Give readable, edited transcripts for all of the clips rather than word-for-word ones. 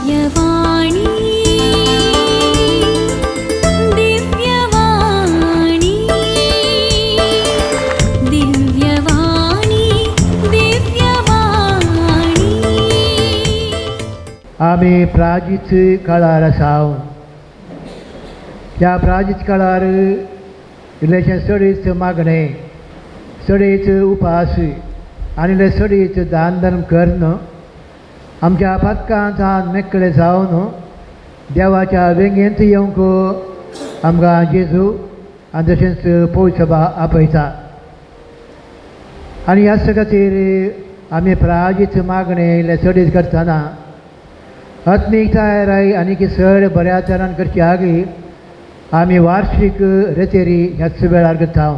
दिव्यवाणी दिव्यवाणी दिव्यवाणी दिव्यवाणी आम्ही प्राचीन काळार आसाव. ह्या प्राचीन काळार इल्लेशें सडीच मागणें, सडीच उपास आनी इल्लें सडीच दान धर्म करन आमच्या पातकांत मेकळे जावन देवाच्या वेंगेंत येवंक आमकां जेजू आनी तशेंच पौश सभा आपयता. आनी ह्या खातीर आमी प्राचीन मागणें इल्लें सडीच करतना आत्मीक तयाराय आनीक सड बऱ्या तरान करच्याक आमी वार्षिक रेतेरी ह्याच वेळार करता.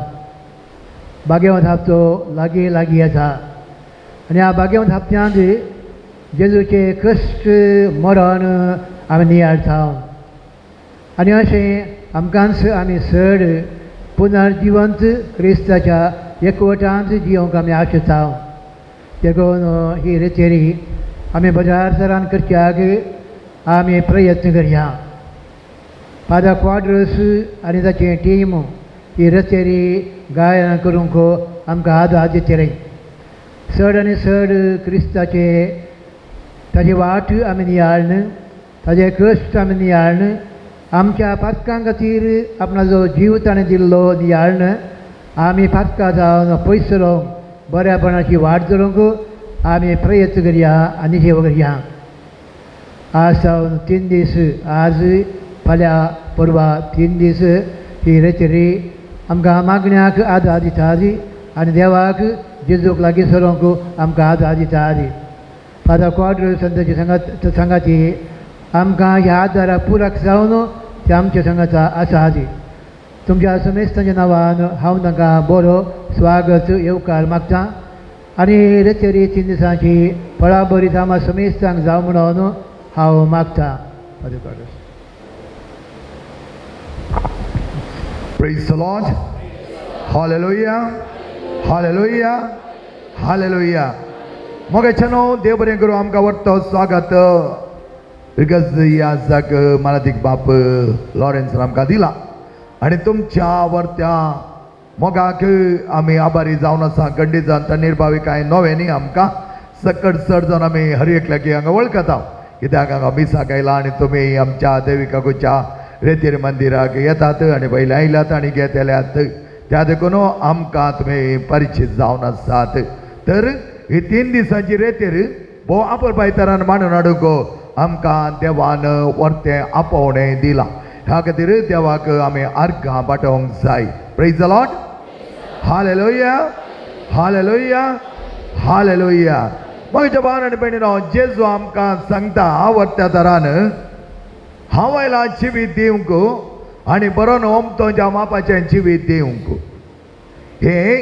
बागेवंत हप्तो लागीं लागीं येता आनी ह्या बागेवंत हप्त्यांत जेजूचे कश्ट मरण आमी नियाळटा. आनी अशें आमकांच आमी सड पुनर्जिवंत क्रिस्ताच्या एकवटांत जियोंक आमी आशेता. देखून ही रेतेरी आमी बऱ्या तरान करच्याक आमी प्रयत्न करया. फादर क्वाड्रस आनी ताची टीम ही रचेरी गायन करूंक आमकां आदार दितले. सड आनी सड क्रिस्ताचे ताची वाट आमी नियाळन, ताजे कश्ट आमी नियाळन, आमच्या पातकां खातीर आपणाचो जीव ताणें दिल्लो नियाळन आमी पातकां जावन पयस रावंक बऱ्यापणाची वाट धरूंक आमी प्रयत्न करया आनी सेवा करया. आज सावन 3 दीस, आज फाल्यां परवा 3 दीस ही रेतेरी आमकां मागण्याक आदार दितात आनी देवाक जेजूक लागीं सरोंक आमकां आदार दितात. फादर क्वाड्रस आनी ताची संगाती आमकां ह्या आदाराक पुराक जावन ते आमच्या संगाता आसात. तुमच्या समेस्तांच्या नांवान हांव तांकां बरो स्वागत येवकार मागतां आनी रेतेरी 3 दिसांची फळां बरी आमा समेस्तांक जावं म्हणून हांव मागतां. Father Quadros. Praise the Lord. Hallelujah. Hallelujah. Hallelujah. मोगेचनो देव बरें करूं आमकां व्हरतो स्वागत बिकॉज ह्या जाक मानातीक बाप लॉरेन्स आमकां दिला आनी तुमच्या व्हरत्या मोगाक आमी आभारी जावन आसा. गंडी जावन तनीर भाविकाय नवे न्ही आमकां सकट चड जावन आमी हर एकल्याकी हांगा वळखता कित्याक हांगा मिसाक आयला आनी तुमी आमच्या देविकाकूच्या रेतेर मंदिराक येतात आनी पयले आयल्यात आनी घेतल्यात त्या देखून आमकां तुमी परिचीत जावन आसात. तर ही 3 दिसांची रेतेर भोव आपुरबाय तरान मांडून हाडूंक आमकां देवान व्हरतें आपोवणें दिलां. ह्या खातीर देवाक आमी आर्गां पाठोवंक जाय. Praise the Lord. Hallelujah. Hallelujah. Hallelujah. म्हज्या भावान आनी भयणीनो, जेजू आमकां सांगता व्हरत्या तरान हांव आयलां जिवीत दिवंक आनी बरो नोमतोच्या मापाचें जिवीत दिवंक. हे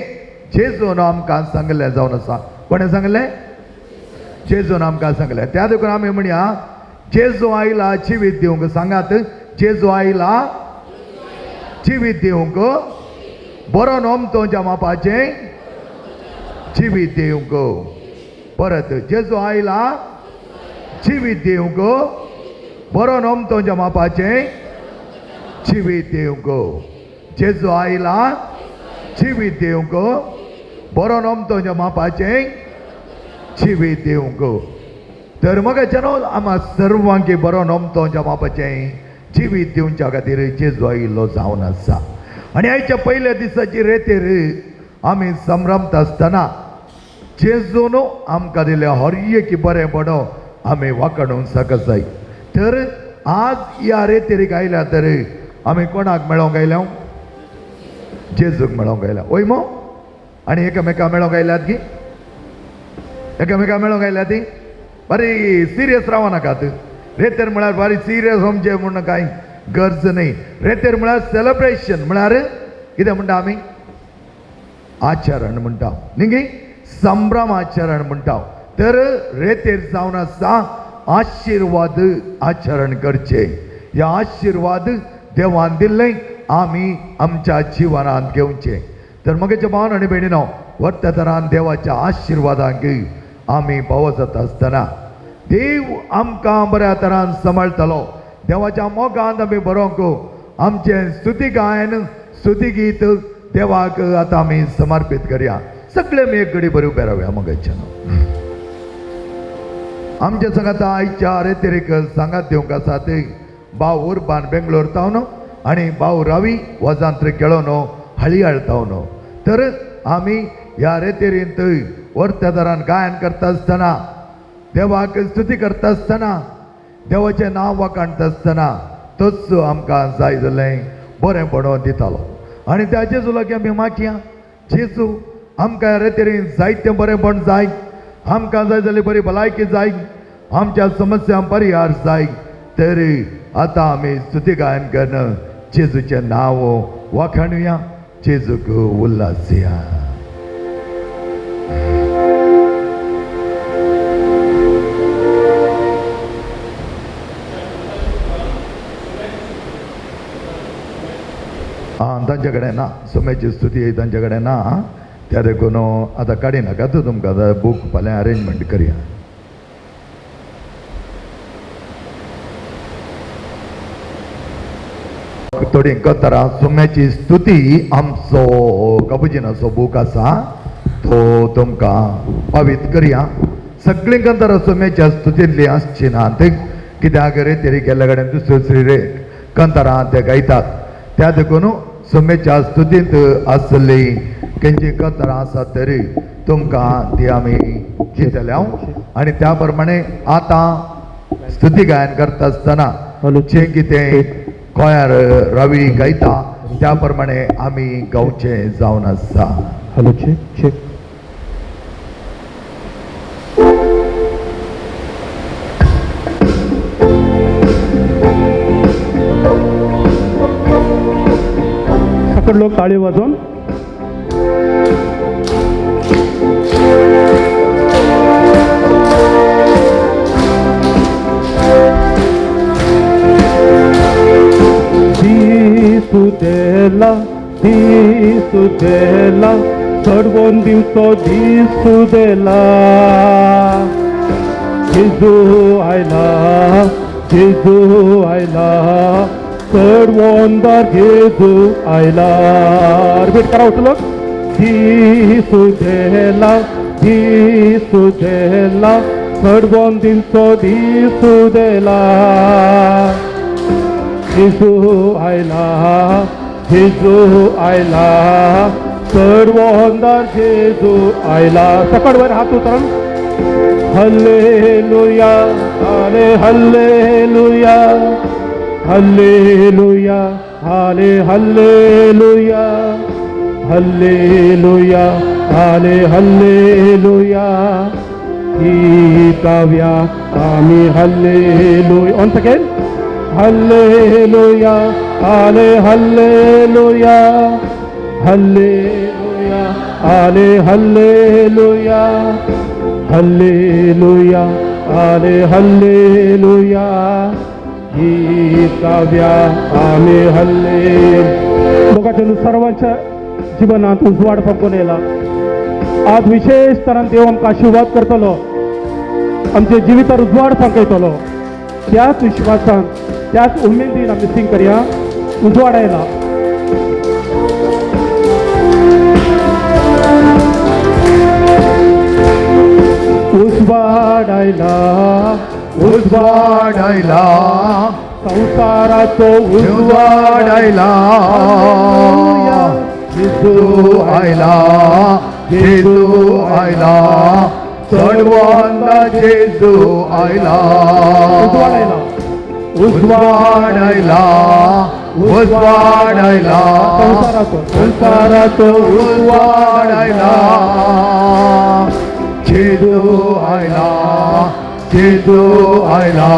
जेजून आमकां सांगलें जावन आसा. कोणें सांगलें? जेजून आमकां सांगलें. त्या देखून आमी म्हणया जेजू आयला जिवीत दिवंक. सांगात, जेजू आयला जिवीत दिवंक, बरो नोमतोच्या मापाचें जिवीत दिवंक. परत, जेजू आयला जिवीत दिवंक, बरो नोमतोच्या मापाचें जिवीत दिवंक. जेजू आयला जिवीत दिवंक, बरो नोमतोच्या मापाचें जिवीत दिवंक. तर मोगेचनो आम्हा सर्वांक बरो नोमतोच्या मापाचें जिवीत दिवच्या खातीर जेजू आयिल्लो जावन आसा. आनी आयच्या पयल्या दिसाची रेतेर आमी संभ्रमत आसतना जेजून आमकां दिलें हर एक बरेंपण आमी वाखणूंक शकत जाय. तर आज ह्या रेतेरीक आयल्या तर आमी कोणाक मेळोंक आयल्या? जेजूक मेळोंक आयल्या. वय मो. आनी एकामेकां मेळोंक आयल्यात की? एकामेकां मेळोंक आयल्या ती बरी सिरियस रावं नाकात. रेतेर म्हळ्यार बारी सिरियस समजे म्हूण कांय गरज न्ही. रेतेर म्हळ्यार सेलिब्रेशन, म्हळ्यार कितें म्हणटा आमी? आचरण म्हणटा न्ही गे, संभ्रम आचरण म्हणटा. तर रेतेर जावन आसा आशिर्वाद आचरण करचे. ह्या आशिर्वाद देवान दिल्लें आमी आमच्या जिवनांत घेवचे. तर मगेच्या भावान आनी भयणीनो, व्हरत्या तरान देवाच्या आशिर्वादांक आमी पावत आसतना देव आमकां बऱ्या तरान सांबाळटलो. देवाच्या मोगांत आमी बरोवंक आमचें स्तुती गायन स्तुती गीत देवाक आतां आमी समर्पीत करया. सगळे आमी एक घडी बरी उबे रावया मोगाच्यान. आमच्या सांगात आयच्या रेतेरेक सांगात दिवंक आसात भाव उर्बान बेंगलोर तावन आनी भाव रावी वजांत्र केळोन हळियाळ तावन. तर आमी ह्या रेतेरींत वर्तदारान गायन करता आसतना देवाक स्तुती करता आसतना देवाचें नांव वखाणटा आसतना तोच आमकां जाय जालें बरेंपणो दितालो. आनी ताचे लागीं आमी मागया जेजू आमकां ह्या रेतेरीन जायतें बरेंपण जाय. आमकां जाय जाल्यार बरी भलायकी जाय. आमच्या समस्या परिहार जाय. तर आतां आमी स्तुती गायन करून जेजूचें नांव वखाणुया. जेजूक उल्हास दिया. तांचे कडेन ना सोम्याची स्तुती तांचे कडेन ना. त्या देखून आतां काडी नाकात तुमकां बूक फाल्यां अरेंजमेंट करया. थोडी कतरा सोम्याची स्तुती आमचो कबुजीनाचो बूक आसा तो तुमकां पावीत करया. सगळीं कंतरां सोम्याच्या स्तुतींतली आसची नात कित्याक रेतेरी केल्ल्या कडेन दुसरे कंतरां ते गायतात. त्या देखून सोम्याच्या स्तुतींत आसली खंयची कंतरां आसा तरी तुमकां ती आमी दितल्या. आनी त्या प्रमाणे आतां स्तुती गायन करता आसतना जें कितें गोंयार रवी गायता त्या प्रमाणे आमी गावचें जावन आसा. Hello check check. सकट लोक ताळी वाजवून दिसू देला चढवून दिवचो दिसू देला. जेजू आयला जेजू आयला चढवून दर जेजू आयला. रिपीट करा उचलो. दिसू देला चढवून दिवचो दिसू देला. जेजू आयला सर्वोंदर जेजू आयला. सकट वर हात उतरून हल्लेलुया हाले हल्लेलुया हल्लेलुया हाले हल्लेलुया हल्लेलुया हाले हल्लेलुया. ही काव्या आम्ही हल्लेलुया. On second. हल्लेलुया हाले हल्लेलुया हल्लेलुया हाले हल्लेलुया हल्लेलुया हाले हल्लेलुया. ही काव्या आम्ही हल्ले. लोकांच्या सर्वांच्या जिवनात उजवाड फंकून येला. आज विशेष तरान देव आमकां आशीर्वाद करतलो. आमच्या जिवितार उजवाड फंकयतलो. त्याच विश्वासान त्याच उमेदीन आमी सिंग करया. उजवाड आयला. उजवाड आयला उजवाड आयला संसाराचो उजवाड आयला. जेजू आयला जेजू आयला चढवंदा जेजू आयला. उजवाड आयला उजवाड आयला उजवाड आयला संसाराचो उजवाड आयला. जेजू आयला जेजू आयला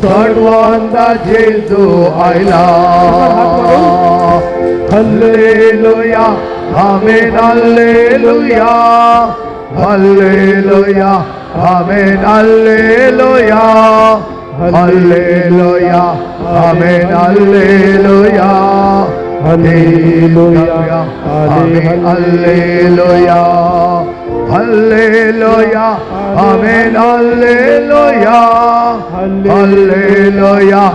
चढवंदा जेजू आयला. हल्लेलुया आमेन हल्लेलुया हल्लेलुया आमेन हल्लेलुया हल्लेलुया आमेन हल्लेलुया हल्लेलुया आमेन hallelujah Hallelujah. Amen. Hallelujah. Hallelujah.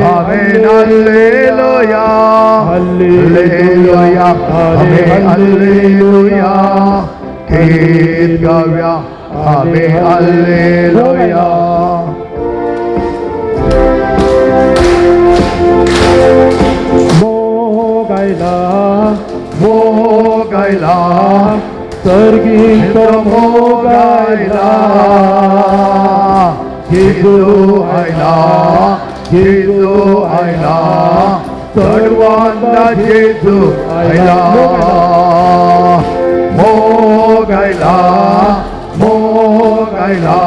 Amen. Hallelujah. Hallelujah. Amen. Hallelujah. Git gavya. Amen. Hallelujah. मोगायला सर्गीत मोगायला येशू आयला येशू आयला सर्वांना येशू आयला मोगायला मोगायला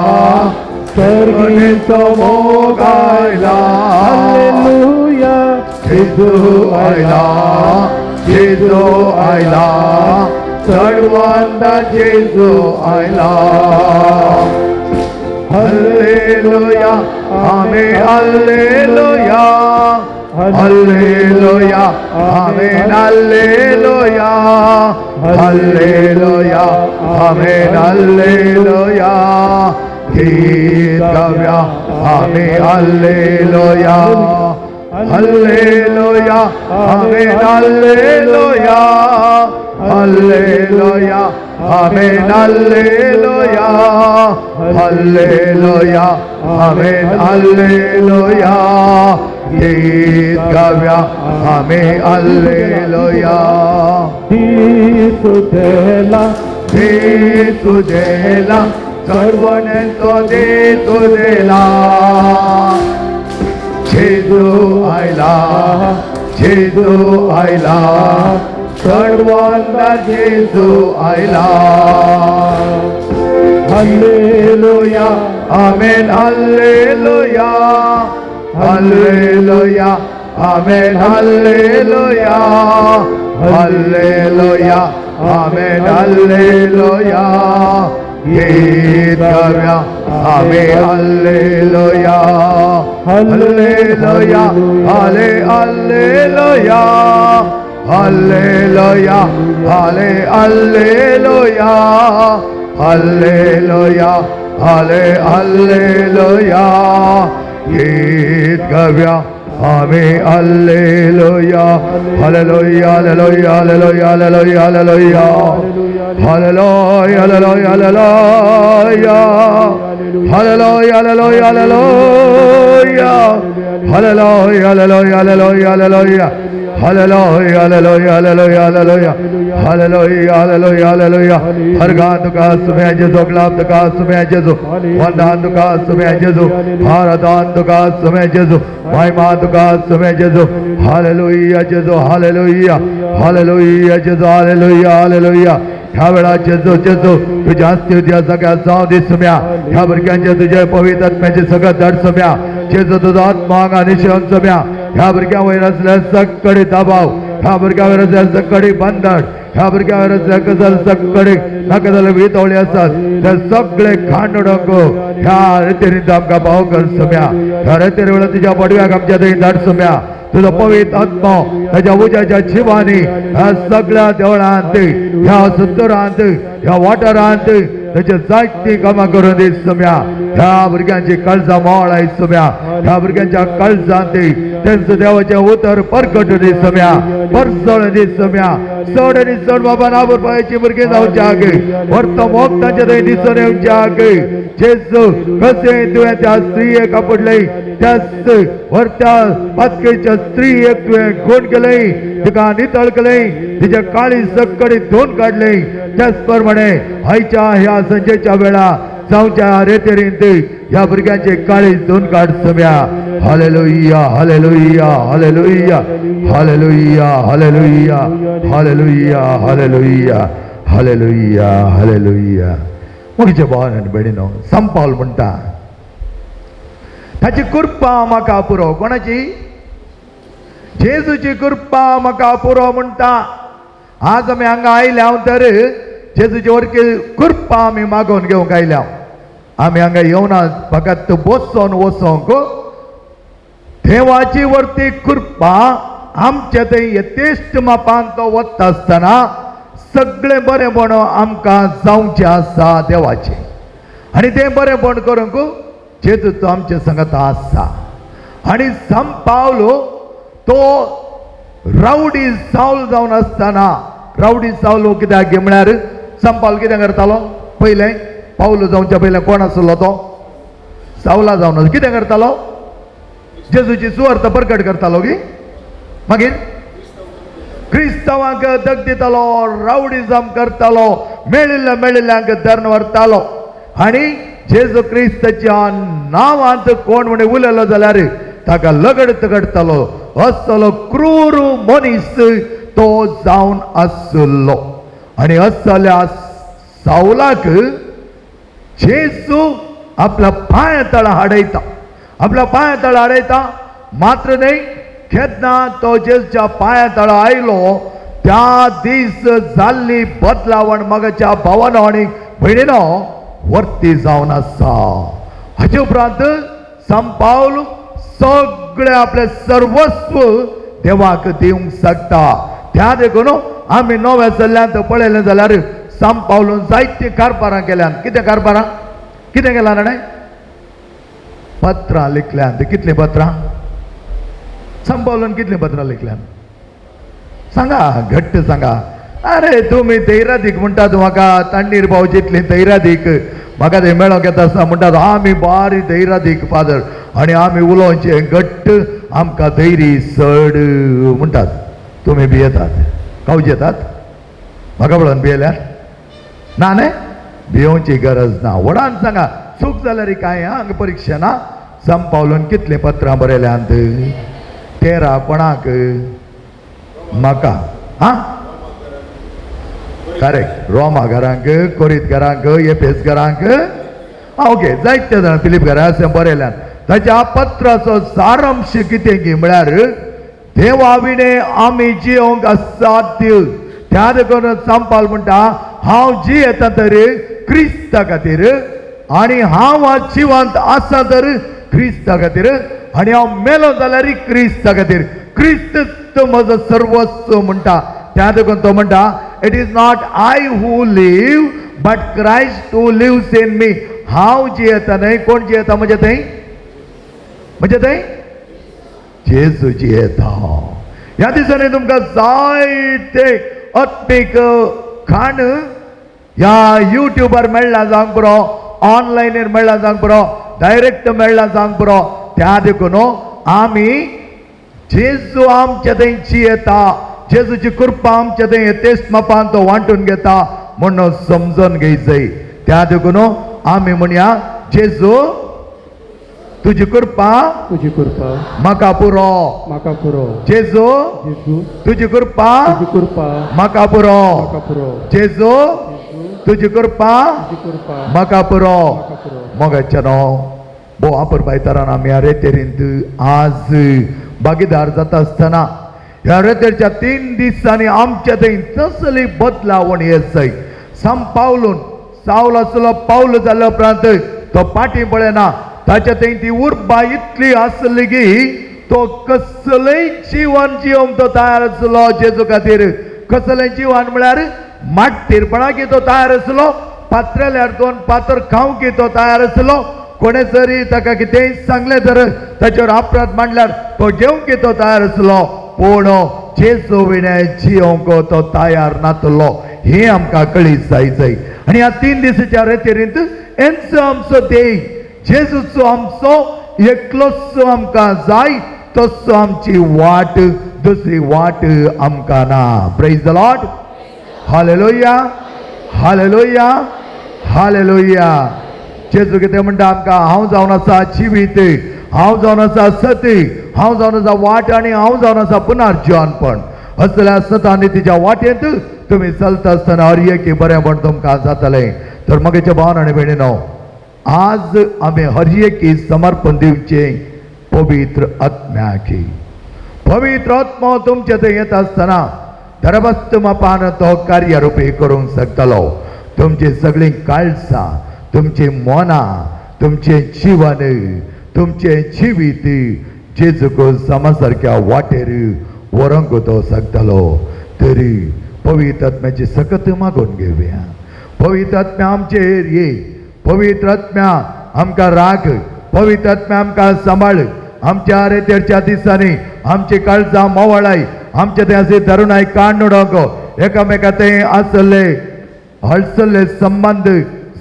सर्गीत मोगायला हालेलुया येशू आयला येशू आयला सर्वांना येशू आयला हल्लेलुया आमेन हल्लेलुया हल्लेलुया आमेन हल्लेलुया हल्लेलुया आमेन हल्लेलुया गीत गाऊया आमेन हल्लेलुया हल्लेलुया आमेन हल्लेलुया हल्लेलुया आमेन हल्लेलुया हल्लेलुया आमेन हल्लेलुया गीत गाऊया आमेन हल्लेलुया तुझेला सर्वने तो दे तुझेला जेजू आयला सर्वांना जेजू आयला हल्लेलुया आमेन हल्लेलुया हल्लेलुया आमेन हल्लेलुया हल्लेलुया आमेन हल्लेलुया गीत गाऊया आमेन हल्लेलुया हल्लेलुया हाले हल्लेलुया हल्लेलुया हाले हल्लेलुया हल्लेलुया हाले हल्लेलुया गीत गाऊया आमेन हल्लेलुया हल्लेलुया हल्लेलुया हल्लेलुया हल्लेलुया हल्लेलुया Hallelujah, hallelujah, hallelujah. Hallelujah, hallelujah, hallelujah. Hallelujah, hallelujah, hallelujah, hallelujah. Hallelujah, hallelujah, hallelujah, hallelujah. Hallelujah, hallelujah, hallelujah. हर गान का सुबह जजो क्लाब का सुबह जजो वंदान का सुबह जजो भारतान का सुबह जजो महिमान का सुबह जजो हालेलुया जजो हालेलुया हालेलुया जजो हालेलुया हालेलुया ह्या वेळा जजो जजो तुझ्या अस्तित्व सगळ्या जाऊ दे सुम्या ह्या भरक्यांच्या तुझ्या पवित्र आत्म्याचे सगळं दड सुम्या जेजो तुझा आत्मा आणि शरण सुम्या ह्या भरक्यावर असल्या सगळे दबाव ह्या भरक्यावर असल्या सगळे बंधन ह्या भरक्यावर असल्या कसं सगळे नकदल वितवले असतात त्या सगळे खांडको ह्या रीतीने आमका भाव कर सुम्या ह्या रीतीने वेळा तुझ्या पडव्याक आमच्या तरी दड सुम्या तुझं पवित्र आत्मा त्याच्या उजाच्या जीवानी ह्या सगळ्या देवळांत ह्या सुतरांत ह्या वाठारांत त्याचे जायती कामां करून दी सुम्या ह्या भुरग्यांची काळजा मोळ आई सुम्या ह्या भुरग्यांच्या काळजांत त्यांचं देवाचे उतर परकट दी सुम्या परसळ दी सुम्या चड आनी चड बाबा नाबर पायाची भुरगे जावचे आगे वर्त मोगतांचे थंय दिसून येवचे आगे जेजू कसे तुवें त्या स्त्रियेक आपडले त्याच वर्त्या पातकेच्या स्त्रियेक तुवें खूण केले तिका नितळ केले तिचे काळी सकडी धुवन काढले त्याच प्रमाणे आयच्या ह्या संजेच्या वेळा जावच्या रेतेरींत ह्या भुरग्यांचे काळी धुवन काड सुम्या हालेलुया hallelujah hallelujah hallelujah hallelujah hallelujah hallelujah hallelujah हालेलुया मुगीचे भावन आनी भयणीनो संपावल म्हणटा ताची कृपा म्हाका पुरो कोणाची जेजूची कृपा म्हाका पुरो म्हणटा आज आमी हांगा आयल्या तर जेजूची वरकी कृपा आमी मागोवन घेवंक आयल्या आमी हांगा येवना फकत बसून वचोंक देवाची वरती कृपा आमचे थंय यथेश्ट मापान तो वता आसतना सगळे बरेपण आमकां जावचे आसा देवाचे आनी तें बरेपण करूंक जेजूचो आमचे संगत आसा आनी सांपावलो तो रावडी सावल जावन आसतना रावडी सावलो कित्याक गे म्हळ्यार सांपावलो कितें करतालो पयलें पावलो जावच्या पयलें कोण आसलो तो सावला जावन कितें करतालो जेजूची सुवार्थ प्रकट करतालो की मागीर क्रिस्तांवांक दग दितालो रावडिजम करतालो मेळिल्ल्यांक धरून व्हरतालो आनी जेजू क्रिस्ताच्या नांवांत कोण म्हणे उलयलो जाल्यार ताका लगड तगडतालो असलो क्रूर मनीस तो जावन आसलो आनी असल्या सावलाक जेजू आपल्या पांया तळा हाडयता आपल्या पांया तळा हाडयता मात्र न्हय केन्ना तो जेजूच्या पांया तळा आयलो त्या दीस जाल्ली बदलावण मगाच्या भावानो आनी भयणीनो वर्ती जावन आसा हाचे उपरांत सांपावल सगळे आपले सर्वस्व देवाक दिवंक शकता त्या देखून आमी नव्या चल्ल्यांत पळयलें जाल्यार सांपावलून जायती कारबारां केल्यात कितें कारबारां कितें केलां ताणें पत्रां लिखल्यांत कितलीं पत्रां सांपावलून कितलीं पत्रां लिखल्यांत सांगा घट्ट सांगा अरे तुमी धैर्यादीक म्हणटात म्हाका तण्णीर भाव जितली धैर्यादीक म्हाका थंय मेळोंक येता आसता म्हणटात आमी बारी धैर्यादीक फादर आनी आमी उलोवचें घट्ट आमकां धैर्य चड म्हणटात तुमी भियेतात कावचे येतात म्हाका पळोवन भियेल्यार ना न्हय भियोवची गरज ना व्हडान सांगा चूक जाल्यार कांय हांगा परिक्षा ना सांपावलून कितलीं पत्रां बरयल्यांत 13 कोणाक म्हाका हां करेक्ट रोमाघरांक कोरीतघरांक एफेसघरांक ओके जायते जाण फिलीप घरा अशें बरयल्यान ताच्या पत्राचो सारांश कितें की म्हळ्यार देवा विणे आमी जियोंक असाध्य त्या देखून सांपाल म्हणटा हांव जियेता तर क्रिस्ता खातीर आनी हांव जिवंत आसा तर क्रिस्ता खातीर आनी हांव मेलो जाल्यार क्रिस्ता खातीर क्रिस्त म्हजो सर्वस्व म्हणटा त्या देखून तो म्हणटा it is not I who live but Christ who lives in me हांव जियेता न्हय कोण जियेता म्हणजे थंय जेजू जियेता ह्या दिसांनी तुमकां जायते आत्मीक खाण ह्या युट्यूबार मेळ्ळा जावंक पुरो ऑनलायनीर मेळ्ळा जावंक पुरो डायरेक्ट मेळ्ळा जावंक पुरो त्या देखून आमी जेजू आमच्या थंय जियेता जेजूची कृपा आमच्या थंय येतेच मापान तो वांटून घेता म्हणून समजून घेयचंय त्या देखून आमी म्हणया जेजू तुजी कृपा म्हाका पुरो जेजू तुजी कृपा म्हाका पुरो जेजू तुजी कृपा म्हाका पुरो मोगाच्या न्हू भोव आपर पायतारान आमी ह्या रेतेरींत आज भागीदार जाता आसतना ह्या रेतेरच्या 3 दिसांनी आमच्या थंय तसली बदलावण येसय सांपावलून सावल आसलो पावल जाल्या उपरांत तो पाटी पळयना ताच्या थंय ती उर्बा इतली आसली की तो कसलय जिवन जिवंक तो तयार आसलो जेजू खातीर कसलें जिवन म्हळ्यार माटतीरपणाक तो तयार आसलो पात्रेल्यार 2 पातर खावंक तो तयार आसलो कोणे जरी ताका कितेंय सांगलें तर ताचेर अपराध मांडल्यार तो जेवंक तो तयार आसलो पूण जेजू विणे जियोंक तो तयार नासलो हें आमकां कळीत जायचंय आनी ह्या 3 दिसाच्या रेतेरींत हेंचो आमचो देय जेजूचो आमचो एकलोच आमकां जाय तसो आमची वाट दुसरी वाट आमकां ना praise the Lord hallelujah hallelujah hallelujah जेजू कितें म्हणटा आमकां हांव जावन आसा जिवीत हांव जावन आसा सती हांव जावन आसा वाट आनी हांव जावन आसा पुनर्जीवनपण असल्या सतांनी तिच्या वाटेंत तुमी चलता आसतना हर एकी बरेंपण तुमकां जातलें तर मगेच्या भावन आनी भयणीनो आज आमी हर एकी समर्पण दिवचें पवित्र आत्म्याक पवित्र आत्मो तुमचे थंय येता आसतना धर्मस्थ मापान तो कार्यरुपी करूंक शकतलो तुमची सगळीं काळजां तुमची मनां तुमचें जीवन तुमचें जिवीत जेजूक समा सारक्या वाटेर व्हरोंक तो शकतलो तरी पवित्र आत्म्याची सकत मागून घेऊया. पवित्र आत्म्या आमचेर ये. पवित्र आत्म्या आमकां राख. पवित्र आत्म्या आमकां सांबाळ. आमच्या रेतेरच्या दिसांनी आमची काळजां मोवाळाय. आमचे ते असे तरुणाई काडूडोंक एकामेका ते आसले हळसल्ले संबंध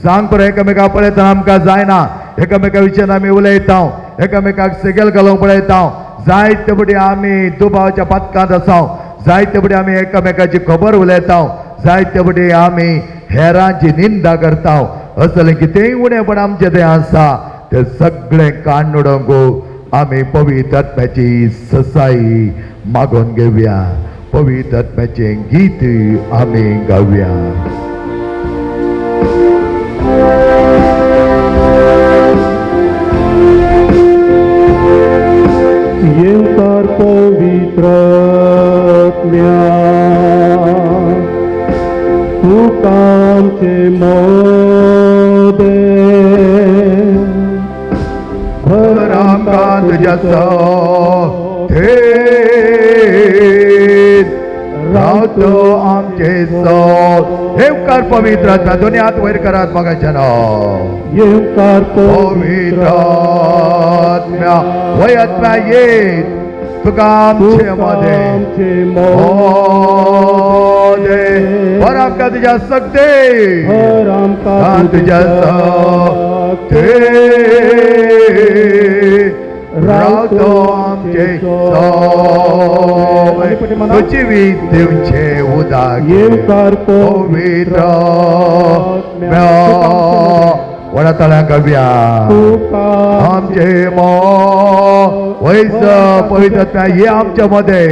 सांग पर एकामेका पळयतना आमकां जायना. एकामेका विशयान आमी उलयता. एकामेकाक सेगेल घालूंक पळयता. जायते बडी आमी दुबावाच्या पथकांत आसा. जायते बडी आमी एकामेकाची खबर उलयता. जायते बडी आमी हेरांची निंदा करता. असलें कितेंय उणेपण आमचें तें आसा तें सगळें काडूडोंक आमी पवित्र आत्म्याची ससाई मागून घेवया. पवित्र आत्म्याचें गीत आमी गावया. येवकार पवित्र आत्म्या, तुका आमचे मोदे भर आमकां तुज्या सथेर रावतो आमचे सोत. येवकार पवित्र आत्म्या. दोन्ही हात वयर करात मगाच्या नांव. येवकार पवित्र आत्म्या वय आत्म्या ये. तुका आमचे मध्ये मोदे भर आमकां तुज्या सक्ते भर आमकां तुज्या सक्ते रावतो आमचे सोत. जिवीत दिवचे उदाक. येवकार पवित्र आत्म्या वडा तळ्या गावया. आमचे वैस पवित्र आत्म्या ये आमच्या मध्ये.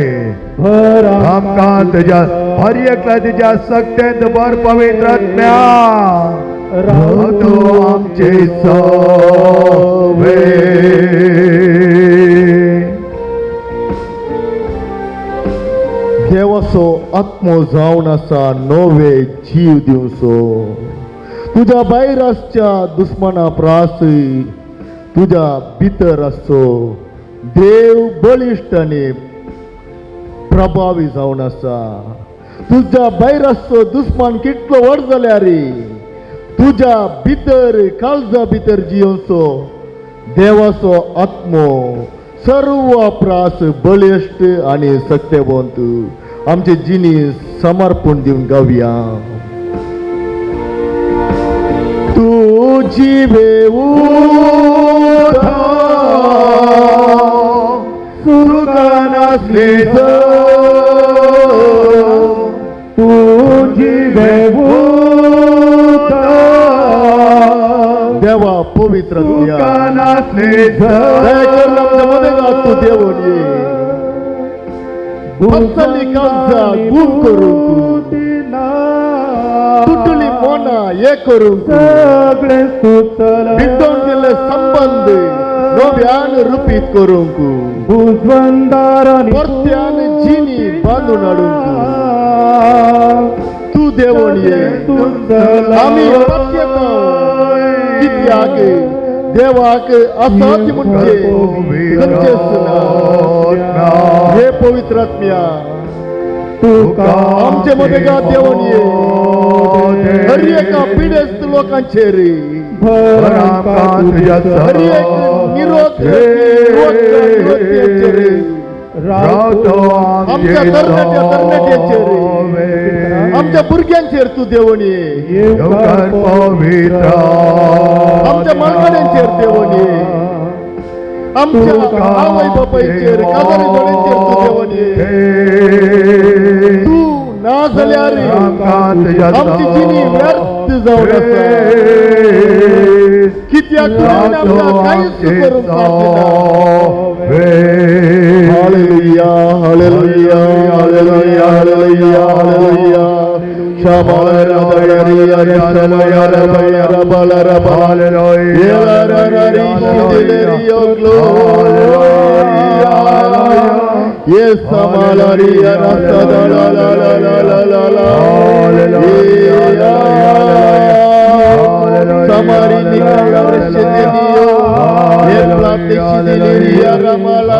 आमकां तुज्या हर एकल्या तुज्या सक्तेंत भर पवित्र आत्म्या रावतो आमचे सवे. देवाचो आत्मो जावन आसा नवे जीव दिवचो. तुज्या भायर आसच्या दुस्मना प्रास तुज्या भितर आसचो. देव बलिश्ट आनी प्रभावी जावन आसा. तुज्या भायर आसचो दुस्मान कितलो व्हड जाल्यार तुज्या भितर काळजा भितर जियोचो देवाचो आत्मो सर्व प्रास बलिश्ट आनी सत्यवंत आमचे जिनी समर्पण दिवन गावया. तू जिवेऊ सुखान असले तू जिवेऊ देवा पवित्र सुखान असले मध्ये तू देवून ये. भक्तांनी काळजा गुम करून तुटली मोना ये करून सगळे भितून दिले संबंध नव्यान रुपीत करूंक परत्यान जिनी बांधून हाडूंक तू देवून ये. आमी प्रत्येक कित्याक देवाक असाध्य म्हणजे हे पवित्र आत्म्या आमचे मध्ये गा देवून ये. हर एका पिडेस्त लोकांचेर हर एक निरोध आमच्या तरणाट्याचेर आमच्या भुरग्यांचेर तू देवून ये. आमच्या मालकाड्यांचेर देवून ये. आमच्या आवय बापायचेर काजारी जोड्यांचेर तू देवून ये. तू ना जाल्यार आमची जिणी व्यर्थ जावन आसा. कित्याक तुवें आमकां कांयच करूंक पावना. Hallelujah hallelujah hallelujah hallelujah hallelujah. Yes, Samalaria, Samari Nikala Reshedio, Platishidia Ramala.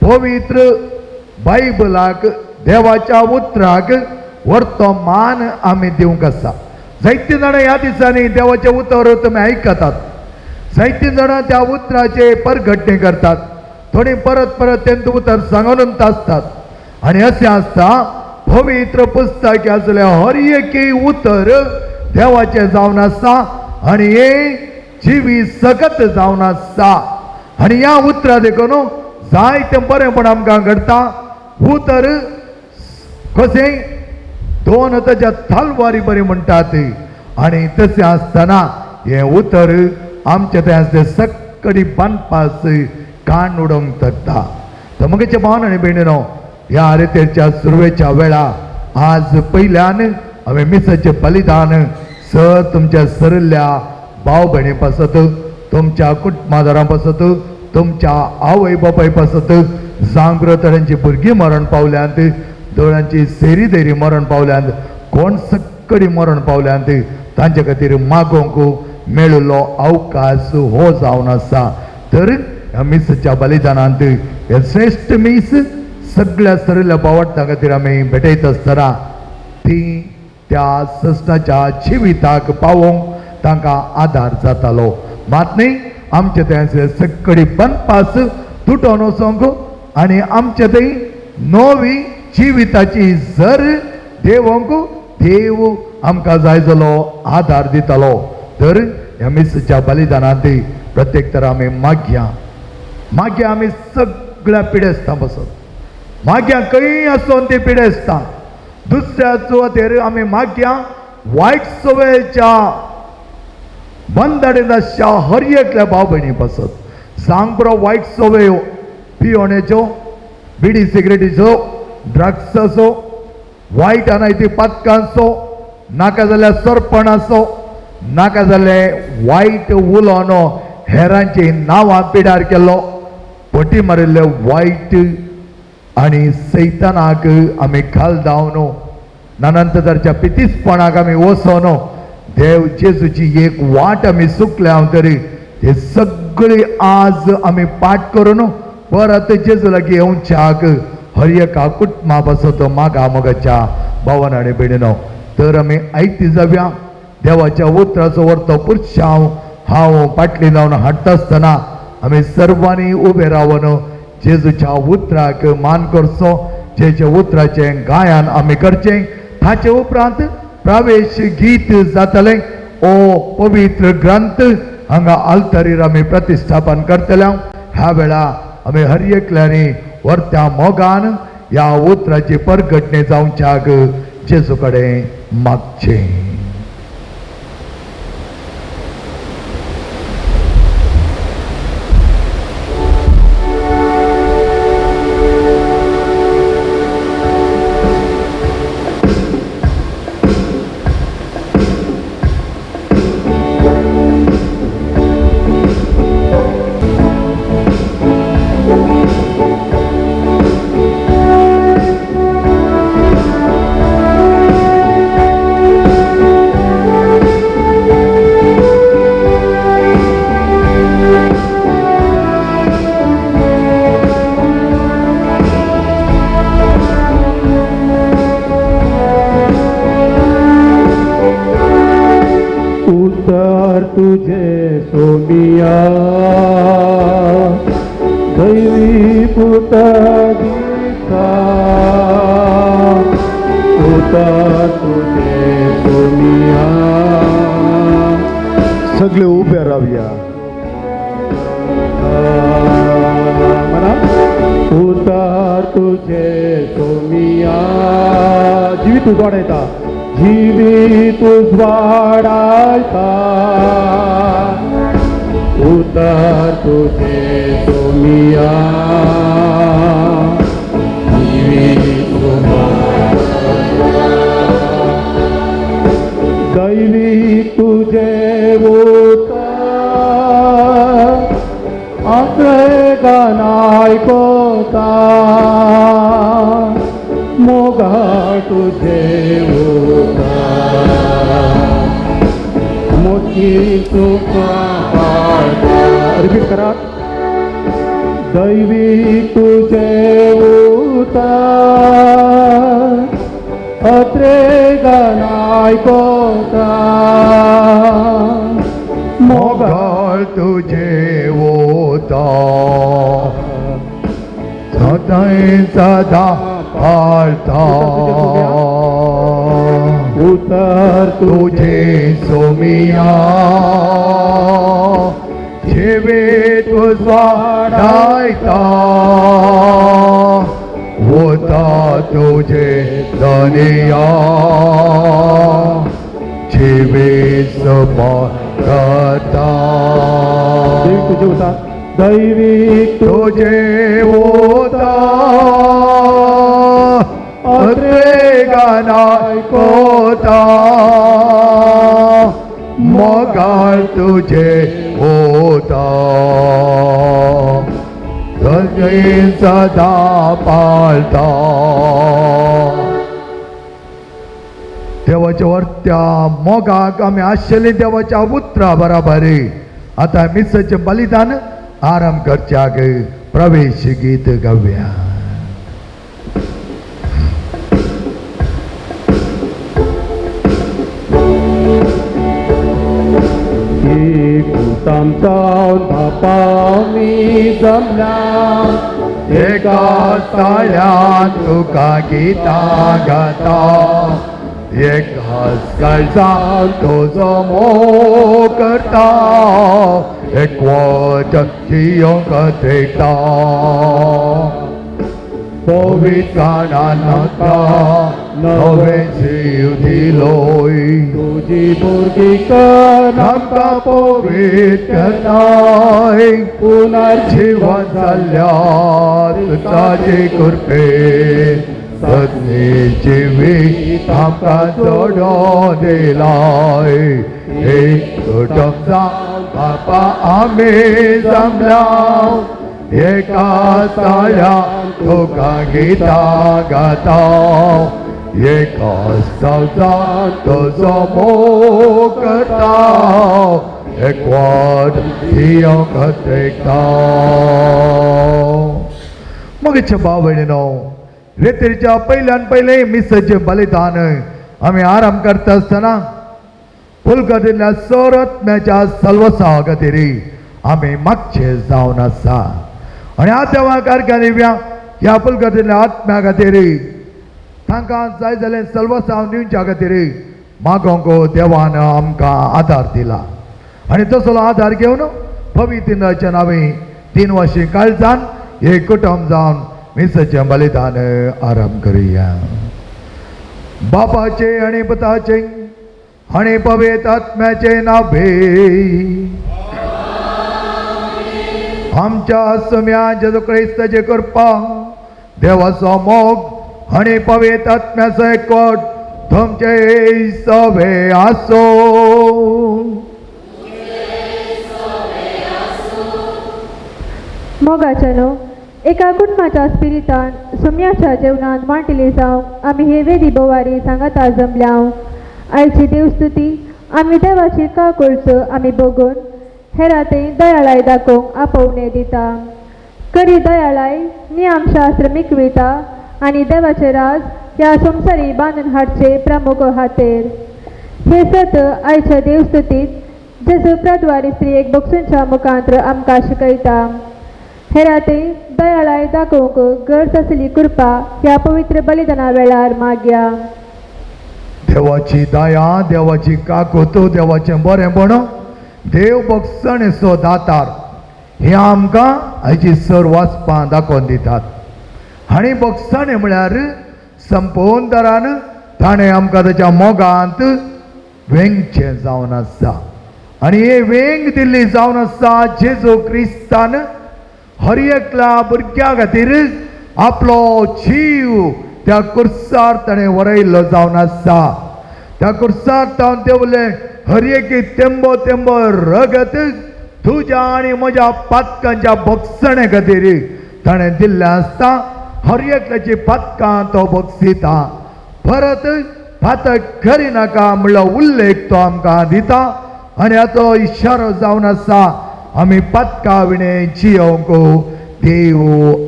पवित्र बायबलाक देवाच्या उतराक व्हरतो मान आमी दिवंक आसा. जायतीं जाणां ह्या दिसांनी देवाचे उतर तुमी आयकतात. जायतीं जाणां त्या उतराचे परगटणे करतात. थोडी परत परत तेंच उतर सांगून आसतात. आनी अशें आसता पवित्र पुस्तक आसले हर एक उतर देवाचे जावन आसा आनी हे जिवी सगत जावन आसा. आनी ह्या उतरा देखून जायतें बरेंपण आमकां घडटा. उतर कशें दोन ताच्या तलवारी बरी म्हणटात आनी तशें आसतना हें उतर आमचें तें आसलें सक्कडी बांदपास काण उडोवंक शकता. तर मगेच्या भावन आनी भयणीनो ह्या रितेच्या सुरवेच्या वेळा आज पयल्यान हांवें मिसाचें बलिदान तुमच्या सरिल्ल्या भाव भयणी पासत, तुमच्या कुटुंबादारां पासत, तुमच्या आवय बापाय पासत, जांगर तड्यांची भुरगीं मरण पावल्यांत, दोळ्यांची सेरी देरी मरण पावल्यांत, कोण सक्कडी मरण पावल्यांत तांचे खातीर मागोवंक मेळिल्लो अवकाश हो जावन आसा. तर ह्या मिसाच्या बलिदानांत हे श्रेश्ठ मीस सगळ्या सरिल्ल्या भावार्थां खातीर आमी भेटयत आसतना ती त्या सस्नाच्या जिविताक पावोवंक तांकां आदार जातालो. मात न्ही आमचे ते सक्कडी बांदपास तुटोन वचोंक आनी आमचे थंय नवी जिविताची जर देवोंक देव आमकां जाय जालो आदार दितालो. तर ह्या मिसाच्या बलिदानांत प्रत्येक तर आमी मागया आमी सगळ्या पिडेस्तां पासून मागया खंय आसून ती पिडेस्तां दुसऱ्याचो खातीर आमी मागया वायट सवयेच्या बंदडेन आसच्या हर एकल्या भाव भयणी पासत सांग बरो वायट सवयो पियोण्याच्यो, बिडी सिगरेटीचो, ड्रग्साचो, वायट अनायती पातकांचो, नाका जाल्यार सरपणाचो, नाका जाल्यार वायट उलोवनो हेरांची नांवां पिड्यार केल्लो, पटी मारिल्ले वायट आनी सैतानाक आमी घालदावन नानंतरच्या पितीसपणाक आमी वचोन देव जेजूची एक वाट आमी चुकले हांव तरी हे सगळी आज आमी पाठ करून परत जेजू लागीं येवच्याक हर एका कुटुंबा पासत मागा मोगाच्या भावान आनी भयणीनो. तर आमी आयती जावया देवाच्या उतराचो व्हरतो पुरशांव हांव पाटली लावन हाडटा आसतना आमी सर्वांनी उबे रावन जेजूच्या उतराक मान करचो. जेच्या उतराचें गायन आमी करचें. ताचे उपरांत प्रवेश गीत जातलें. ओ पवित्र ग्रंथ हांगा आल्तारीर आमी प्रतिश्ठापन करतले. ह्या वेळा आमी हर एकल्यानी व्हरत्या मोगान ह्या उतराची परगटणे जावच्याक जेजू कडेन मागचें. तुझे सोनिया दैवी पुतगिता उतर तुझे सोनिया. सगळे उभे रावया. उतर तुझे सोनिया जीवित उजवाडायता जीवित उजवाडायता उतर तुझे सोनिया जीवित दैवी तुझे उतर आश्रय गानाय कोता मोगा तुझे मोठी तुका रिपीट करा. दैवीक तुझे उतार अत्रेगान आयकोता मोगाळ तुझे ओता सदां सदा पाळता उतर तुझे सोमिया जेवे तुझा डायता होता तुझे दनिया जेवे सपाता तुझे उतार दैविक तुझे होता अत्रेगानाय कोता मोगाळ तुझे होता सगळे सदा पाळता देवाच्या वर्त्या मोगाक आम्ही आशिल्ले देवाच्या उतरा बराबरी आता मिसाचे बलिदान आराम करच्याक प्रवेश गीत गावया. आमचा बापा मी जमला एका ताळ्यात तुका गीता गाता एकाच काळजात तुझो मोग करता एकवट जियोंक देता पवित्रानंदा नवे जीव दिलोय तुझी भुरगी कर आमकां पवित्र करताय पुनर्जीवन जाल्यात ताजे कृपे सगळे जिवीत आमकां जोडून दिलाय एक कुटुंब बापा आमी जमला एका ताळ्यात तुका गीता गाता एकाच सावजात तुझो मोग करता एकवट जियोंक देता. मगेच्या भाव भयणीनो रेतेच्या पयल्यान पयलें मिसाचें बलिदान आमी आराम करता आसतना पुलकादिल्ल्या सोरत्म्याच्या सल्वसा खातीर आमी मागचे जावन आसा आनी आदेवा कारकान्या ह्या पुलकादिल्ल्या आत्म्या खातीर तांकां जाय जालें सल्वसांव दिवच्या खातीर मागोंक देवान आमकां आदार दिला आनी तसलो आदार घेवन पवित्राच्या नांवे 3 वर्षी काळजान एक कुटुंब जावन मिसाचें बलिदान आराम करुया. बापाचे आनी पुताचे आनी पवित्र आत्म्याचे नांवे आमच्या सम्या जेजू क्रिस्ताची कृपा देवाचो मोग आनी पवित्र आत्म्याचो एकवट तुमचे सवे आसो. मोगाच्यानो एका कुटुंबाच्या स्पिरितान सुम्याच्या जेवणात वांटिली जावंक आमी हे वेदी बोवारी सांगाता जमल्या. आयची देवस्तुती आमी देवाची काकूळच आमी बघून हेराते दयाळाय दाखोवंक आपोवणे दिता. करी दयाळाय नियमशास्त्र मिकविता आनी देवाचे राज ह्या संवसारी बांदून हाडचे प्रमुख हातेर. हे सत आयच्या देवस्तुतीत जेजू प्रद्वारी स्त्री एक बक्षुंच्या मुखांत्र आमकां शिकयता. हेराते दयाळाय दाखोवंक गरज आसली कृपा ह्या पवित्र बलिदाना वेळार मागया. देवाची दया देवाची काकूत देवाचें बरेंपण देव बक्षणेचो दातार हे आमकां हाची सर वाचपां दाखोवन दितात आनी बक्षणे म्हळ्यार संपोवन तरान ताणें आमकां ताच्या मोगांत वेंगचें जावन आसा आनी हे वेंग दिल्ली जावन आसा जेजू क्रिस्तान हर एकल्या भुरग्या खातीर आपलो जीव त्या कुर्सार ताणें वरयल्लो जावन आसा. त्या कुर्सार तावन देवले हर एक तेंबो तेंबो रगत तुज्या आनी म्हज्या पातकांच्या बक्षणे खातीर ताणें दिल्लें आसता. हर एकल्याची पातकां तो बक्षिता परत पातक करिनाका म्हणलो उल्लेख तो आमकां दिता आनी हाचो इशारो जावन आसा आमी पातका विणे जियोंक देव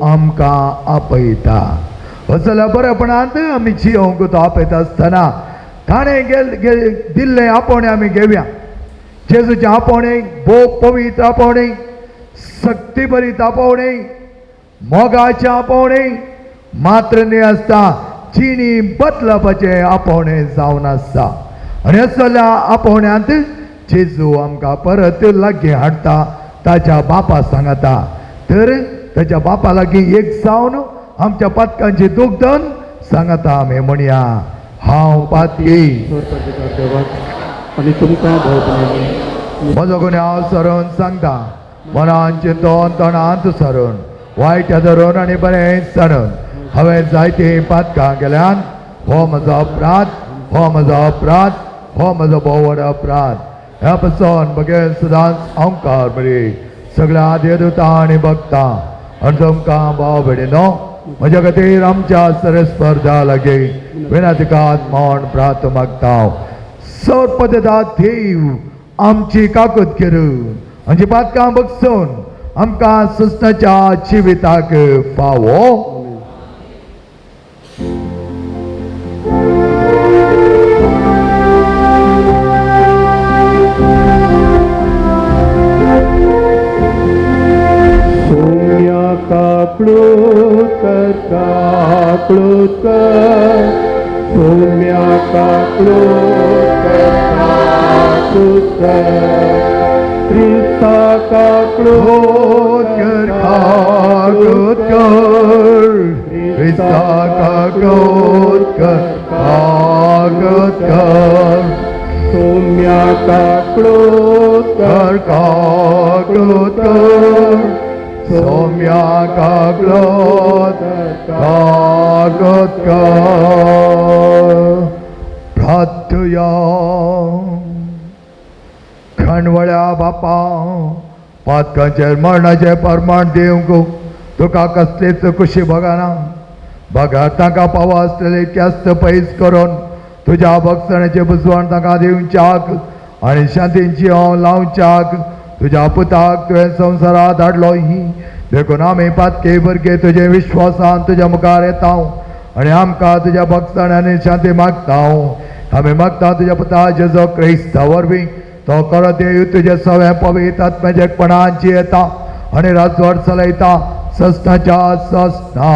आमकां आपयता. असल्या बरेपणांत आमी जियोंक तो आपयता आसतना ताणें दिल्लें आपोवणें आमी घेवया. जेजूचें आपोवणें भोव पवित्र आपोवणें, शक्तीभरीत आपोवणें, मोगाचें आपोवणें मात्र न्ही आसता, जिणी बदलपाचें आपोवणें जावन आसा. आनी असल्या आपोवण्यांत जेजू आमकां परत लागीं हाडटा, ताच्या बापा सांगता. तर ताच्या बापा लागीं एक जावन आमच्या पातकांची दुखदन सांगता आमी म्हणया, हांव पातकी आणि तुमकां भोंवतणी म्हजो गुन्हे हांव सरून सांगता, मनान चिंतोन तोंडांत सरून वायट धरून आनी बरें सरून हांवें जायतीं पातकां केल्यान हो म्हजो अपराध, हो म्हजो अपराध, हो म्हजो भोव व्हड अपराध. ह्या पासून म्हगे सदांच अहंकार बरी सगळ्या देवदूतां आनी भक्तां आनी तुमकां भाव भयणीनो, म्हज्या खातीर आमच्या सरस्पर्धा लागीं विनातिकात म्हण प्रार्थ मागता. सर्पदा देव आमची काकूत करून आमची पातकां बगसून आमकां सुस्ताच्या जिविताक फावो. काकळूत कर, काकळूत कर, सोम्या काकळूत कर, काकळूत कर, क्रिस्ता काकळूत कर, काकूत कर, क्रिस्ता काकूत कर, काकूत कर, सोम्या काकळूत कर, काकूत कर, सोम्या काकळूत काकूत कर. प्रार्थया. खणवळ्या बापा, पातकांचेर मरणाचें परमाण दिवंक तुका कसलीच खुशी बगाना. बगार तांकां फावो आसलेले इतक्यास्त पयस करून तुज्या भक्षणाचें बुजवण तांकां दिवच्याक आनी शांतीची हांव लावच्याक तुज्या पुताक तुवें संवसारांत हाडलो. ही देखून आमी पातके भरके तुजे विश्वासान तुज्या मुखार येता आनी आमकां तुज्या भक्षण आनी शांती मागता. आमी मागता तुज्या पुता जेजो क्रिस्ता वरवीं तो करत येवं तुजे सगळें पवित्र आत्म्याचेपणान जियेता आनी राजवट चलयता सस्ताच्या सस्ता.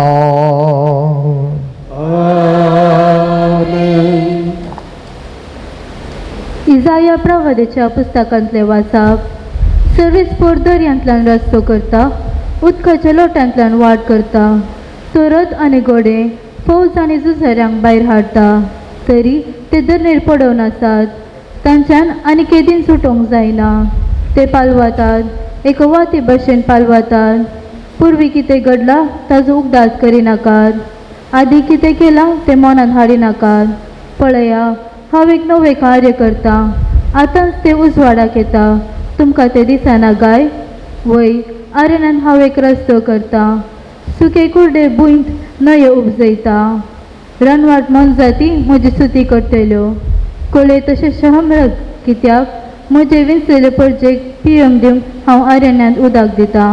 इजाया प्रवादीच्या पुस्तकांतले वाचप. सर्वीसपोर दर्यांतल्यान रस्तो करता, उदकाच्या लोट्यांतल्यान वाट करता. तो रथ आनी घोडे, फौज आनी झुजाऱ्यांक भायर हाडटा. तरी ते दर्यार पडोवन आसात, तांच्यान आनी केदीन सुटोवंक जायना. ते पालवातात, एक वाती भशेन पालवातात. पूर्वी कितें घडलां ताजो उगडास करिनाकात. आदी कितें केलां तें मनान हाडिनाकात. पळया, हांव एक नवें कार्य करता, आतांच तें उजवाडाक येता. तुमकां तें दिसना काय? वय, आरण्यान हांव एक रस्तो करता, सुके कुर्डे भुंयत न्हंयो उपजयता. रनवाट मनजाती म्हजी स्तुती करतल्यो. कोळे तशें शहमरग, कित्याक म्हजे विंचलेले परजेक पियेवंक दिवंक हांव आरण्यांत उदक दिता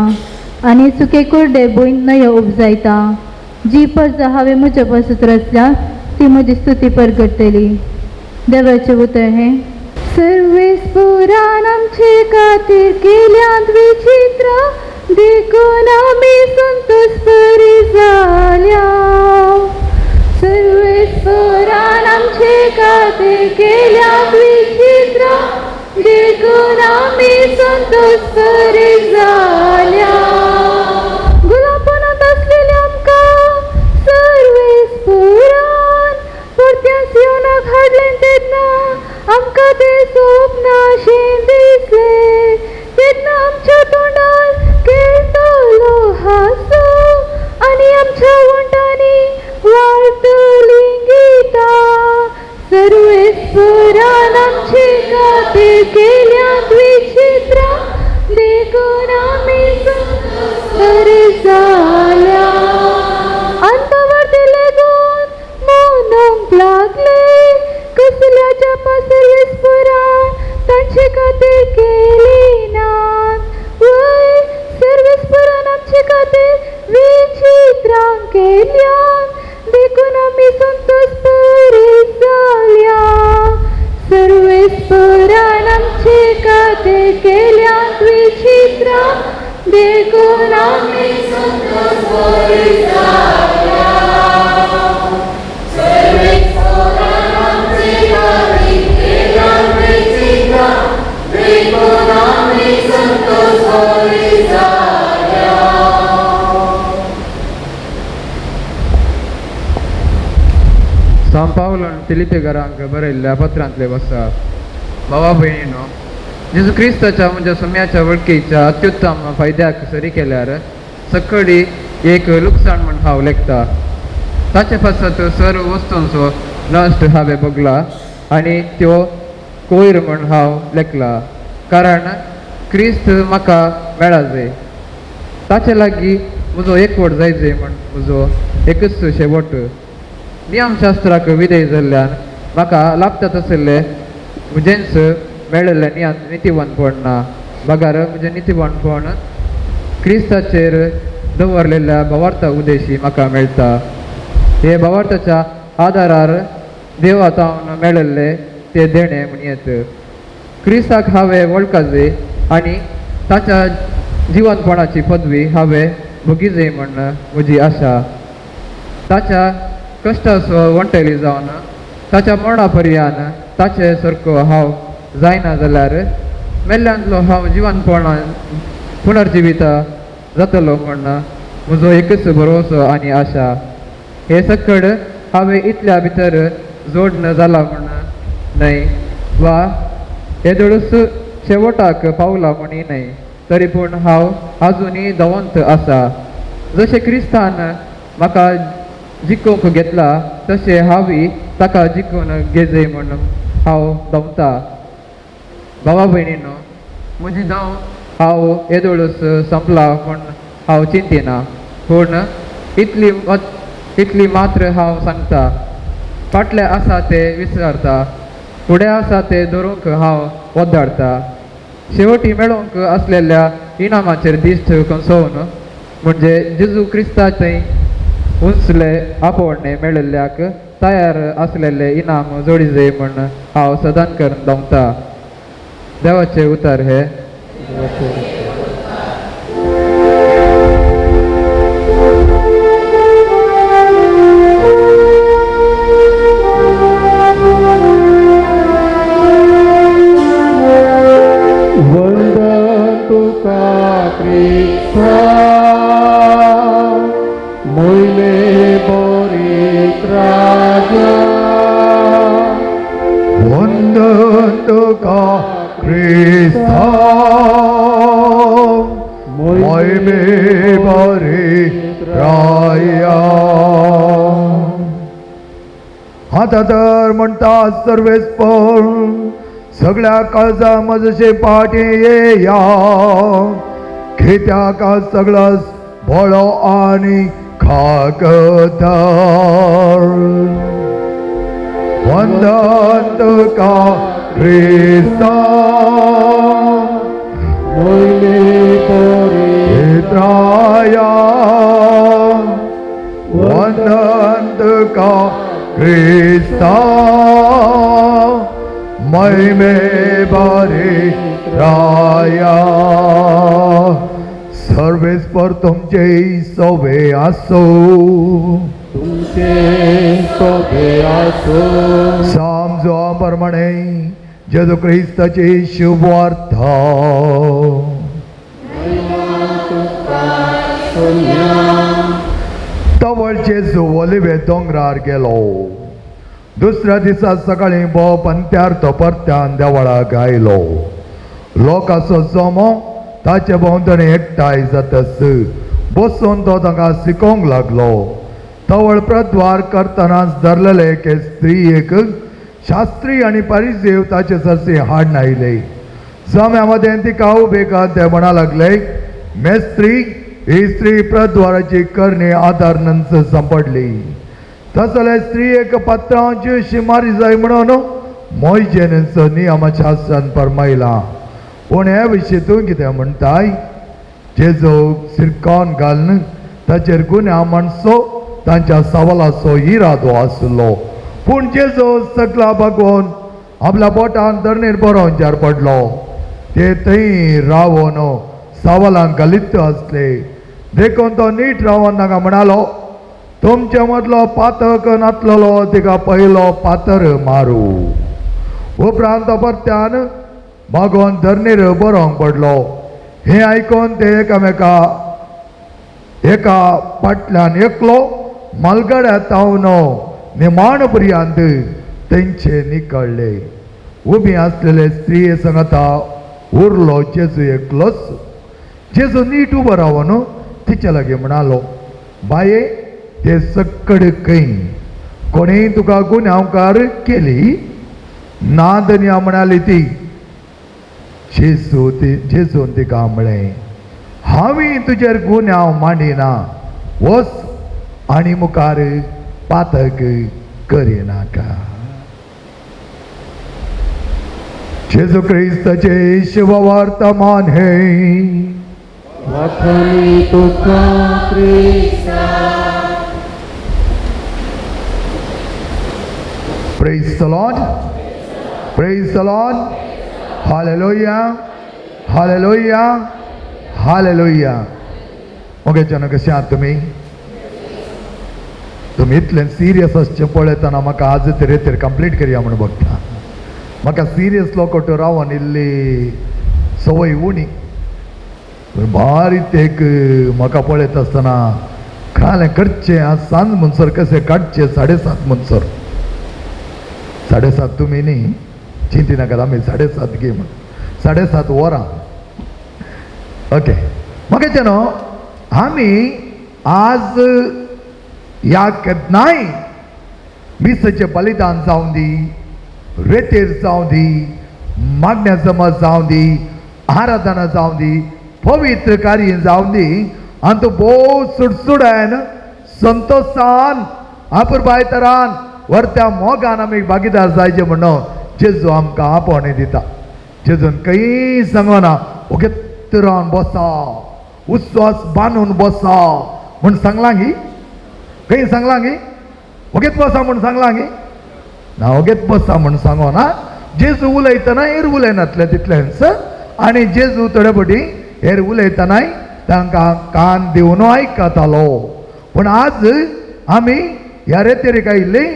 आनी सुके कुर्डे भुंयत न्हंयो उपजयता. जी परजां हांवें म्हज्या पासून रचल्या ती म्हजी स्तुती परगटतली. देवाचें उतर हें. सर्वेस्पुरान आमचे खातीर केल्यांत विचित्र, देखून आमी संतोश बरी जाल्या. सर्वेस्पुरान आमचे खातीर केल्यांत विचित्र, देखून आमी संतोष बरी जाल्या. गुलामपणांत आसलेले आमकां सर्वेस्पुरान परत्या सियोनाक हाडलें तेन्ना आमकां तें स्वप्नाशें दिसलें. तेन्ना आमच्या तोंडार खेळटलो हांसो आनी आमच्या वंटांनी वाळटलीं गितां. सर्वेस्पुरान आमचे खातीर केल्यांत विचित्र, देखून आमी बरी जाल्या. अंतवर्ती लेगून मनोवंक लागले, कसल्या जापा सर्वेस्पुरान तांचे खातीर केली नात. वय, सर्वेस्पुरान आमचे खातीर ते केल्या विचित्र देखून आम्ही संतोष करीता. San Paulon Filipegarank बरयल्ल्या पत्रांतले वसा. भावा भयणीनो, जेजू क्रिस्ताच्या म्हणजे सम्याच्या वळखीच्या अत्युत्तम फायद्याक सरी केल्यार सकडी एक लुकसाण म्हण हांव लेखता. ताचे पासत सर्व वस्तूंचो नश्ट हांवें बगला आनी त्यो कोयर म्हण हांव लेखला. कारण क्रिस्त म्हाका मेळा जाय. ताचे लागीं म्हजो एकवट जायचे म्हण म्हजो एकच शेवट. नियमशास्त्राक विधेय जाल्ल्यान म्हाका लाभतात आशिल्ले म्हजेंच मेळिल्लें नितीवंतपण ना. बगार म्हजें नितीवंतपण क्रिस्ताचेर दवरलेल्या भावार्था उदेशी म्हाका मेळटा. हे भावार्थाच्या आदारार देवातावन मेळिल्ले ते देणे म्हणयेत. क्रिस्ताक हांवें वळखा जाय आनी ताच्या जिवंतपणाची पदवी हांवें भोगी जाय म्हण म्हजी आशा. ताच्या कश्टाचो वंटेली जावन ताच्या मरणा पर्यान ताचे सारको हांव जायना जाल्यार मेल्ल्यांतलो हांव जिवंतपणान पुनर्जिवीत जातलो म्हण म्हजो एकच भरवसो आनी आशा. हे सकड हांवें इतल्या भितर जोडन जाला म्हण न्हय वा येदळूच शेवटाक पावला म्हणी न्हय, तरी पूण हांव आजुनी दवंत आसा. जशें क्रिस्तान म्हाका जिखूंक घेतला तशें हांवूय ताका जिखून घेजय म्हण हांव दवता. भावा भयणीनो, म्हजी धांव हांव येदोळूच संपला म्हण हांव चिंतिना. पूण इतली मात्र हांव सांगता, फाटलें आसा तें विसरता, फुडें आसा तें धरूंक हांव वद्दाडटा. शेवटी मेळूंक आसलेल्या इनामाचेर दिश्ट कसोवन म्हणजे जेजू क्रिस्ताचें उंचले आपोवणे मेळिल्ल्याक तयार आसलेले इनाम जोडी जाय म्हण हांव सदांच करून दवता. देवाचे उतर हे. वंदन तुका क्रिस्ता मोइले बोरीत राजा. वंदन तुका क्रिस्ता मोहिमे बरीत राया. आता तर म्हणटा सर्वेस्पर सगळ्या काळजा मजशे पाठी येया. खेत्या का सगळाच बळो आणि खाकतार. वंदन तुका क्रिस्ता मोइले बोरीत राया. वंदन तुका क्रिस्ता महिमे बरीत राया. सर्वेस्पर तुमचे सोबे आसो. तुमचे सोबे आसो. समजो प्रमाणे जेजू क्रिस्ताची शुभ वार्ता. तवळचे जुवलिवे दोंगरार गेलो. दुसऱ्या दिसा सकाळी भोव पंत्यार तो परत्यान देवळाक आयलो. लोकांचो जमो ताचे भोंवतणी एकठांय जातस बसून तो तांकां शिकोवंक लागलो. तवळ प्रद्वार करतनाच धरलेले एके स्त्रीयेक शास्त्री आनी परिसेव ताचे सरसे हाडून आयले. जम्यामध्ये तिका उबे कर ते म्हणा लागले, मेस्त्री, ही स्त्री प्रद्वाराची करणी आदारनंच सांपडली. तसले स्त्रीयेक पत्रांची शिमारी जाय म्हणून मोयजेनच नियमशास्त्रान फरमायला. पूण हे विशीं तूं कितें म्हणटाय? जेजू सिरकोन घालन ताचेर गुन्या माणसो तांच्या सवालाचो इरादो आसलो. पूण जेजू सकला बघून आपल्या बोटान धरणेर बरोवच्यार पडलो. ते थंय रावन सवालांक घालीत आसले देखून तो नीट रावन ताका म्हणालो तुमच्या मदलो पातक नातलेलो तिका पयलो पातर मारू उपरांत तो परत्यान मागोन धरणीर बरोवंक पडलो हे आयकून ते एका फाटल्यान एकलो मलगड्या तावन निमाण पर्यंत तेंचे निकळले उबी आसलेले स्त्रिये सांगता उरलो जेजू एकलोच जेजू नीट उबो रावन तिच्या लागी म्हणालो बाये ते सक्कड खंय कोणें तुका गुन्यांवकार केली नादन्या म्हणाली ती जेजून तिका म्हळें हांवें तुजेर गुन्यांव मांडिना वच आनी मुखार पातक करिनाका जेजू क्रिस्ताचे शुभ वर्तमान हे वाचनी तुका Praise the Lord. Praise the Lord. Hallelujah. Hallelujah. Hallelujah. Okay चलो कशे आहात तुम्ही इतलें सिरियस आसचें पळयतना म्हाका आज तरेतेर कंप्लीट करया म्हणून बघता म्हाका सिरियस लोकोटो रावन इल्ली सवय उणी बारीक एक म्हाका पळयत आसतना खालें करचें आज सांज म्हणसर कशें काडचें 7:30 म्हणसर 7:30 तुमी न्ही चिंती नाकात आमी 7:30 घे म्हण 7:30 वरां ओके म्हाका न्हू आमी आज ह्या केन्नाय मिसाचें बलिदान जावं दी रेतेर जावं दी मागण्या समज जावं दी आराधना जावं दी पवित्र कार्य जावं दी आनी तूं भोव सुडसुडान संतोशान आपुरबायतरान वर्त्या मोगान आमी भागीदार जायचे म्हणून जेजू आमकां आपोवणें दिता जेजून खंय सांगना ओगेत रावन बसा उस्वास बांदून बसा म्हूण सांगलां गी खंय सांगलां गी ओगेत बसा म्हूण सांगलां गी ना ओगेत बसा म्हूण सांगोना जेजू उलयतना हेर उलयनातले तितलेंच आनी जेजू थोडे फावटी हेर उलयतनाय तांकां कान दिवन आयकतालो पूण आज आमी ह्या रेतेरीक आयिल्ली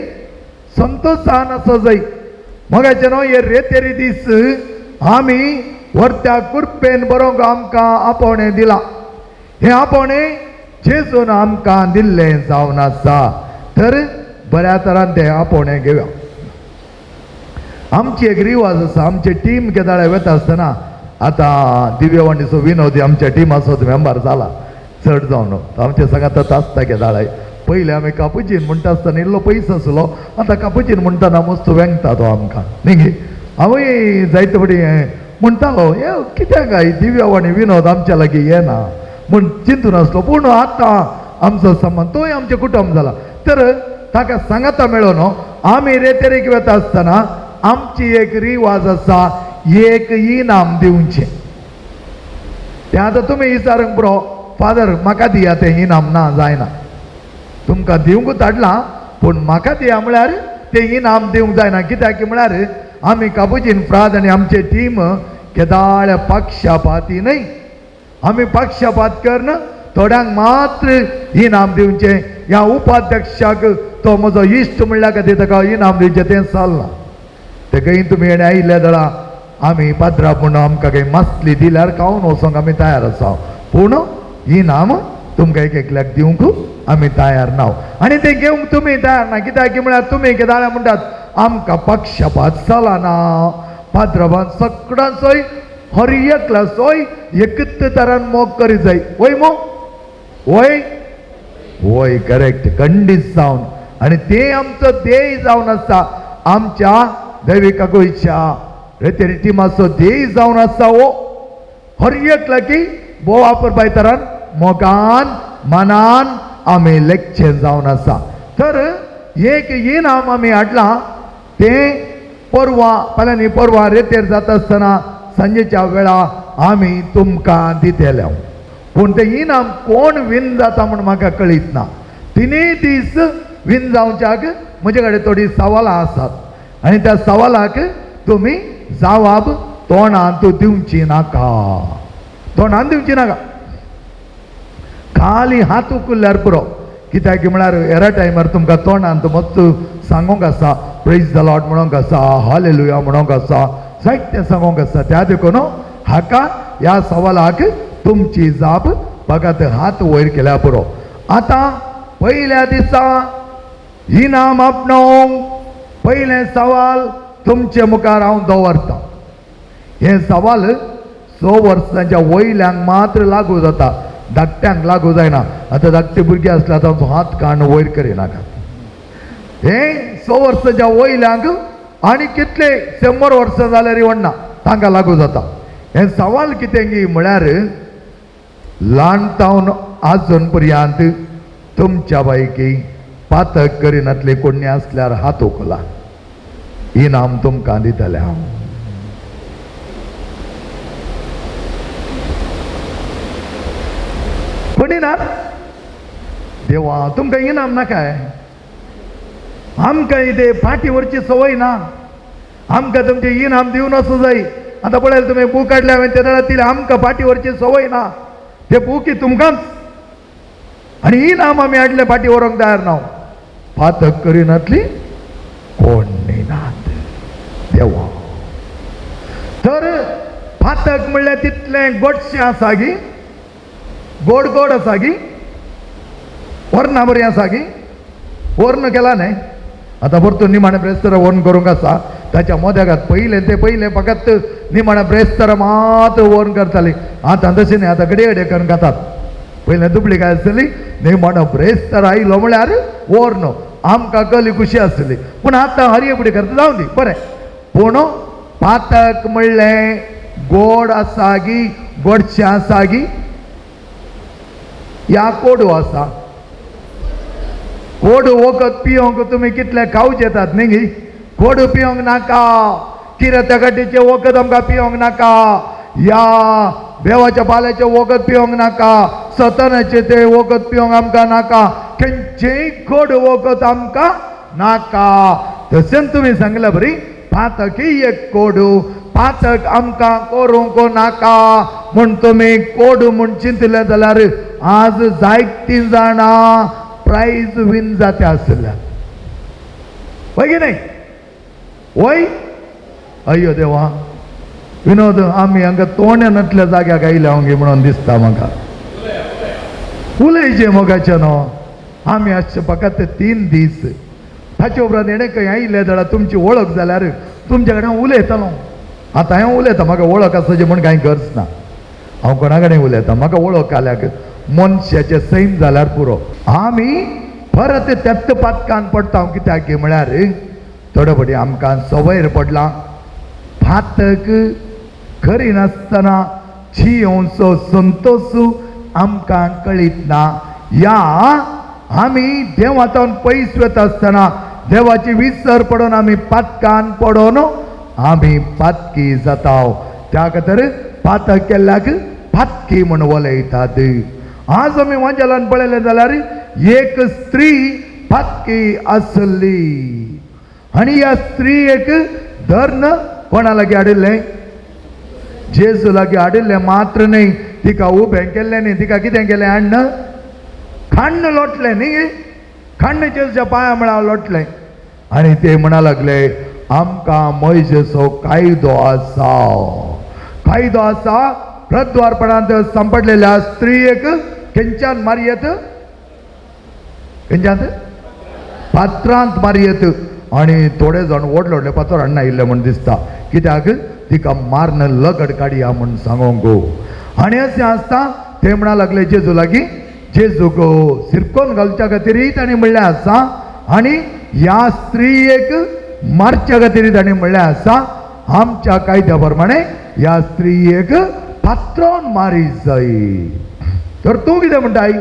संतोशान आसा जाय मोगाचे न्हू हे रेतेरी दीस आमी वर्त्या कृपेन बरोवंक आमकां आपोवणें दिलां हें आपोवणें जेजून आमकां दिल्लें जावन आसा तर बऱ्या तरान तें आपोवणें घेवया आमची एक रिवाज आसा आमचे टीम केदाळे वता आसतना आतां दिव्यवाणीचो विनोदी आमच्या टिमाचो मेंबर जाला चड जावन आमचे सांगात आसता केदाळे पयलीं आमी कापुजीन म्हणटा आसतना इल्लो पयसो आसलो आतां कापुजीन म्हणटना मस्त वेंगता तो आमकां न्ही गे हांवूय जायते फावटी म्हणटालो हे कित्याक ही दिव्यवाणी विनोद आमच्या लागीं येना म्हूण चिंतून आसलो पूण आतां आमचो संबंद तोय आमचें कुटुंब जाला तर ताका सांगाता मेळो न्हू आमी रेतेरेक वता आसतना आमची एक रिवाज आसा एक इनाम दिवचें तें आतां तुमी विचारूंक पुरो फादर म्हाका दिया तें इनाम ना जायना तुमकां दिवंकूच धाडलां पूण म्हाका दिया म्हळ्यार तें इनाम दिवंक जायना कित्याक म्हळ्यार आमी कापुजीन फ्राद आनी आमचे टीम केदाळ पक्षपाती न्हय आमी पक्षपात करना थोड्यांक मात्र इनाम दिवचें ह्या उपाध्यक्षाक तो म्हजो इश्ट म्हणल्या खातीर ताका इनाम दिवचें तें चलना तेकाय तुमी हेणे आयिल्ल्या दळा आमी पात्रां पूण आमकां काही मासली दिल्यार खावन वचोंक आमी तयार आसा पूण इनाम तुमकां एक एकल्याक दिवंक आमी तयार ना आनी तें घेवंक तुमी तयार ना कित्याक म्हळ्यार तुमी केदाळ्या म्हणटात आमकां पक्षपात चलना पात्रांवान सगळ्यांचोय हर एकल्याचोय एकच तरान मोग करीत जाय वय मो वय वय करेक्ट खंडीत जावन आनी तें आमचो ध्येय जावन आसा आमच्या दैविका गोंयच्या रेतेरी टिमाचो ध्येय जावन आसा हो हर एक लागी भोव वापरपायतरान मोगान मनान आमी लेखचें जावन आसा तर एक इनाम आमी हाडलां तें परवा फाल्यां परवा रेतेर जाता आसतना सांजेच्या वेळा आमी तुमकां दितले पूण तें इनाम कोण विन जाता म्हूण म्हाका कळीत ना तिनूय दीस विन जावच्याक म्हजे कडेन थोडीं सवालां आसात आनी त्या सवालाक तुमी जवाब तोंडांत दिवची नाका, तोंडांत दिवची नाका, खाली हात उखल्ल्यार पुरो. कित्याक म्हळ्यार एरा टायमार तुमकां तोंडांत मस्त सांगूंक आसा, प्रेज द लॉर्ड म्हणूंक आसा, हालेलुया म्हणूंक आसा, जायतें सांगूंक आसा. त्या देखून हाका ह्या सवालाक तुमची जाप फकत हात वयर केल्या पुरो. आतां पयल्या दिसा इनाम आपणावंक पयले सवाल तुमचे मुखार हांव दवरतां. हे सवाल 6 वर्सांच्या वयल्यांक मात्र लागू जाता, धाकट्यांक लागू जायना. आतां धाकटे भुरगे आसल्यार तांचो हात काडून वयर करिनाकात. हे 6 वर्सांच्या वयल्यांक आनी कितले 100 वर्सां जाल्यार इवडना तांकां लागू जाता. हे सवाल कितें गी म्हळ्यार ल्हानतावन आजून पर्यंत तुमच्या पैकी पातक करिनातले कोणी असल्यार हात उखला, इनाम तुमकां दितले हांव. कोणी ना देवा तुमकां इनाम नाकाय, आमकां इथे फाटी वरची संवय ना, आमकां तुमचे इनाम दिवन असो जाय. आतां पळयलें तुमी बूक काडले हांवें त्या वेळार आमकां फाटी वरची संवय ना, ते बुकी तुमकांच, आनी इनाम आमी हाडले फाटी व्हरोंक तयार ना. फातक करिनातली कोण नात देवा. तर फातक म्हणल्यार तितलें गोडशें आसा गी, गोड गोड आसा गी, वर्ना बरी आसा गी. वर्ण केला न्हय, आतां परतून निमाणें ब्रेस्तर वर्ण करूंक आसा. ताच्या मोद्यागात पयले फकत निमाणें ब्रेस्तर मात्र वर्ण करताली. आतां तशें न्ही, आतां घडये घडये करून खातात. पयलें दुबळी काय आसतली, निमाणो ब्रेस्तर आयलो म्हळ्यार वर्ण, आमकां कली खुशी आसतली. पूण आतां हरये फुडें करता जावं दी बरें. पूण पातक म्हणलें गोड आसा गी, गोडशें आसा गी, या कोडू आसा. कोडू वखद पिवंक तुमी कितले खावचे येतात न्ही गी. कोडू पिवंक नाका, किरतगटीचे वखद आमकां पिवंक नाका, या देवाच्या पाल्याचे वखद पिवंक नाका, सतनाचे ते वखद पिवंक आमकां नाका, खंयचेय गोड वखद आमकां नाका. तशें तुमी सांगलें बरी, पातकी एक कोडू, पातक आमकां करूंक नाका म्हूण तुमी कोडू म्हूण चिंतले जाल्यार आज जायतीं जाणां प्राइज विन जाते आसल्या. वय की नाही वय. अय्यो देवा विनोद, आमी हांगा तोंड्यानतल्या जाग्याक आयल्या हांगे म्हणून दिसता म्हाका. उलयचे मोगाचे न्हू, आमी आसचे फकत 3 दीस. ताचे उपरांत हेणे खंय आयले जाल्यार तुमची वळख जाल्यार तुमचे कडेन उलयतलो. आतां हांव उलयतां, म्हाका वळख आसाची म्हण कांय गरज ना. हांव कोणा कडेन उलयतां, म्हाका वळख आल्याक मनशाचे सैम जाल्यार पुरो. आमी परत त्याच पातकान पडटा. कित्याक की म्हळ्यार थोडे फावटी आमकां सवयर पडला फातक करिनासतना जियोचो संतोश आमकां कळीत ना. या आमी देवातावन पयस वता आसतना देवाची विसर पडून आमी पातकान पडून आमी पातकी जाता. त्या खातीर पातक केल्ल्याक पातकी म्हूण उलयतात. आज आमी वांजेलान पळयलें जाल्यार एक स्त्री पातकी आसली, आनी ह्या स्त्रीयेक धर्न कोणा लागीं हाडिल्लें? जेजू लागीं हाडिल्लें मात्र न्ही, तिका उबें केल्लें न्ही, तिका कितें केलें? हाडन खाण्ण लोटलें न्ही, खाण्ण जेजूच्या पांया म्हळ्यार लोटलें. आनी ते म्हणा लागले आमकां मोइजेचो कायदो आसा, कायदो आसा. प्रद्वारपणांत सांपडलेल्या स्त्रीयेक खंयच्यान मारयेत? खंयच्यान? पात्रांत मारयेत. आनी थोडे जाण व्हडले व्हडले पातर हाडून आयिल्ले म्हण दिसता. कित्याक तिका मारन लगड काडया म्हण सांगोंक. आनी अशें आसता ते म्हणा लागले जेजू लागीं, जेजूक सिरकोन घालच्या खातीर ताणें म्हणलें आसा, आनी ह्या स्त्रीयेक मारच्या खातीर ताणें म्हणलें आसा. आमच्या कायद्या प्रमाणे ह्या स्त्रीयेक पात्रावन मारी जाय. तर तूं कितें म्हणटाय?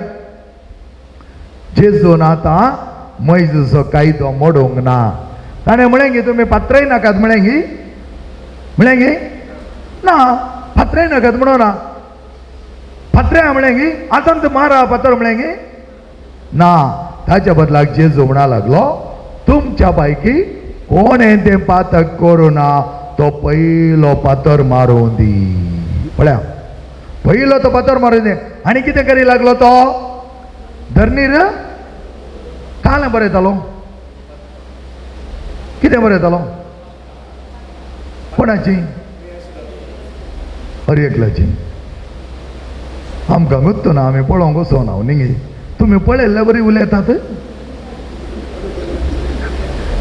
जेजून आतां मोइजेचो कायदो मोडूंक ना. ताणें म्हळें की तुमी पात्रय नाकात म्हळें की, म्हळें की ना पात्रय नाकात म्हणो ना. पात्रय म्हळें की आतांत मारा पात्र म्हळें की ना. ताच्या बदलाक जेजू म्हणा लागलो तुमच्या पैकी कोणें तें पातक करूं ना तो पयलो पातर मारून दी. पळया पयलो तो पातर मारून दी. आनी कितें करी लागलो तो धरणीर काल बरयतालो. कितें बरयतालो? कोणाची? हरएकल्याची. आमकां गुत्तो ना, आमी पळोवंक वचोना न्ही. तुमी पळयल्ले बरी उलयतात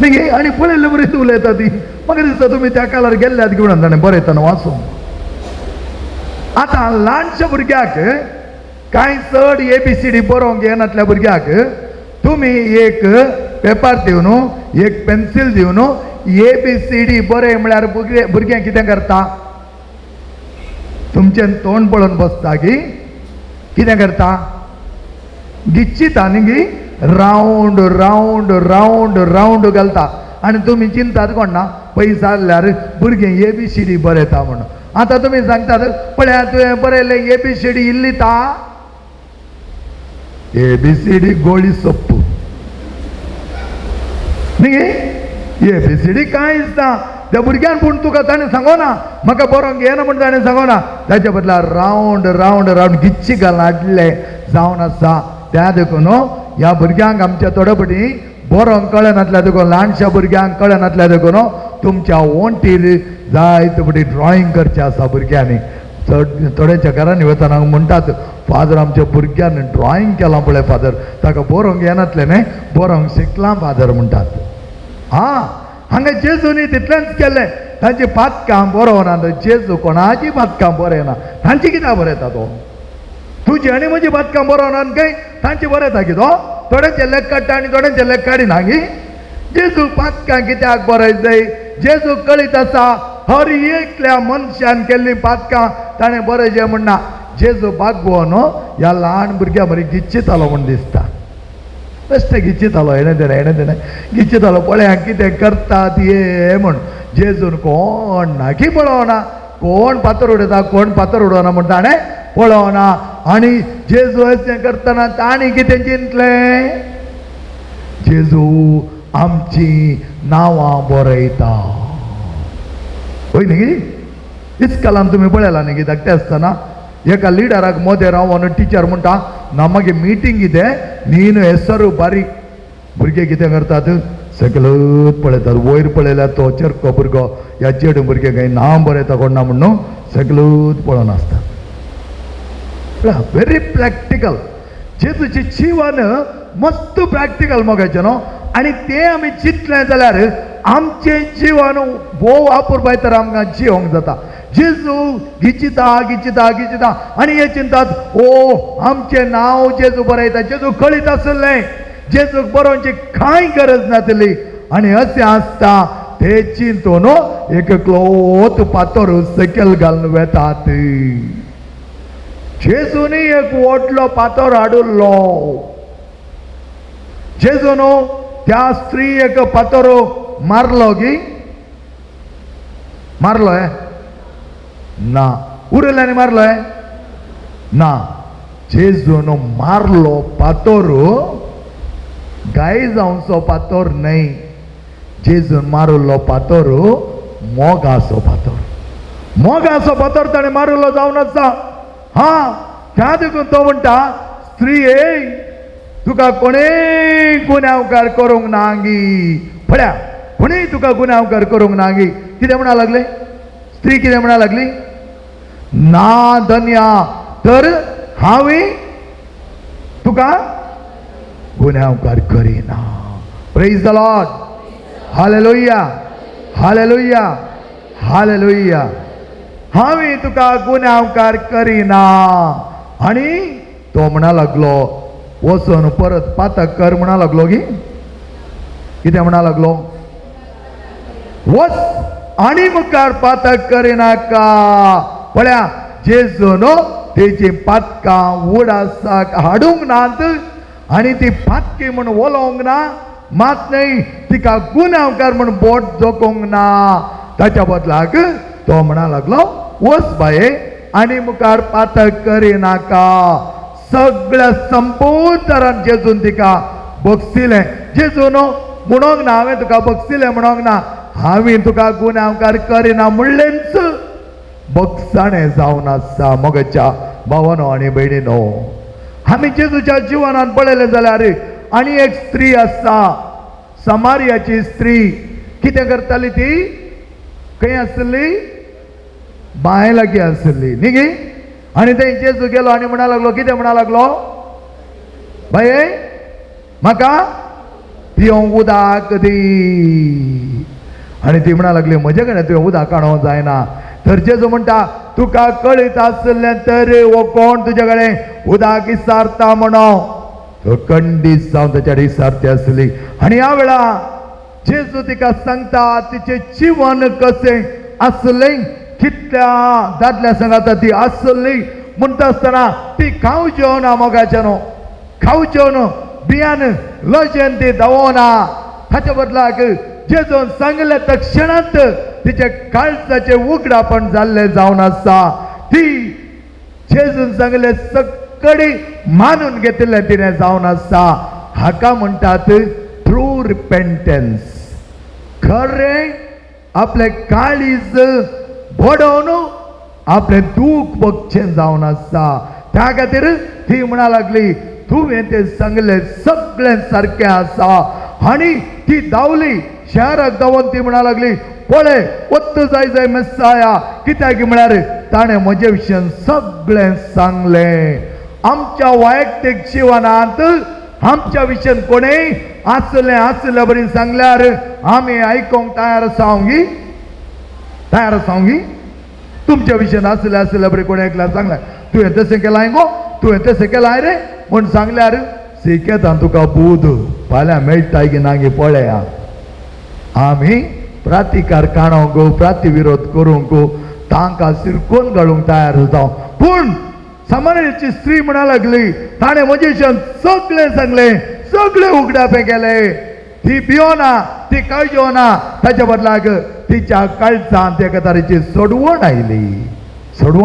न्ही, आनी पळयल्ले बरी उलयता ती. म्हाका दिसता तुमी त्या काळार गेल्ल्यात घेवन ताणें बरयतना वाचून. आतां ल्हानशा भुरग्याक कांय चड ABCD बरोवंक येनातल्या भुरग्याक तुमी एक पेपर दिवन एक पेन्सिल दिवन ABCD बरय म्हळ्यार भुरगें कितें करता? तुमचें तोंड पळोवन बसता की कितें करता? गिच्चिता न्ही, रावंड रावंड रावंड रावंड घालता. आनी तुमी चिंतात कोण ना पयस जाल्यार भुरगें ABCD बरयता म्हणून. आतां तुमी सांगतात पळया तुवें बरयलें ABCD इल्ली ता. ABCD गोळी सोप्प न्ही. ABCD कांयच ना त्या भुरग्यान. पूण तुका ताणें सांगो ना म्हाका बरोवंक येना म्हण ताणें सांगो ना. ताच्या बदला रावंड रावंड रावंड गिच्ची घालून हाडले जावन आसा. त्या देखून ह्या भुरग्यांक आमच्या थोडेपटी बरोवंक कळनातल्या देखून ल्हानशा भुरग्यांक कळनातल्या देखून तुमच्या वणटीर जायते पटी ड्रॉईंग करचें आसा भुरग्यांनी. थोड्याच्या घरांनी वतना म्हणटात फादर आमच्या भुरग्यान ड्रॉईंग केलां पळय फादर, ताका बरोवंक येनातलें न्ही, बरोवंक शिकलां फादर म्हणटात. हांगा जेजूनी तितलेंच केलें. तांची पातकां बरोवना. जेजू कोणाची पातकां बरयना. तांची कित्याक बरयता तो? तुजी आनी म्हजी पातकां बरोवना खंय तांची बरयता कितो? थोड्यांचे लेख काडटा आनी थोड्यांचे लेख काडिना गी. जेजू पातकां कित्याक बरयताय? जेजू कळीत आसा हर एकल्या मनशान केल्ली पातकां ताणें बरयचें म्हणना. जेजू बागवोन ह्या ल्हान भुरग्या मरी गिच्चितालो म्हण दिसता. बेश्टे गिच्चितालो. हेणें तेणें गिच्चितालो. पळया कितें करतात ये म्हण. जेजून कोण ना की पळोवना. कोण पातर उडयता कोण पातर उडोवना म्हण ताणें पळोवना. आनी जेजू अशें करतना ताणी कितें चिंतलें? जेजू आमची नांवां बरयता. होय न्ही. इस्कॉलान तुमी पळयलां न्ही धाकटे आसतना एका लिडराक मोदें रावन टिचर म्हणटा ना मागीर मिटींग कितें न्हीन हेसरू बारीक. भुरगे कितें करतात सकलत पळयतात. वयर पळयल्यार तो चेरको भुरगो ह्या चेडूं भुरगे खंय नांव बरयता कोण ना म्हण सकलत पळोवन आसतात. Very practical. जेजूची जीवन मस्त प्रॅक्टिकल मोगाचें न्हू. आनी तें आमी चिंतलें जाल्यार आमचें जीवन भोव वापर तर आमकां जियोंक जाता. जेजू गिचिता गिचिता गिचिता आनी हे चिंतात ओ आमचें नांव जेजू बरयता. जेजू कळीत आसलें. जेजूक बरोवची कांय गरज नासली. आनी अशें आसता ते चिंतून एक क्लोथ पातर सकयल घालून वेतात. जेजूनी एक व्हडलो पातर हाडुल्लो. जेजून त्या स्त्री एक पातर मारलो की मारलोय ना. उरयल्ल्यानी मारलोय ना. जेजून मारलो पातर गाय जावचो पातर न्हय. जेजून मारलो पातर मोगाचो पातर. मोगाचो पातर ताणें मारलो जावन आसा. त्या देखून तो म्हणटा स्त्री तुका कोणेय गुन्यांवकार करूंक ना गी. पळया कोणेय तुका गुन्यांवकार करूंक ना गी. कितें म्हणा लागले? स्त्री कितें म्हणा लागली? ना धन्या तर हांवें तुका गुन्यांवकार करिना. Praise the Lord. Hallelujah hallelujah hallelujah. हांवें तुका गुन्यांवकार करिना. आनी तो म्हणा लागलो वचून परत पातक कर म्हणा लागलो की कितें म्हणा लागलो? वच आनी मुखार पातक करिनाका. पळया जेजून तेची पातकां उडासाक हाडूंक नात आनी ती पातकी म्हूण वलोवंक ना. मात न्हय तिका गुन्यांवकार म्हूण बोट जोखूंक ना. ताच्या बदलाक तो म्हणा लागलो वच बाये आनी मुखार पातक करिनाका. सगळ्या संपूर्ण तरान जेजून तिका बक्षिलें. जेजून म्हणोंक ना हांवें तुका बक्षिलें म्हणोंक ना. हांवें तुका गुन्यांवकार करिना म्हणलेंच बगसाणें जावन आसा. मोगाच्या भावानो आनी भयणीनो, आमी जेजूच्या जिवनांत पळयलें जाल्यार आनी एक स्त्री आसा, समारियाची स्त्री. कितें करताली ती? खंय आसली? बांय लागीं आसली न्ही गे. आनी थंय जेजू गेलो आनी म्हणा लागलो, कितें म्हणा लागलो? बाये म्हाका पिवंक उदक दी. आनी ती म्हणा लागली, म्हजे कडेन तुवें उदक हाडूंक जायना. तर जेजू म्हणटा, तुका कळीत आसलें तर हो कोण तुजे कडेन उदक इसारता म्हणून. तो खंडीत जावन ताचेर इसारती आसली. आनी ह्या वेळा जेजू तिका सांगता तिचें जीवन कशें आसलें, कितल्या दादल्या संगात ती आसली. म्हणटा आसतना ती खाव जेवना, मोगाच्या न्हू, खाव जेवन बियान लजेन ती दवना. हाच्या बदलाक जेजून सांगले तक्षणांत तिचे काळजाचे उगडापण जाल्ले जावन आसा. ती जेजून सांगले सकडी मानून घेतले तिने जावन आसा. हाका म्हणटात ट्रू रिपेंटन्स. खरें आपले काळीज बडोवन आपले दूख बगचें जावन आसा. त्या खातीर ती म्हणा लागली, तुवें तें सांगलें सगळें सारकें आसा. आनी ती धांवली शहराक धांवन ती म्हणा लागली, पळय वत्त जाय जाय मेस्साया. कित्याक म्हळ्यार ताणें म्हजे विशयन सगळें सांगलें. आमच्या वैयक्तीक जिवनांत आमच्या विशयन कोणेय आसलें बरी सांगल्यार आमी आयकोंक तयार आसांगी. तयार आसांगी. तुमच्या विशयन आसलें बरी कोणें एकल्यार सांगल्यार, तुवें तशें केलां गो, तुवें तशें केलां रे म्हूण सांगल्यार सिकेतां तुका बूद फाल्यां मेळटाय की ना गे पळया. आमी प्रतिकार काडूंक, प्रतिविरोध करूंक, तांकां सिरकोन घालूंक तयार जावं. पूण समारियाची स्त्री म्हणा लागली, ताणें म्हजे विशयन सगळें सांगलें, सगळें उगडापें केलें. ती भियोना, ती काळजोना. ताच्या बदलाक तिच्या काळजांत एका तरेची सोडवण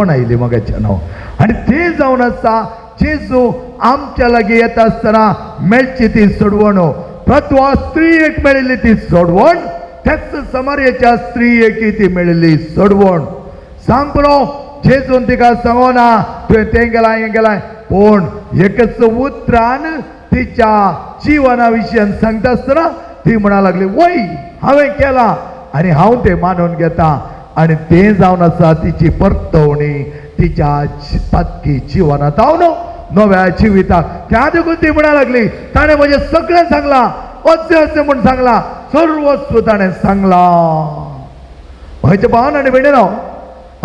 आयली मोगाच्या न्हू. आनी तें जावन आसा जेजू आमच्या लागीं येता आसतना मेळची ती सोडवण. प्रत्वा स्त्रीयेक मेळिल्ली ती सोडवण, त्याच समारियाच्या स्त्रीयेक ती मेळिल्ली सोडवण. सांग पुरो जेजून तिका सांगोना तुवें तें केलां हें केलां, पूण एकच उतरान तिच्या जिवना विशयन सांगता आसतना ती म्हणा लागली, वय हांवें केलां आनी हांव तें मानून घेता. आनी तें जावन आसा तिची परतवणी तिच्या पातकी जिवनांत हांव नव्या जिविताक. त्या देखून ती म्हणा लागली, ताणें म्हजें सगळें सांगलां, अशें म्हूण सांगलां, सर्वस्व ताणें सांगलां. म्हज्या भावान आनी भयणीनो,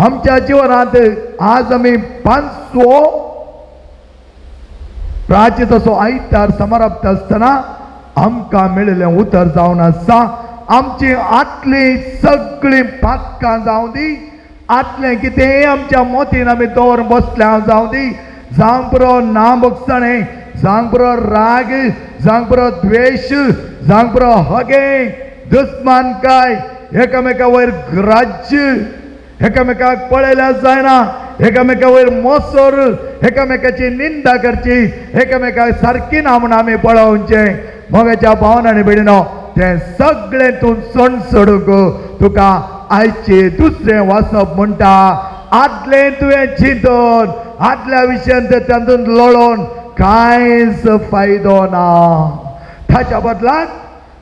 आमच्या जिवनांत आज आमी 500 प्राचीन आयतार समारंभ आसतना आमकां मेळिल्लें उतर जावन आसा, आमची आतली सगळीं पातकां जावं दी, आतलें कितेंय आमच्या मोतीन आमी दवरून बसल्या जावं दी, जावं पुरो नाबगसाणें, जावं पुरो राग, जावं पुरो द्वेश, जावं पुरो हगे, दुस्मानकाय, एकामेका वयर ग्राज्य, एकामेकाक पळयल्या जायना, एकामेका वयर मोसोर, एकामेकाची निंदा करची, एकामेकाक सारकी ना म्हूण आमी पळोवचें. मोगाच्या भावान आनी भयणीनो, तें सगळें तूं सोडूंक तुका आयचे दुसरें वाचप म्हणटा. आदलें तुवें चिंतून, आदल्या विशयान तातूंत लढोवन कांयच फायदो ना. ताच्या बदलाक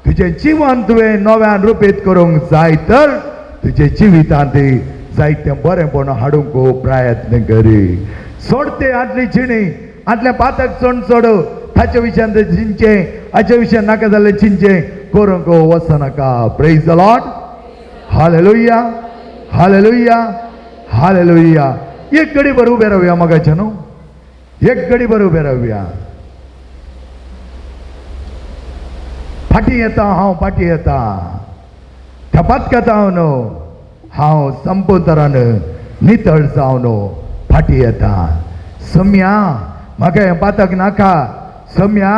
तुजें जिवन तुवें नव्यान रुपीत करूंक जाय तर तुजे जिवितांत जायतें बरेंपण हाडूंक प्रयत्न करी. सोडते आदली जिणी, आदलें पातक सोड, ताच्या विशयान चिंचे, हाच्या विशयान नाका जाल्लें चिंचे करूंक वचनाका. Praise the Lord. Hallelujah, hallelujah, हालेलुया. एक घडी भर उबे रावया मोगाच्या न्हू, एक घडी भर उबे रावया. फाटी येता हांव, फाटी येता त्या पातकात हांव न्हू, हांव संपूर्ण तरान नितळ जावन फाटी येता. सम्या म्हाका हें पातक नाका, सम्या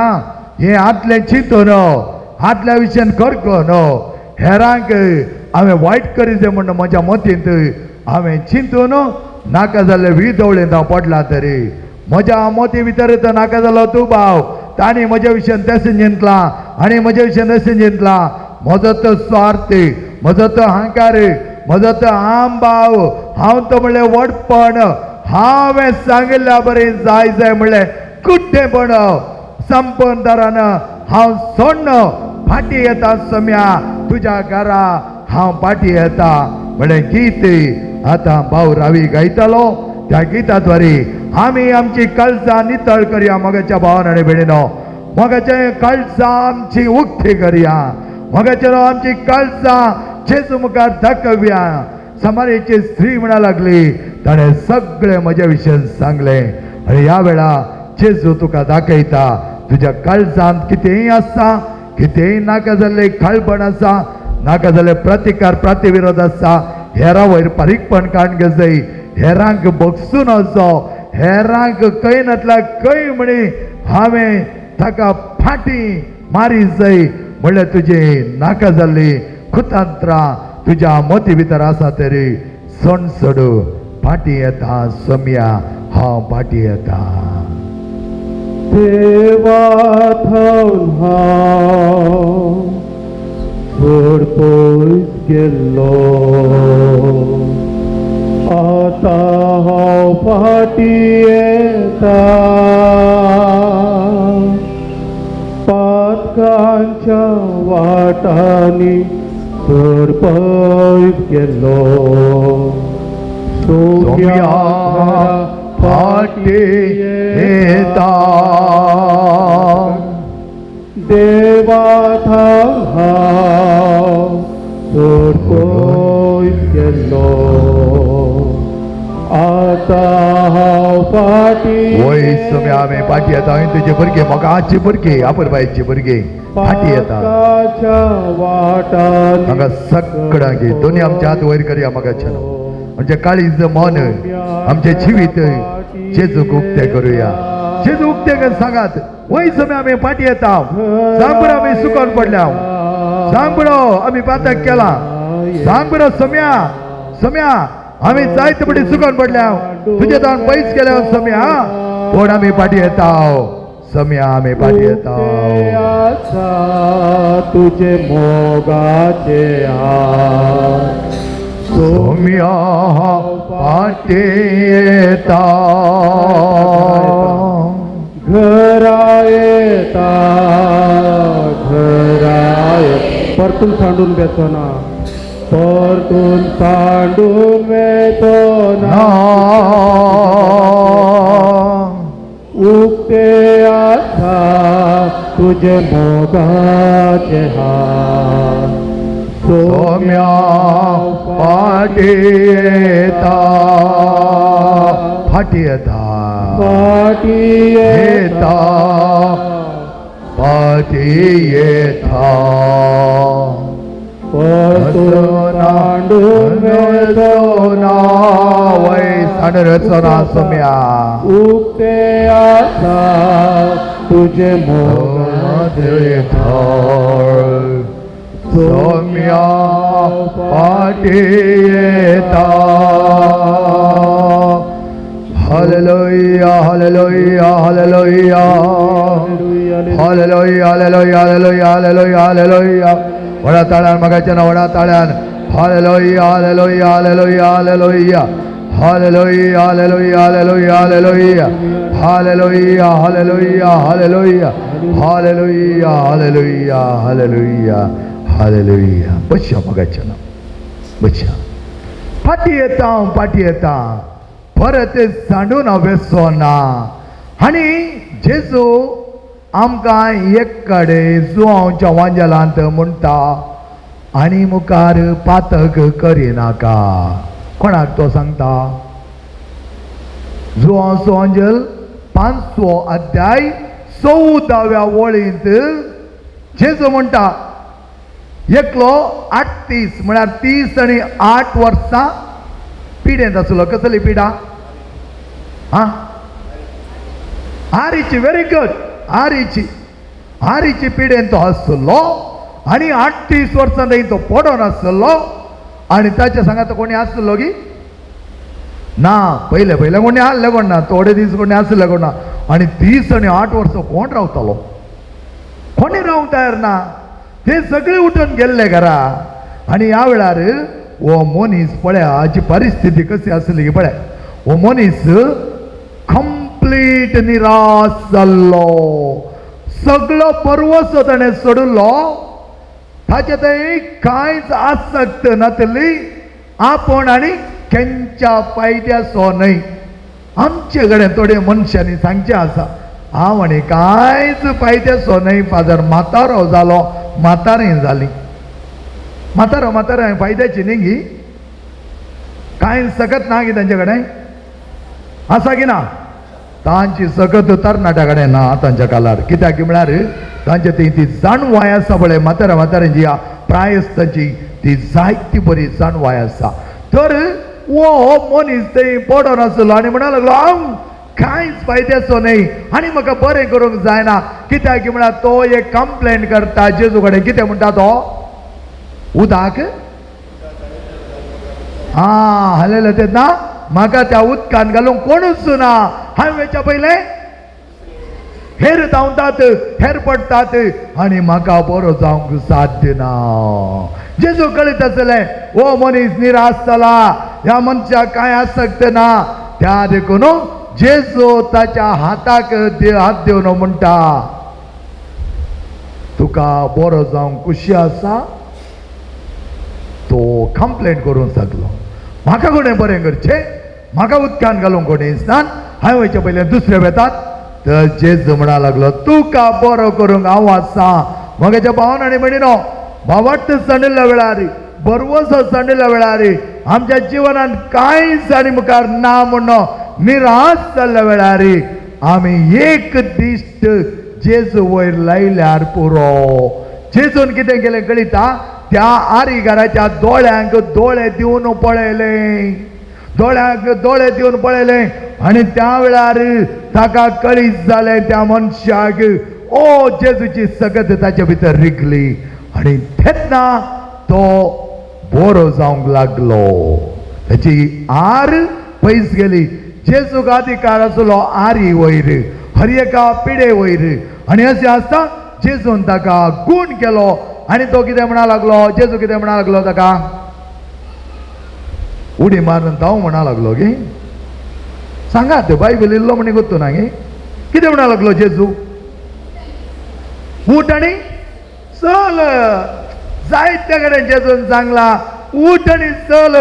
हें आदलें चिंतो न्हू, आदल्या विशयान करको न्हू, हेरांक हांवें वायट करीत म्हण म्हज्या मतींत हांवें चिंतून नाका जाल्लें विदवळेंत हांव पडला. तरी म्हज्या मोती भितर नाका जालो तूं भाव, तांणी म्हज्या विशयान तशें चिंतलां आनी म्हज्या विशयान अशें चिंतलां. म्हजो तो स्वार्थ, म्हजो तो अहंकार म्हजो तो आंबाव हांव तो म्हणलें वडपण हांवें सांगिल्ल्या बरें जाय जाय म्हणलें कुड्डेपण संपदारान हांव सोडनो फाटी येता सम्या तुज्या घरा हांव फाटी येता म्हणलें गीत आतां भाऊ रावी गायतालो त्या गिताद्वारे आमी आमची काळजां नितळ करया मोगाच्या भावान आनी भयणीनो मोगाचे काळजां आमची उक्ती करया मोगाचेर आमची काळजां जेजू मुखार दाखवया समारेची स्त्री म्हणा लागली ताणें सगळें म्हज्या विशयी सांगलें आनी ह्या वेळा जेजू तुका दाखयता तुज्या काळजांत कितेंय आसा कितेंय नाका जाल्लें खळबण आसा नाका जाल्ले प्रतिकार प्रतिविरोध आसा हेरां वयर बारीकपण काडूंक जाय हेरांक बगसून वचो हेरांक कयनातल्या कय म्हणी हांवें ताका फाटी मारी जाय म्हणल्यार तुजी नाका जाल्ली कुतांत्रां तुज्या मोती भितर आसा तरी सणसड फाटी येता सम्या हांव फाटी येता देवा थावन हांव चड पयस गेल्लो आतां हांव फाटी येता पातकांच्या वाटांनी चड पयस गेल्लो सोम्या फाटी येता देवा थावन हांव चड पयस गेल्लो आतां हांव फाटी वय सम्या आमी फाटी येता हांवें तुजे भुरगे मोगाची भुरगे आपुरबायेची भुरगे फाटी येता वाटांनी हांगा सगळ्यांक दोनी आमचे हात वयर करया मोगाच्या म्हणजे काळीज मन आमचे जिवीत जेजूक उक्ते करूया जेजू उक्ते कर सांगात वय समय आमी फाटी येता सांग बरो आमी सुकोन पडल्या सांग बरो आमी पातक केला सांग बरो सम्या सम्या आमी जायते बडी सुकोन पडल्या तुजे जावन पयस केल्या सम्या पूण आमी फाटी येता सम्या आमी फाटी येता तुझे मोगाचे हात सोम्या फाटी येता घरा येता परतून सांडून बेतो ना परतून सांडून बेतो ना उक्ते आसा तुझे मोगाचे हात सोम्या फाटी येता फाटी येता फाटी येता फाटी येता परतून सांडून बेतो ना वय सांडून वेचो ना सोम्या उक्ते आसा तुझे मोगाचे हात सोम्या फाटी येता हालेलुया hallelujah hallelujah hallelujah hallelujah hallelujah hallelujah हालेलुया वडा ताळ्यान मगाच्या वडा ताळ्यान हालेलुया hallelujah hallelujah hallelujah hallelujah hallelujah hallelujah hallelujah hallelujah hallelujah hallelujah hallelujah hallelujah hallelujah हालेलुया बच्चा मगाच्या बच्चा फाटी येता परत सांडून वेसो ना आनी जेजू आमकां एक कडेन जुवांच्या वांजेलांत म्हणटा आनी मुखार पातक करिनाका कोणाक तो सांगता जुवांचो वांजल 5 अध्याय 14व्या वळींत जेजू म्हणटा एकलो 38 म्हळ्यार 30 आनी 8 वर्सां पिडेंत आसलो कसली पिडा आरीची व्हेरी गुड आरीची पिडेंत तो आसलो आनी 38 वर्सां थंय तो पडोन आसलो आनी ताच्या सांगात कोणी आसलो की ना पयले कोणी आसले कोण ना थोडे दीस कोणी आसले कोण ना आनी 30 आनी 8 वर्सां कोण रावतालो कोणी रावंक तयार ना ते सगळे उठून गेल्ले घरा आणि ह्या वेळार हो मनीस पळया हाची परिस्थिती कशी आसली की पळय हो मनीस कंप्लीट निराश जाल्लो सगळो पर्वसो ताणें सोडलो ताचे थंय कांयच आसक्त नासली आपण आनी खंयच्या फायद्याचो न्हय आमचे कडेन थोडे मनशांनी सांगचें आसा हांव आनी कांयच फायद्याचो न्हय फादर म्हातारो जालो म्हातारें जाली म्हातारा फायद्याची न्ही गी कांय सकत ना गी तांचे कडेन आसा की ना तांची सकत तरणाट्या कडेन ना तांच्या काळार कित्याक की म्हळ्यार तांचे ती जाणवाय आसा पळय म्हाताऱ्यांची प्रायस्तांची ती जायती बरी जाणवाय आसा तर वो मनीस थंय पडोन आसलो आनी म्हणूंक लागलो हांव कांयच फायद्याचो न्हय आनी म्हाका बरें करूंक जायना कित्याक की म्हळ्यार तो एक कंप्लेन करता जेजू कडेन कितें म्हणटा तो उदक हालेलो तें ना म्हाका त्या उदकान घालूंक कोणूच ना हांवें वेच्या पयलें हेर धांवतात हेर पडटात आनी म्हाका बरो जावंक साध्य ना जेजू कळीत आसलें हो मनीस निराश जाला ह्या मनशाक कांय आसक्त ना त्या देखून जेजू ताच्या हाताक हात देवन म्हणटा तुका बरो जावंक खुशी आसा तो कंप्लेंट करूंक लागलो म्हाका कोणें बरें करचें म्हाका उदकान घालूंक कोणें दिसना हांवें वयचे पयले दुसरे वेतात तर जेजू म्हणा लागलो तुका बरो करूंक हांव आसा मगाच्या भावान आनी म्हणिनो भावाट सांडिल्ल्या वेळार बरवसो सांडिल्ल्या वेळार आमच्या जिवनान कांयच आनी मुखार ना म्हणून निराश जाल्ल्या वेळार आमी एक दिश्ट जेजू वयर लायल्यार पुरो जेजून कितें केलें कळिता त्या आरीगाराच्या दोळ्यांक दोळे दिवन पळयले दोळ्यांक दोळे दिवन पळयले आनी त्या वेळार ताका कळीत जालें त्या मनशाक ओ जेजूची सकत ताचे भितर रिगली आनी तेन्ना तो बरो जावंक लागलो ताची आर पयस गेली जेजूक अधिकार आसलो आरी वयर हर एका पिडे वयर आनी अशें आसता जेजून ताका गूण केलो आनी तो कितें म्हणा लागलो जेजू कितें म्हणा लागलो ताका उडी मारून जावं म्हणा लागलो गे सांगात बायबल इल्लो म्हणी गोत्तू ना गे कितें म्हणा लागलो जेजू उठ आनी चल जायत्या कडेन जेजून सांगला उठ आनी चल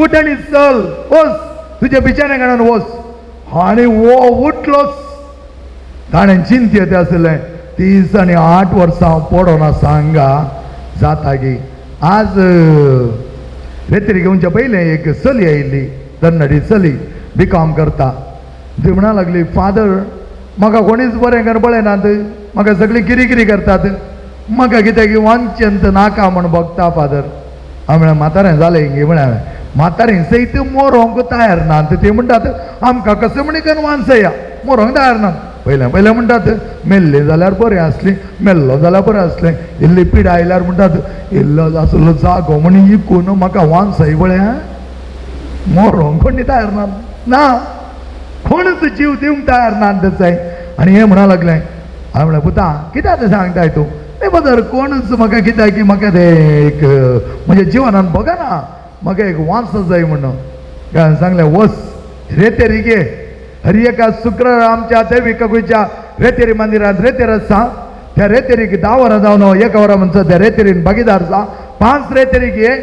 उठ आनी चल वच तुजे बिचारे काडून वच आनी वो उठलोच ताणें चिंतेत आसलें 30 आनी 8 वर्सां पडोन आसा हांगा जाता की आज रेत्री घेवच्या पयलें एक चली आयिल्ली तरणाटी चली B.Com करता ती म्हणा लागली फादर म्हाका कोणीच बरें कर पळयनात म्हाका सगळीं किरी करतात म्हाका कितें की वांचन नाका म्हण बगता फादर हांव म्हळ्यार म्हातारें जालें हिंगे म्हळ्यार म्हातारें सयत मोरोंक तयार नात ते म्हणटात आमकां कशें म्हणी करून वांचया मोरोंक तयार नात पयलें म्हणटात मेल्ले जाल्यार बरें आसलें मेल्लो जाल्यार बरें आसलें इल्ली पिडा आयल्यार म्हणटात इल्लो आसलो जागो म्हणी इकून म्हाका वांचय पळय मोरोंक कोणी तयार नात ना कोणूच जीव दिवंक तयार नात दसाय आनी हें म्हणा लागलें हांवें म्हळ्यार पुता कित्याक सांगताय तूं नाही बदर कोणूच म्हाका कित्याक की म्हाका ते एक म्हज्या जिवनान बघा ना म्हाका एक वांस जाय म्हणून सांगलें वस रेतेरी गे हर एका शुक्रार आमच्या दैविकच्या रेतेरी मंदिरांत रेतेर आसा त्या रेतेरीक 10 वरां जावन 1 वरां म्हणचो त्या रेतेरीन भागीदार आसा 5 रेतेरी घे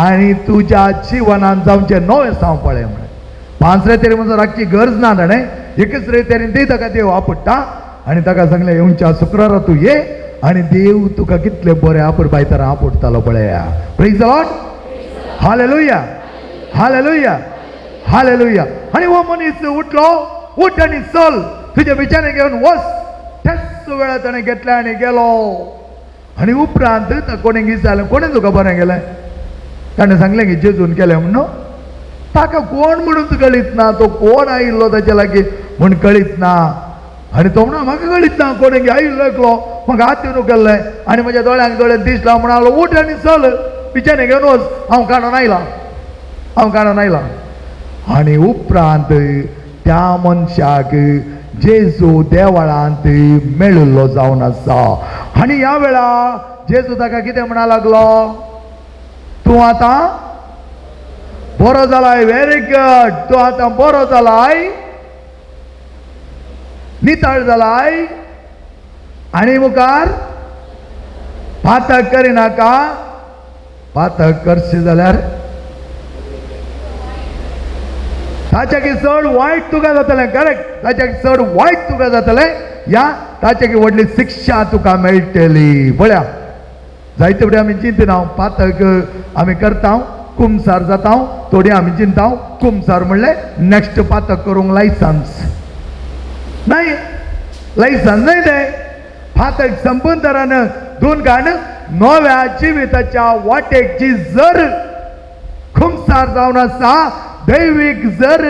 आनी तुज्या जिवनान जावचे नवे सांव पळय म्हण 5 रेतेरी म्हणचो राखची गरज ना ताणें एकच रेतेरीन ती ताका देव आपडटा आनी ताका सांगलें येवच्या शुक्रारा तूं ये आनी देव तुका कितले बरें आपूण पायतारा आपडटालो पळया praise the Lord hallelujah hallelujah hallelujah आनी हो मनीस उठलो उठ आनी चल तुजे बिचारे घेवन वच त्याच वेळा ताणें घेतले आनी गेलो आनी उपरांत कोणें विचारलें कोणें तुका बरें गेलें ताणें सांगलें की जेजून केलें म्हणून ताका कोण म्हणून कळीत ना तो कोण आयिल्लो ताचे लागीं म्हूण कळीत ना आनी तो म्हणून म्हाका कळीत ना कोणें आयिल्लो एकलो म्हाका हात दिवन केल्लें आनी म्हज्या दोळ्यांक दोळ्यान दिसला म्हणलो उठ आनी चल बिचारे घेवन वच हांव काडून आयलां आनी उपरांत त्या मनशाक जेजू देवळांत मेळिल्लो जावन आसा आनी ह्या वेळा जेजू ताका कितें म्हणा लागलो तूं आतां बरो जालाय. Very good. तूं आतां बरो जालाय, नितळ जालाय आनी मुखार पातक करिनाका. पातक करशी जाल्यार ताच्याकी चड वायट तुका जातलें. करेक्ट. ताच्याकी चड वायट तुका जातलें या ताच्याकी व्हडली शिक्षा तुका मेळटली. पळया जायते फुडें आमी चिंतना पातक आमी करता, कुमसार जाता, थोडी आमी चिंता कुमसार म्हणलें नेक्स्ट पातक करूंक लायसन्स नाही. लायसन्स नाही ते. पातक संपून तरान दोन कारण नव्या जिविताच्या वाटेची जर खुमसार जावन आसा, दैवीक जर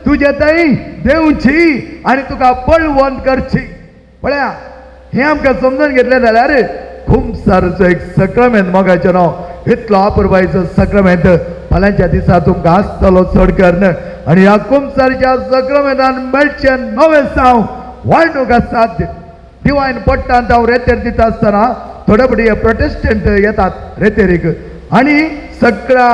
तुजे थंय देवची आनी तुका बळवंत करची. पळया हें आमकां समजून घेतलें जाल्यार खुमसारचो एक सक्रामेंत मोगाचें नांव इतलो अपुरबायचो सक्रामेंत फाल्यांच्या दिसा तुमकां आसतलो चड करून. आनी ह्या खुमसारच्या सक्रामेंतान मेळचें नवें साव वाडणूक आसात. दिवायन पडटांत हांव रेतेर दिता आसतना थोडे फुडें प्रोटेस्टंट येतात रेतेरीक आनी सगळ्या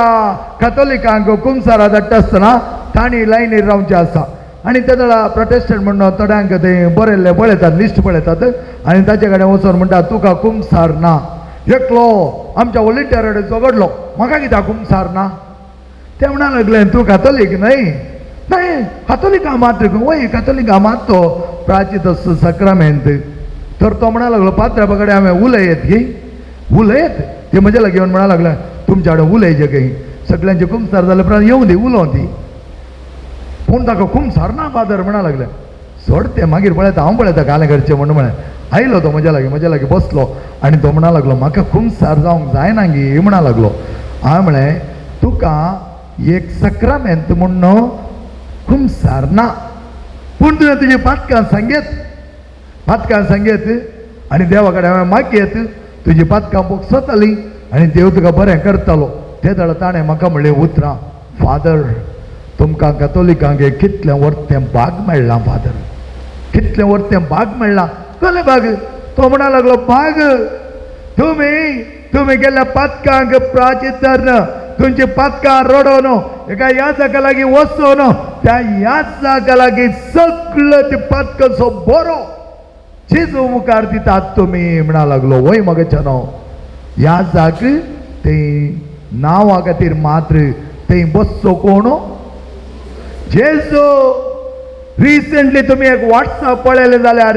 कॅथोलिकांक कुमसारा धाडटा आसतना तांणी लायनीर रावचें आसा. आनी ते जाल्यार प्रोटेस्टंट म्हणून थोड्यांक ते बरयल्ले पळयतात, लिस्ट पळयतात आनी ताचे कडेन वचून म्हणटा तुका कुमसार ना. एकलो आमच्या वॉलंटियरान झगडलो, म्हाका कित्याक कुमसार ना. ते म्हणा लागले तूं कॅथोलीक न्हय. नाही कॅथोलिका मात्र वय कॅथोलिका मात तो प्राचीत सक्रामेंत. तर तो म्हणा लागलो पात्रा कडेन हांवें उलयत घे उलयत. ते म्हजे लागीं येवन म्हणा लागले तुमच्या कडेन उलयचे खंय सगळ्यांचे कुमसार जाले उपरांत येवं दी उलोवं दी. पूण ताका कुमसार ना फादर म्हणा लागले. सोड ते मागीर पळयता हांव पळयता काले करचें म्हणून म्हळें. आयलो तो म्हज्या लागीं बसलो आनी तो म्हणा लागलो म्हाका कुमसार जावंक जायना गे म्हणा लागलो. हांवें म्हळें तुका एक सक्रामेंत म्हणून कुमसार ना, पूण तुवें तुजी पातकां सांगेत आनी देवा कडेन हांवें मागयत तुजी पातकां बोगसतली आनी देव तुका बरें करतलो. ते जाल्यार ताणें म्हाका म्हणलें उतरां फादर तुमकां कॅथोलिकांक कितलें वर्तें भाग मेळ्ळां फादर, कितलें वर्तें भाग मेळ्ळां. कसलें भाग. तो म्हणा लागलो भाग तुमी गेल्या पातकांक प्राचित्तन तुमची पातकां रडोवन एका ह्या जाका लागीं वचोन त्या ह्याच जाका लागीं सगळं ते पातकांचो बरो जेजू मुखार दितात तुमी म्हणा लागलो. वय मगेच्या न्हू ह्या जाग ते नांवा खातीर मात्र थंय बसचो कोण जेजू. रिसेंटली तुमी एक वॉट्सॅप पळयलें जाल्यार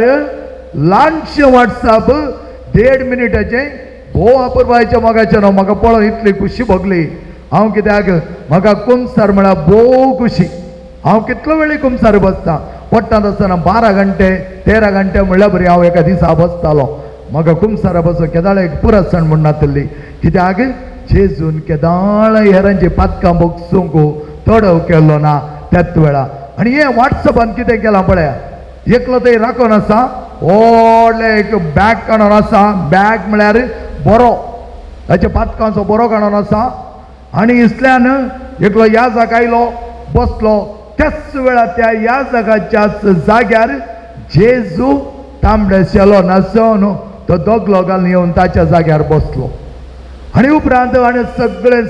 ल्हानशें वॉट्सॅप 1.5 मिनिटाचें भोव वापरपाचें मोगाचें न्हू. म्हाका पळोवन इतली खुशी भोगली. हांव कित्याक म्हाका कुमसार म्हळ्यार भोव खुशी. हांव कितलो वेळ कुमसार बसतां पडटात आसतना 12 घंटे 13 घंटे म्हणल्यार बरी हांव एका दिसा बसतालो. म्हाका कुमसारा बसून केदाळ एक पुरा सण म्हूण नातली. कित्याक जेजून केदाळ हेरांची पातकां बोगसूंक तडव केल्लो ना त्याच वेळा. आनी हे वॉट्सॅपान कितें केलां पळया एकलो थंय राखून आसा व्हडलें एक बॅग काडून आसा. बॅग म्हळ्यार बरो ताच्या पातकांचो बरो काडून आसा आनी इसल्यान एकलो ह्या जागा आयलो बसलो. त्याच वेळा त्या ह्या जागाच्याच जाग्यार जेजू तांबडे शेलो नासोवन तो दोगलो घालून येवन ताच्या जाग्यार बसलो. आनी उपरांत आनी सगळें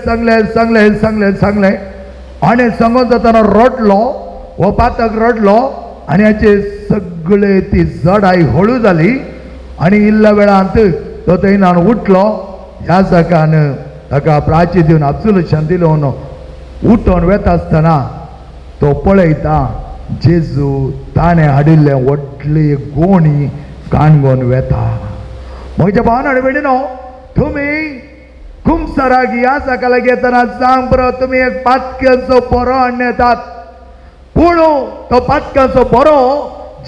सांगलें आनी सांगून जातना रडलो हो पातक रडलो आनी हाचे सगळे ती जडाई हळू जाली. आनी इल्ल्या वेळांत तो थंयनान उठलो. ह्या जागान ताका प्राची दिवन अब्सोल्यूशन दिलोन उठोन वेता आसतना तो पळयता जेजू ताणें हाडिल्लें व्हडली गोणी काणगोन वेता. म्हज्या भावान भयणीनो तुमी कुमसाराक ह्या जागा लागीं येतना सांग बरो तुमी एक पातक्याचो बरो हाडून येतात पूण तो पातक्याचो बरो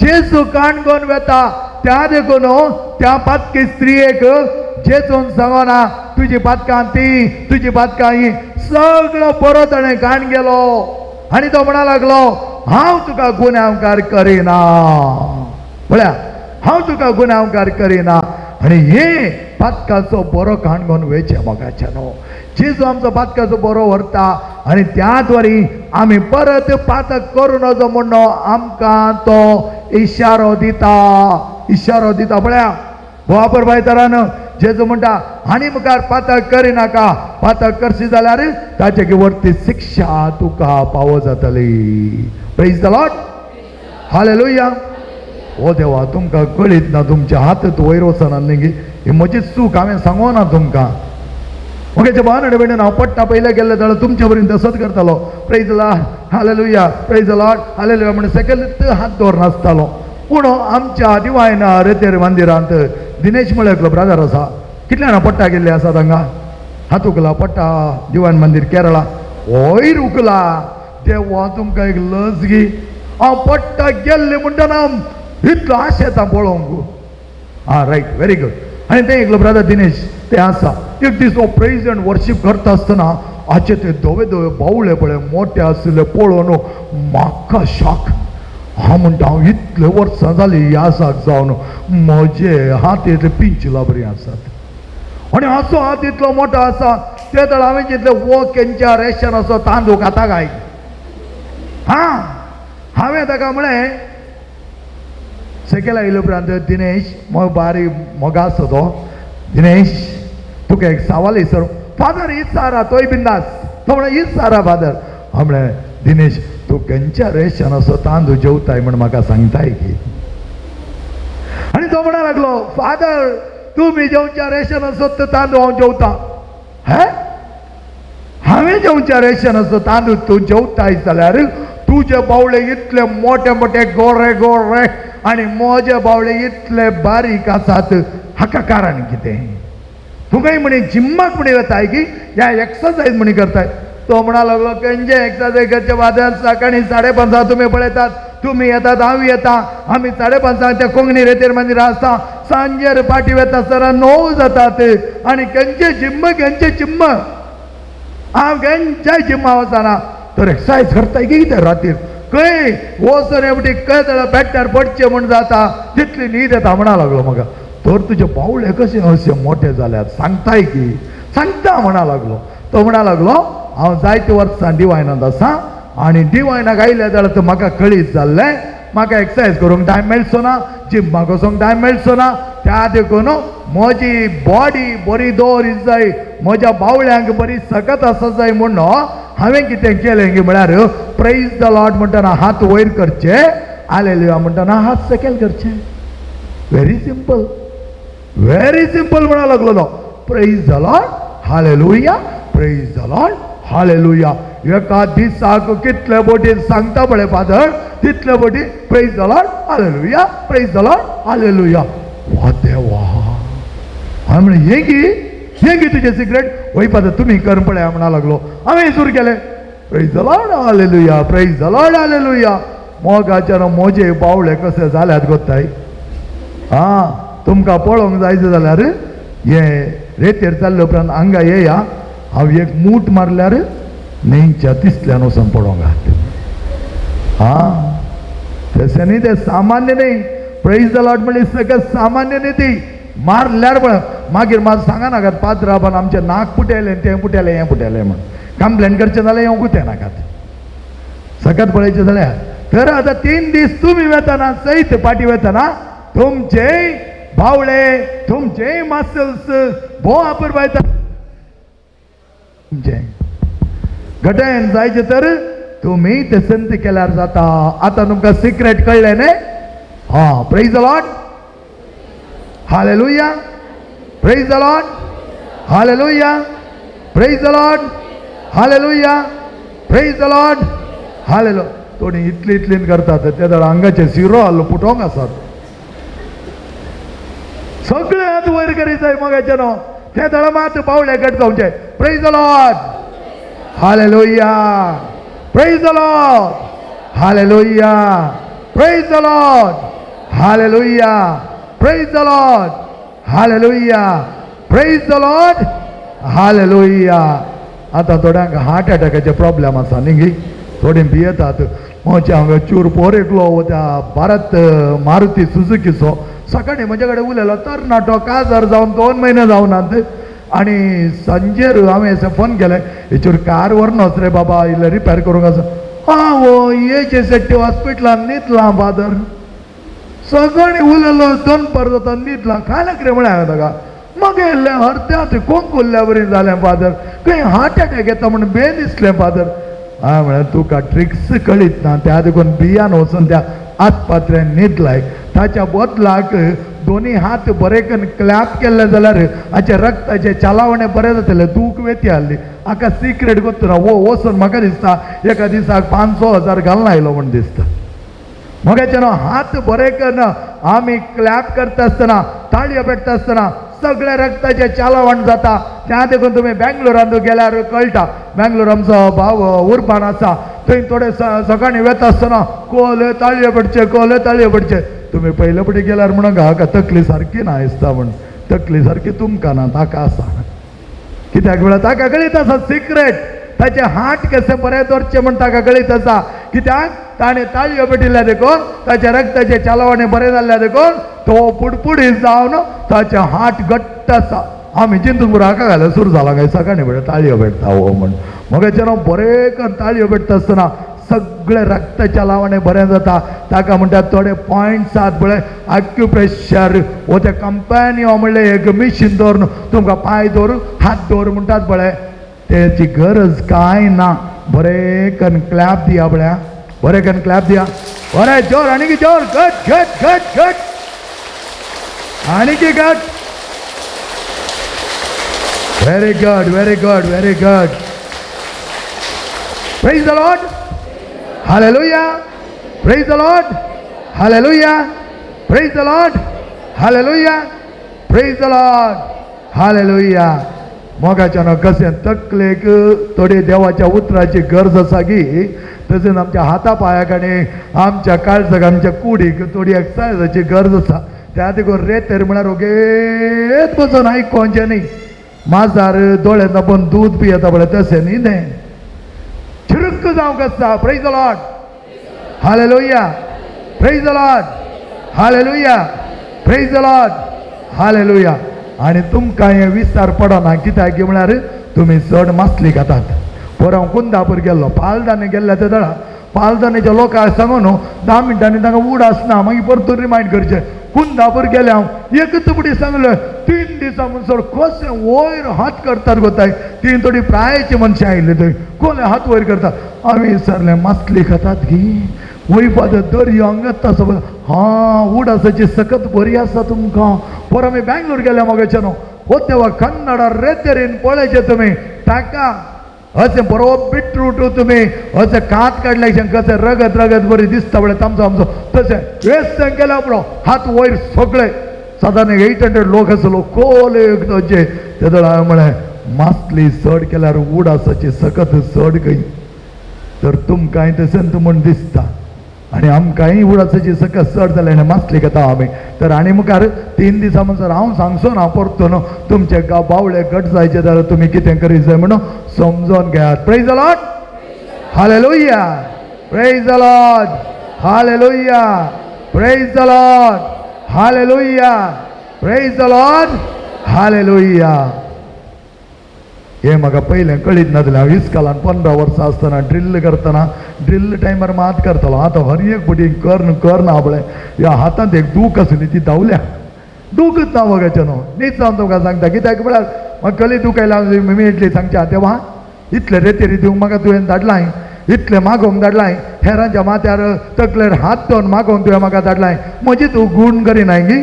जेजू काणगोन वेता. त्या देखून त्या पातकी स्त्रियेक जेजून सांगना तुजी पातकां ती तुजी पातकां ही सगळो बरो ताणें काण गेलो. आनी तो म्हणा लागलो हांव तुका गुन्यांवकार करिना. म्हळ्यार हांव तुका गुन्यांवकार करिना. आनी हे पातकाचो बरो काणगोन वयचें मोगाचें न्हू. जेजू आमचो पातकाचो बरो व्हरता आनी त्या द्वारी आमी परत पातक करूं नजो म्हणून आमकां तो इशारो दिता. पळया वापर बायतरान जेजू म्हणटा आनी मुखार पातक करिनाका, पातक करशी जाल्यार ताचे वरती शिक्षा तुका पावो जातली. Praise the Lord. हालेलुया. ओ देवा तुमकां कळीत ना तुमच्या हातात वयर वचना न्ही, ही म्हजी चूक हांवें सांगो ना तुमकां. म्हगे भावना बेडून हांव पडटा पयले गेल्ले जाल्यार तुमच्या पर्यंत तसोच करतालो. Praise the Lord. हालेलुया. Praise the Lord. हालेलुया म्हणून सेकंद हात दवर नासतालो. पूण आमच्या दिवायन रेतेर मंदिरांत दिनेश मळेकलो ब्रादर आसा, कितल्याना पट्टा गेल्ले आसा तांकां? हात उकला पट्टा दिवायन मंदिर केरळा. वयर उकला. देवा तुमकां एक लस गी. हांव पट्टा गेल्ले म्हणटना इतलो आश येता पळोवंक. हां रायट, व्हेरी गुड. आनी तें एकलो ब्रदर दिनेश ते आसा. एक दीस हो प्रेज एंड वर्शीप करता आसतना हाचे ते धवे धवे बावळे पळय मोठे आसले पळोवन म्हाका शॉक. हांव म्हणटा हांव इतले वर्सां जालीं ह्या आसाक जावन म्हजे हात इतले पिंचला बरी आसात आनी हाचो हात इतलो मोठो आसा. ते तर हांवें चिंतलें वो केंच्या रेशन असो तांदूळ खाता काय. हां हांवें ताका म्हळें सेकेला येयले उपरांत दिनेश बारीक मोगा आसा तो. दिनेश तुका एक सवाल विचारूं. फादर इचारा तोय बिंदास. तो म्हणे इचारा फादर. हांव म्हळें दिनेश तूं खंयच्या रेशन असो तांदूळ जेवताय म्हण म्हाका सांगताय की. आनी तो म्हणा लागलो फादर तुमी जेवच्या रेशन असो तो तांदूळ हांव जेवता. हे हांवें जेवच्या रेशन असो तांदूळ तूं जेवताय जाल्यार तुजे बावळे इतले मोठे मोठे गोरे गोरे आनी म्हजे बावळे इतले बारीक आसात. हाका कारण कितें? तुकाय म्हणे जिम्माक म्हणे वताय की ह्या एक्सरसायज म्हणे करताय. तो म्हणा लागलो खंयचे एक्सरसायज करचे फादर? सकाळी 5:30 तुमी पळयतात, तुमी येतात, हांव येता. आमी 5:30 त्या कोंकणी रेतेर मंदिर आसता. सांजेर पाटी वता सर 9 जातात. आनी खंयचे जिम्म खंयचे जिम्म? हांव खंयच्याय जिम्मा वचना. तर एक्सरसायज करताय की कितें रातीर? खंय वचून एवटी खंय जाल्यार बेड्डार पडचें म्हण जाता तितली न्हीद येता म्हणा लागलो म्हाका. तर तुजे बावळे कशे अशे मोठे जाल्यात सांगताय की? सांगता म्हणा लागलो. तो म्हणा लागलो हांव जायते वर्सां डिवायनांत आसा आनी डिवायनाक आयले जाल्यार म्हाका कळीत जाल्लें म्हाका एक्सरसायज करूंक टायम मेळचो ना, जिम्माक वचोंक टायम मेळचो ना. त्या देखून म्हजी बॉडी बरी दवरीत जाय, म्हज्या बावळ्यांक बरी सकत आसा जाय म्हणून हांवें कितें केलें की म्हळ्यार प्रेज द लॉर्ड म्हणटना हात वयर करचे, हालेलुया म्हणटना हात सकयल करचे. व्हेरी सिंपल, व्हेरी सिंपल म्हणा लागलो तो. प्रेज द लॉर्ड, हालेलुया, प्रेज द लॉर्ड, हालेलुया. एका दिसाक कितले बोटी सांगता पळय फादर तितले बोटी प्रेज द लॉर्ड, हालेलुया, प्रेज द लॉर्ड, हालेलुया. वा देवा. हांवें म्हणलें हे की तुजें सिक्रेट? वय फादर तुमी कर पळय म्हणा लागलो. हांवें सुरू केलें प्रेज द लॉर्ड, हालेलुया, प्रेज द लॉर्ड, हालेलुया. मोगाच्यान म्हजे बावळे कशे जाल्यात गोताय. हां तुमकां पळोवंक जायचं जाल्यार हे रेतेर जाल्ले उपरांत हांगा येया. हांव एक मूट मारल्यार न्हंयच्या तिसल्यान वचून पडोंक आहात. हां तशें न्ही, तें सामान्य न्ही. प्रेज द लॉर्ड म्हणली सगळं सामान्य न्ही ती. मारल्यार पण मागीर म्हाका सांगा नाकात पात्राबान आमचे नाक पुटेले तें पुटेलें हें पुटेलें म्हण. कंप्लेन करचें जाल्यार येवंक गुते नाकात. सकत पळयचें जाल्यार. तर आतां 3 दीस तुमी वेतना सयत पाटी वेतना तुमचे बावळे तुमचे मसल्स भोव वापर पायता. तुमचे घटन जायचे तर तुम्ही ते संत केल्यार जाता. आता तुमकां सिक्रेट कळ्ळें न्ही? हां प्रेज द लॉर्ड, हालेलुया, प्रेज द लॉर्ड, हालेलुया, प्रेज द लॉर्ड, हालेलुया, प्रेज द लॉर्ड, हालेलुया. थोडी इतलीन करतात ते तर आंगाचे शिरो हल्लो पुटोंक आसात. सगळे हात वयर करीत जाय मोगाचे न्हू. ते दळ मात बावळे कट जावचे. प्रेज द लॉर्ड, हालेलुया, प्रेज द लॉर्ड, हालेलुया, प्रेज द लॉर्ड, हालेलुया, प्रेज द लॉर्ड, हालेलुया, प्रेज द लॉर्ड, हालेलुया. आता थोड्यांक हार्ट अटॅकाचे प्रॉब्लेम आसा न्ही, थोडी भियेतात. म्हजे हांगा चूर पोर एकलो त्या भारत मारुती सुझुकीचो सकाळी म्हजे कडेन उलयलो. तरणाटो काजार जावन 2 म्हयने जावनात. आनी सांजेर हांवें अशें फोन केलें हेचेर कार व्हरनोच रे बाबा इल्लें रिपेर करूंक आसा. हां वो येचे सेट्टी हॉस्पिटलान न्हिदलां फादर. सगळें उलयलो 2 पर जाता न्हिदलां. काय कितें म्हळें हांवें ताका. मग हरत्यात कोण कोल्ल्या बरी जालें फादर खंय हार्ट अटॅक येता म्हणून बे दिसलें फादर हांव म्हळ्यार तुका ट्रिक्स कळीत ना त्या देखून बियान वचून त्या आतपात्र्यान न्हीद लाय ताच्या बदलाक दोन्ही हात बरे करून क्लॅप केले जाल्यार हाचे रक्ताचे चलावणे बरें जातले दूख वेती हाडली हाका सिक्रेट करतना वचून म्हाका दिसता एका दिसाक 500,000 घालून आयलो म्हण दिसता मोगाचे न्हू हात बरे करना आमी क्लॅप करता आसतना ताळयो पेटता आसतना सगळे रक्ताचे चालावण जाता त्या देखून तुम्ही बेंगलोरांत गेल्यार कळटा बेंगलोर आमचो भाव उर्बान आसा थंय थोडे सकाळी वेता आसतना कोले ताळयो पडचे तुम्ही पयले पटी गेल्यार म्हणून हाका तकली सारकी ना दिसता म्हण तकली सारकी तुमकां ना ताका आसा कित्याक म्हळ्यार ताका कळीत आसा सिक्रेट ताचे हार्ट कशें बरें दवरचें म्हण ताका कळीत आसा कित्याक ताणें ताळयो पेटिल्ल्या देखून ताचे रक्ताचे चालावणे बरें जाल्ल्या देखून तो पुडपुडीत जावन ताचे हार्ट घट्ट आसा आमी चिंतून हाका घालून सुरू जाला काय सकाळी म्हळ्यार ताळयो पेटता हो म्हण मोगाचे न्हू बरें करून ताळयो पेटता आसतना सगळे रक्त चलावणे बरें जाता ताका म्हणटात थोडे पॉयंट्स आहात पळय आक्युप्रेशर वो ते कंपॅनी म्हणलें एक मिशीन दवरून तुमकां पांय दवर हात दवर म्हणटात पळय त्याची गरज काय ना बरें करून क्लॅप दिया पळया बरें करून क्लॅप दिया बरें जोर आनी जोर घट घट घट घट आनी घट very good very good very good praise the Lord हालेलुया प्रेज द लॉर्ड हालेलुया प्रेज द लॉर्ड हालेलुया प्रेज द लॉर्ड हालेलुया मोगाच्या न्हू कशें तकलेक थोडी देवाच्या उतराची गरज आसा की तशेंच आमच्या हाता पांयाक आनी आमच्या काळजाक आमच्या कुडीक थोडी एक्सरसायजाची गरज आसा त्या देखून रेतेर म्हळ्यार ओगेत बसून आयकोवचें न्ही माजार दोळे दाबून दूध पियेता पळय तशें न्ही तें चिरुक्क जावंक आसता प्रेज द लॉर्ड हालेलुया प्रेज द लॉर्ड हालेलुया प्रेज द लॉर्ड हालेलुया आनी तुमकां हें विस्तार पडना कित्याक म्हळ्यार तुमी चड मासली खातात पर हांव कुंदापूर गेल्लो पालदानी गेल्ल्या त्या दळा पालदानीच्या लोकांक सांगून 10 मिनटांनी तांकां उड आसना मागीर परतून रिमायंड करचें कुंदापूर गेले हांव एकच फुटी सांगलें 3 दिसां म्हणसर कशें वयर हात करतात गोताय 3 थोडी प्रायाची मनशां आयिल्ली थंय कोले हात वयर करतात आमी विचारलें मासली खातात गी वय फादर दर्यो हांगात आसा हां उड आसाची सकत बरी आसा तुमकां पर आमी बेंगलोर गेले मोगाचे न्हू हो तेव्हा कन्नडा रेतेरीन पळयचे तुमी ताका अशें बरो बिटरूट तुमी अशें कात काडल्याशें कशें रगत रगत बरी दिसता पळय तामचो आमचो तशें वेस्त केल्या पुरो हात वयर सगळे सादारण 800 लोक आसलो कोले तशे तेदळ हांवें म्हळें मासली चड केल्यार उड आसाची सकत चड खंय तर तुमकांय तशेंच म्हूण दिसता आनी आमकांय उडासाची सकत चड जालें आनी मासली घेता आमी तर आनी मुखार 3 दिसां म्हणसर हांव सांगचो ना परतून तुमचे बावळे घट जायचे जाल्यार तुमी कितें करीत जाय म्हणून समजोन घेयात प्रेज द लॉर्ड हालेलुया प्रेज द लॉर्ड हालेलुया प्रेज द लॉर्ड हालेलुया प्रेज द लॉर्ड हालेलुया हे म्हाका पयलें कळीत नासलें हांव इस्कॉलान 15 वर्सां आसतना ड्रिल करतना ड्रिल टायमार मात करतालो आतां हर एक बुटी करना पळय ह्या हातांत एक दूख आसली ती धांवल्या दूखच ना वगाचें न्हू न्हीद जावन तुमकां सांगता कित्याक म्हळ्यार म्हाका कली दूख आयला इमिडियटली सांगच्या तेव्हा इतले रेतेरी दिवंक म्हाका तुवें धाडलाय इतलें मागोवंक धाडलाय हेरांच्या माथ्यार तकलेर हात दवरून मागोवंक तुवें म्हाका धाडलाय म्हजी तूं गूण करिनाय गी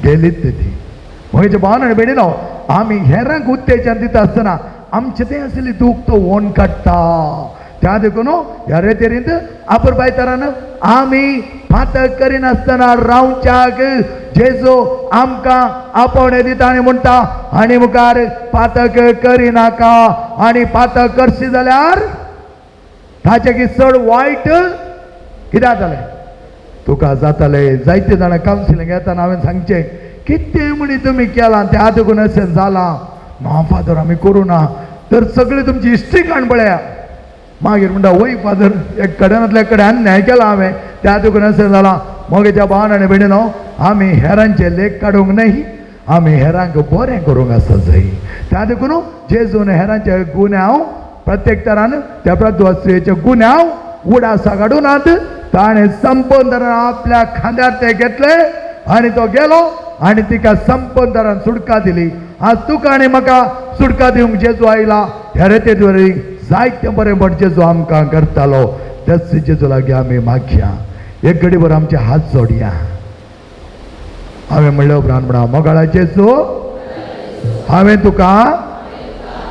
गेलीच ती म्हजे भावन आनी बेडी न्हू आमी हेरांक उत्तेजन दिता आसतना आमचें तें आसली दूख तो वोन काडटा त्या देखून ह्या रेतेरींत आपूर बायतारान आमी फातक करिनासतना रावच्याक जेजू आमकां आपणे दिता आनी म्हणटा आनी मुखार फातक करिनाका आनी फातक करशी जाल्यार ताचे की चड वायट कित्याक जालें तुका जातालें जायते जाणां कावन्सिलींग येताना हांवें सांगचें कितें म्हणी तुमी केलां तें आदकून अशें जालां ना फादर आमी करूं ना तर सगळी तुमची हिस्ट्री काण पळया मागीर म्हणटा वय फादर एक कडेनांतल्या कडेन अन्याय केला हांवें त्या देखून अशें जालां मोगेच्या भावान आनी भयणीनो आमी हेरांचे लेख काडूंक न्हय आमी हेरांक बरें करूंक आसा जाय त्या देखून जेजून हेरांचे गुन्यांव प्रत्येक तरान त्या प्रद्वास्त्रीचे गुन्यांव उडासा काडूनात ताणें संपूर्ण तरान आपल्या खांद्यार ते घेतले आनी तो गेलो आणि तिका संपदारान सुटका दिली. आज तुका आनी म्हाका सुटका दिवंक जेजू आयला. ह्या रेतेद्वारे जायते बरें बट जेजू आमकां करतालो. त्याच जेजू लागीं आमी मागया. एक घडीभर आमचे हात जोडया. हांवें म्हणलें उपरांत म्हणा, मोगाळा जेजू, हांवें तुका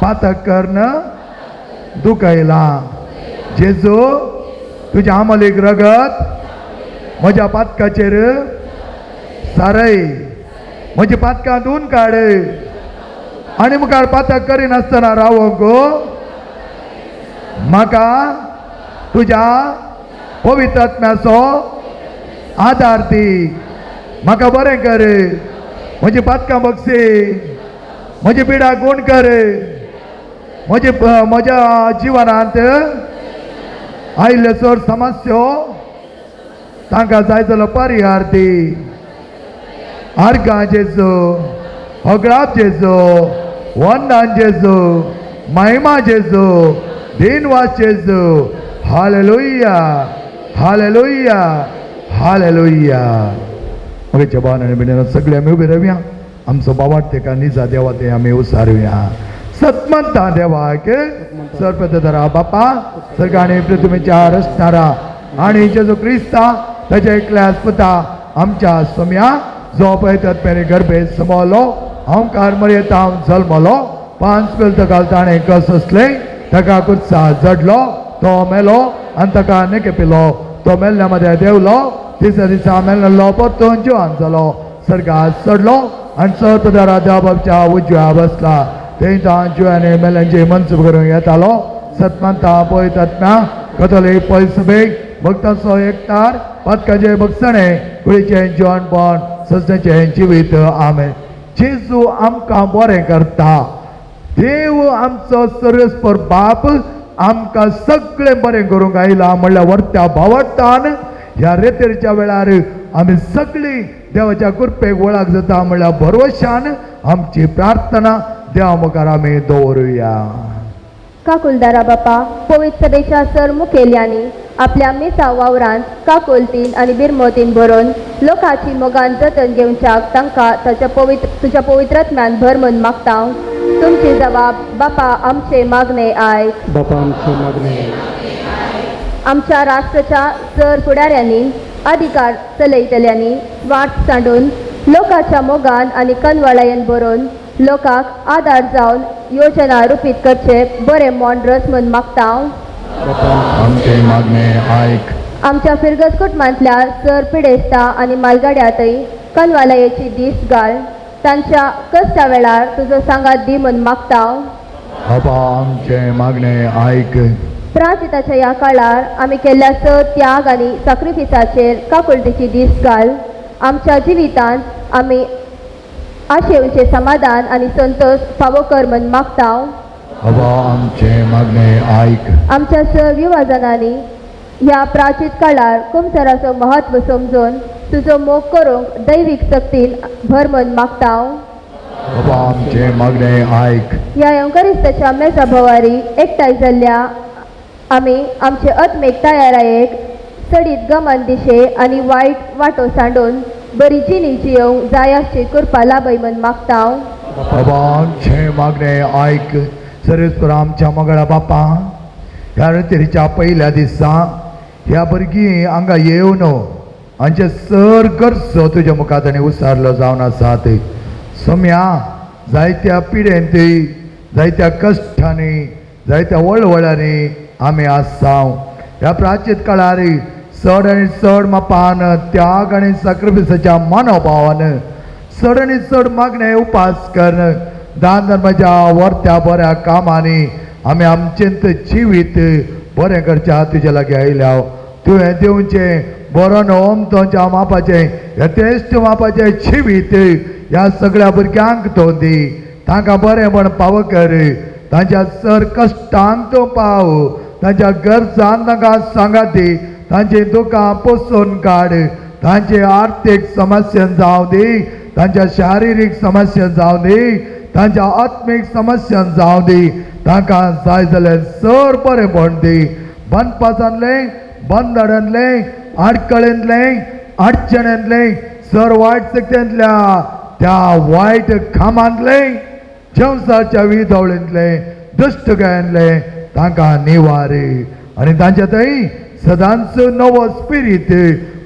पातक करन दुखयला. जेजू, तुज्या आमलीक रगत म्हज्या पातकाचेर सारय. म्हजी पातकां धुवन काड आनी मुखार पातक करिनासतना रावोंक म्हाका तुज्या पवित्र आत्म्याचो आदार दी. म्हाका बरें कर. म्हजी पातकां बक्षी. म्हजी पिडा गूण कर. म्हज्या जिवनांत आयिल्ल्यो चड समस्यो तांकां जाय जालो परिहार दी. आर्गां जेजू, होगळाप जेजू, वंदन जेजू, महिमा जेजू, दिनवास जेजू. Hallelujah, hallelujah, hallelujah. मग जबान आणि बिण्यानं सगळे आम्ही उभे राहूया. आमचो बावाट तेका निजा देवा ते आम्ही उसारूया. सत्मंता देवाक सर्वप्रतरा बापा सगळ्यांनी पृथ्वीच्या रचणारा आणि जेजू क्रिस्ता त्याच्या एकल्याच पुता आमच्या सोम्या जो पळयतात गर्भे समोलो अहंकार मर्यादा जल्मलो. 5 पिलत घालताणे कस असले ताका कुत्सा जडलो. तो मेलो आनी ताका नेकेपिलो. तो मेल्ल्यामध्ये देवलो. तिसऱ्या दिसा मेल्लो परतून जिवान जालो. सर्गात चडलो आनी सर्वप्रतरा देवाच्या उजव्या बसला. तेंच्या जिवाने मेल्यांची मनसूब करूंक येतालो. सत्मंता पळयतात कथोलीक पयसबेक भक्तांचो एकठार पातकाचे भक्षणे कुळीचे जेवणपण सजण्याचे जिवीत. आमेन. जेजू आमकां बरें करता. देव आमचो सर्वेस्पर बाप आमकां सगळें बरें करूंक आयला. म्हणल्यार वर्त्या भावार्थान ह्या रेतेरच्या वेळार आमी सगळीं देवाच्या कृपेक वळख जाता. म्हणल्यार भरवशान आमची प्रार्थना देवा मुखार आमी दवरुया. काकुलदारा बापा पवित्र सभेच्या सर मुखेल्यांनी आपल्या मेसा वावरांत काकुलतीन आनी बिरमोतीन भरून लोकांची मोगान जतन घेवच्याक तांकां तुज्या पवित्रात्म्यान भर म्हूण मागता. तुमची जबाब बापा आमचे मागणे आयक. बापा आमचे मागणे आमच्या राष्ट्राच्या सर फुडाऱ्यांनी अधिकार चलयतल्यांनी वाट सांडून लोकांच्या मोगान आनी कनवळायेन भरून लोकांक आदार जावन योजना रुपीत करचे बरें मोन रस म्हूण मागता. आमचे मागणे आयक. आमच्या फिरगस कुटुंबांतल्या सर पिडेस्ता आनी मालगाड्यातय कनवालयाची दीस घाल. तांच्या कश्टा वेळार तुजो सांगात दी म्हूण मागता. बाबा आमचे मागणे आयक. प्राचिताच्या ह्या काळार आमी केल्ल्या सर त्याग आनी सॅक्रिफिसाचेर काकुळटीची दीस घाल. आमच्या जिवितांत आमी आशेवचे समाधान आनी संतोष फावो कर म्हूण मागता. बाबा आमचे मागणे आयक. आमच्या सर युवाजनांनी ह्या प्राचीत काळार कुमसराचो महत्व समजून तुजो मोग करूंक दैवीक सक्तीन भर म्हूण मागता. बाबा आमचे मागणे आयक. ह्या एवंकरिस्ताच्या मेसा भोवारी एकठांय जाल्ल्या आमी आमचे आत्मीक तयारायेक सडीत गमन दिशे आनी वायट वाटो सांडून बरी जिणी जियोंक जाय आसची कृपा लाभय म्हूण मागता. बाबा आमचे मागणे आयक. सर्वेस्पर आमच्या मोगळा बापा ह्या रेतेरीच्या पहिल्या दिसा ह्या भुरगीं हांगा येवन हांचे सर गरजो तुज्या मुखार ताणें उसारलो जावन आसात. सोम्या जायत्या पिडेंत जायत्या कश्टांनी जायत्या वळवळ्यांनी आमी आसा. ह्या प्राचीत काळार चड आनी चड मापान त्याग आनी सॅक्रिफिसाच्या मनोभावान चड आनी चड मागणे उपास करन दान धर्माच्या वर्त्या बऱ्या कामांनी आमी आमचेंत जिवीत बरें करच्या तुजे लागीं आयल्या. तुवें दिवचें बरो नोमतोच्या मापाचें यथेश्ट मापाचें जिवीत ह्या सगळ्या भुरग्यांक तो दी. तांकां बरेंपण फावो कर. तांच्या सर कश्टांक तो पाव. तांच्या गरजांक तांकां सांगात दी. तांची दुखां पुसून काड. तांचे आर्थीक समस्या जावं दी. तांच्या शारिरीक समस्या जावं दी. तांच्या आत्मीक समस्या जावं दी. तांकां जाय जाल्यार चड बरेंपण दी. बंदपासांतलें बंदडांतलें आडकळेंतलें अडचणेंतलें सर वायट शक्तींतल्या त्या वायट कामांतले जवसाच्या विधवळींतले दुष्ट गायनले तांकां निवारे आनी तांच्या थंय सदांच नवो स्पिरीट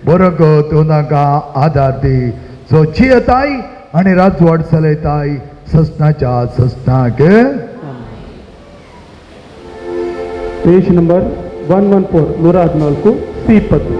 बरो तूं तांकां आदार दी सो जियेताय आनी राजवट चलयताय सस्नाच्या सस्नाक పేజ్ నంబర్ 114 114 సి పద్దు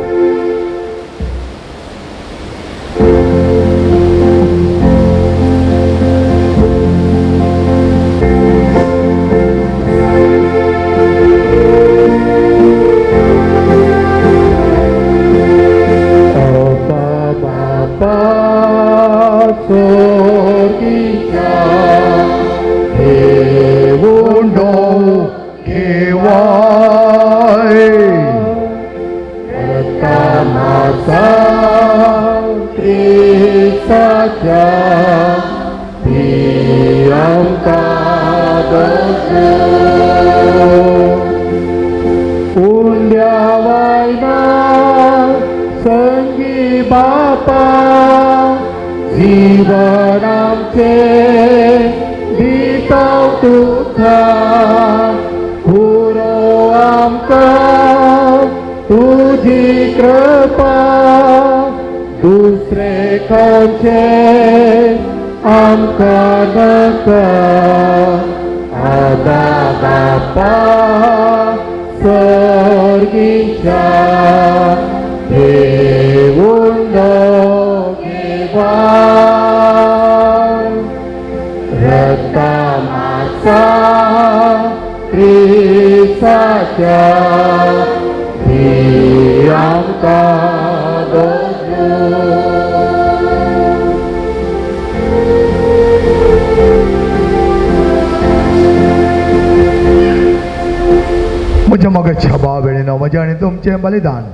म्हज्या मोगाच्या भावेणीनो म्हजें आनी तुमचें बलिदान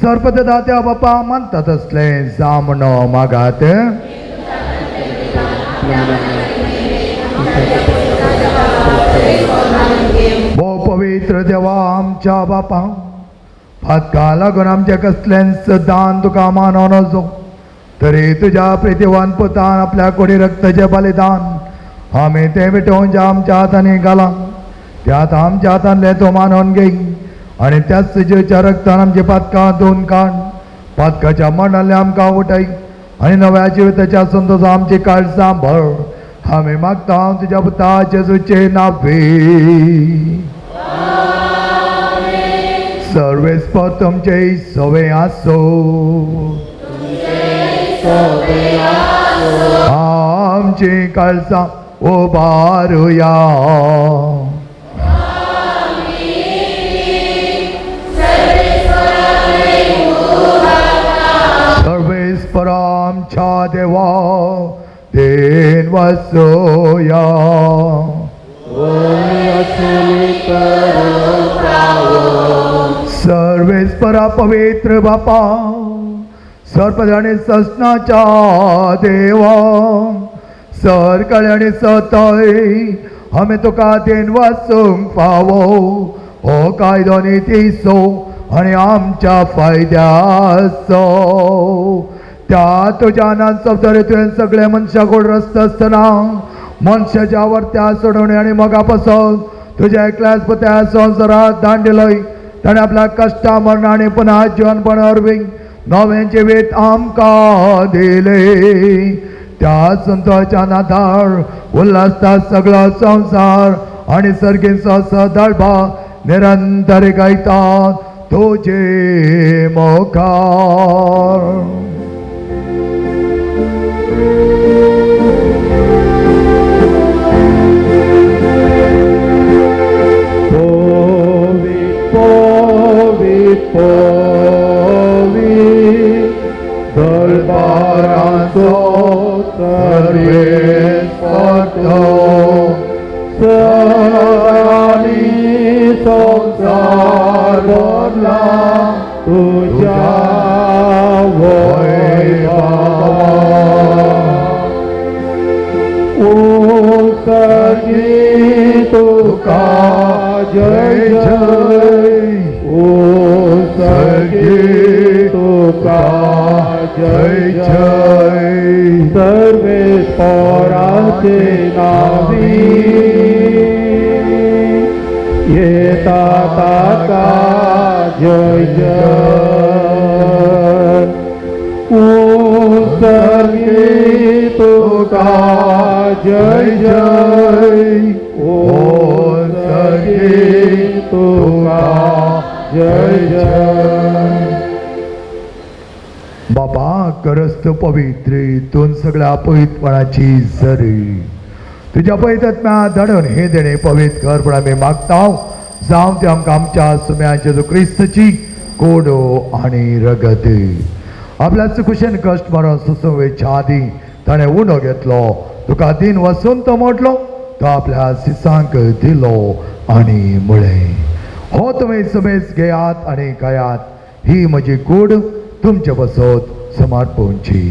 सर्पदात्या बापा मानतात असले जा म्हणो मागात भो पवित्र देवा आमच्या बापा फातका लागून आमचे कसलेंच दान तुका मानो नजो तरी तुज्या प्रितीवान पुतान आपल्या कोडी रक्ताचें बलिदान आमी तें मिटोवन जे आमच्या हातांनी घाला त्यात आमच्या हातांतले तो मानून घेई आनी त्याच जिवच्या रक्तान आमची पातकां धुवन काड पातकाच्या मरणांतले आमकां उठय आनी नव्या जिविताच्या संतोश आमची काळ सांबाळ आमी मागता तुज्या पुता जेजूचे नांवे सर्वेस्पर तुमचे सवे आसो आमची काळजां उबारुया सर्वेस्पर आमच्या देवा देन वसोया सर्वेस्परा पवित्र बापा सर्पदाणी ससनाच्या देवा सरकळे आनी सतय आमी तुका देन वासूंक फावो हो कायदो नितीसो आनी आमच्या फायद्याचो त्या तुज्या नान सप्तरी तुवें सगळे मनशाक रस्त आसतना मनशाच्या वर्त्या सोडवणी आनी मोगा पासून तुज्या एकल्याच पुत्या संवसारांत धाडिलोय ताणें आपल्या कश्टा मरणा आनी पुन्हा जिवनपण अरवी नवें जिवीत आमकां दिलें त्या संतोच्या नाताळ उल्हासता सगळो संवसार आनी सर्गीचो सदळबा निरंतर गायतात तुजे मोखार दरबाराचो सर्वेस्परतो सगळी संसार भरला तुज्या वैभवान ओ सगळी तुका जय जय ओ सगळी तुका जय जय सर्वे देवाचे नावी येतात आता जय जय उसर्गी तुका जय जय उसर्गी तुका जय जय. बाबा करस्त पवित्र तून सगळ्या पवित्रपणाची झरी तुझ्या पवित्रात्म्या धाडून हे देणे पवित्र कर पण आम्ही मागता जावं ते आमकां आमच्या सुम्याच्या जो क्रिस्तची कोडो आणि रगत आपल्या कुशेन कष्ट मारून सुसंवेच्या आधी ताणें उणो घेतलो तुका दिन वचून तो मोडलो तो आपल्या शिसांक दिलो आणि मुळे हो तुम्ही समेज घेयात आणि खायात ही म्हजी कूड तुमच्या बसत समर्पणची.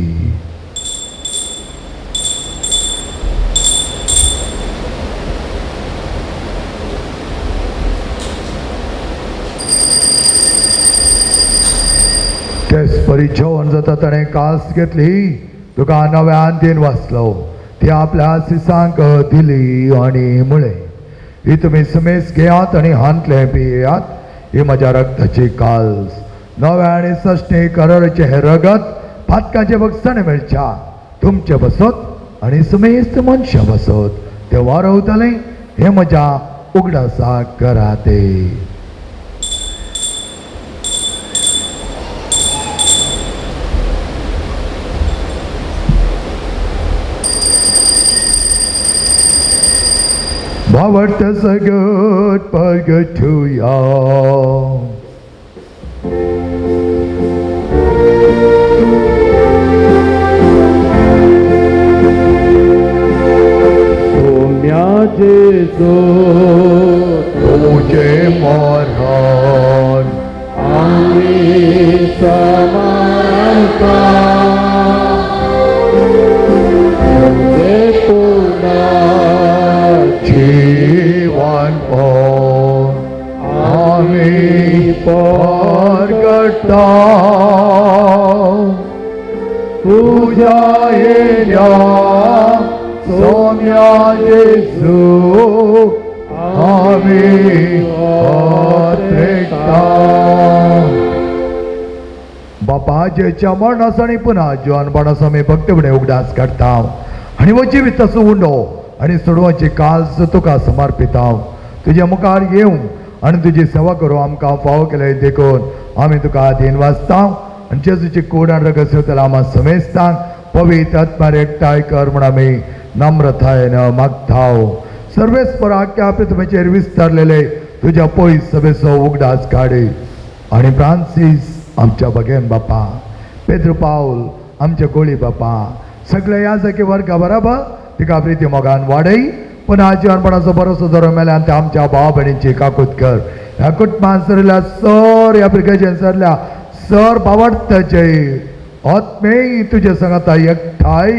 तेच परी जेवण जाता ताणें कास घेतली तुका नव्यान दिन वाचलो ती आपल्या शिसांक दिली आणि मुळे ही तुम्ही समेज घेयात आणि हांतले पियेयात ही म्हज्या रक्ताची काल्स नव्या आणि सश्टी कराराचे हे रगत फातकाचे बक्षण मेळच्या तुमचे बसत आणि समेस्त मनशा बसत ते वारवतले हे म्हज्या उगडासा कराते. What is a good burger to you? सोम्या जेजो तुझे मरण आम्ही समर्पा तुझे पुन्हा जीवन आम्ही परगटा तुझ्या येण्या सोम्या येशू आम्ही पात्रता. बापा जेच्या मरणास आणि पुन्हा जीवनपणास आम्ही भक्तीपणे उगडास काढता आणि व जिवीत असो उंडो आणि सोडवाची काल्स तुका समर्पिता तुझ्या मुखार येऊ आणि तुझी सेवा करू आमकां फाव केले देखून आम्ही तुका दिन वाचता आणि जेजूची कूड आणि रगत त्याला आम्हा समेजता पवित्र आत्म्यार एकठांय कर म्हण आमी नम्रतायेन मागताव. सर्वेस्पर आख्या पृथ्वीचेर विस्तारलेले तुझ्या पयस सभेचो उगडास काडी आणि फ्रांसीस आमच्या बगेन बापा पेद्र पाऊल आमचे गोळी बापा सगळे याजकी वर्गा बराबर तिका प्रिती मोगान वाडय पुन्हा जीवनपणाचो बरोसो धरो मेल्यान ते आमच्या भाव भयणींची काकूत कर ह्या कुटुंबान सरल्या सर ह्या पिकाचेर सरल्या सर भावार्थाचे आत्मे तुझे संगता एकठांय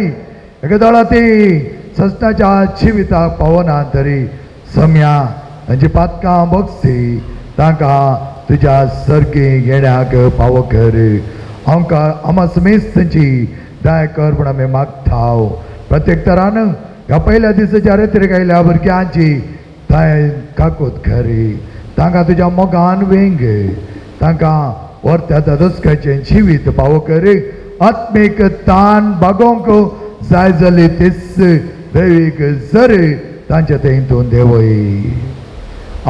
एकदळा ती सस्ताच्या जिविताक पावना तरी सम्या हांची पातकां बक्षी तांकां तुज्या सर्गी येण्याक पाव कर आमकां आमा समेस्तांची दया कर म्हण आमी मागताव. प्रत्येक तरान ह्या पयल्या दिसाच्या रेत्रेक आयल्या भुरग्यांची दया काकूत खरी तांकां तुज्या मोगान वेंग तांकां वर्त्या दस्काचें जिवीत पाव कर आत्मीक तान बागोवंक जाय जाली तेच दैवीक जर तांच्या तेंतून देवय.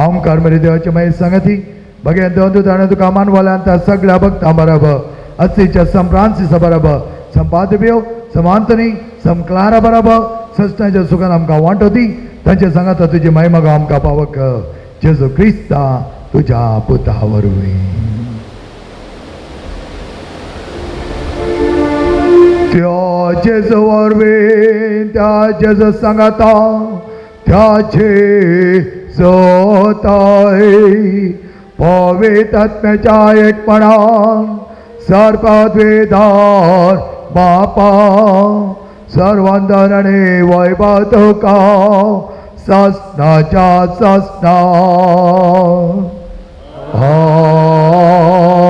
ओंकार मेरे देवाची मागीर सांगती बगे दोन ताणें तुका मानवाल्यांत सगळ्या भक्तां बरोबर अस्सीच्या सम फ्रांसिसा बरोबर संपादबियो समांतनी सम क्लारा बरोबर सस्ताच्या सुखान आमकां वांटो दी तांचे सांगात तुजी महिमा आमकां पावक जेजू क्रिस्ता तुज्या पुता वरवीं. त्या जेजू वरवीं त्या जेजू सांगाता त्याचे सोताय पवित्र आत्म्याच्या एकपणान सर्पद्वेदार बापा सर्वंदन आणि वैभव तुका सस्नाच्या सस्ना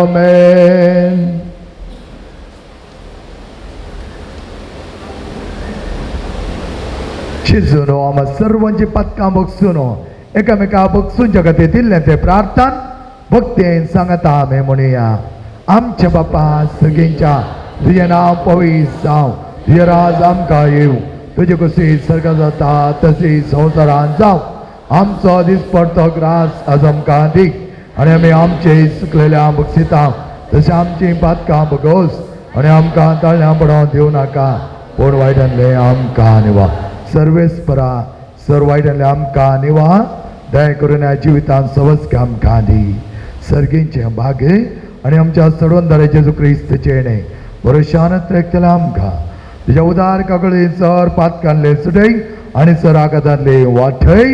आमेन. शिजून आम्हा सर्वांची पदकां बगसून एकामेका बगसून जगत येतिल्ले ते प्रार्थना भक्तेन सांगता आमी म्हणुया. आमच्या बापा सगळ्यांच्या तुझें नांव पवित्र जावं, तुझें राज आमकां येवं, तुजे कशी सर्गा जाता तशी संवसारांत जावं. आमचो दिसपडतो ग्रास आज आमकां दी आनी आमी आमचे सुकलेल्या बक्षिता तशें आमची पातकां बगोस आनी आमकां ताळ्यां पडोवन दिवं नाका पूण वायटांतले आमकां निवा. सर्वेस्परा सर वायटांतले आमकां निवा. दया करून ह्या जिवितांत सवस्क आमकां दी. सर्गींचें भागे आनी आमच्या सडवंदारे जेजू क्रिस्ताचे येणे भरोशान तेकतले आमकां तुज्या उदार काकळे सर पातकांतले सुटय आनी सर आकातांतले वाठय.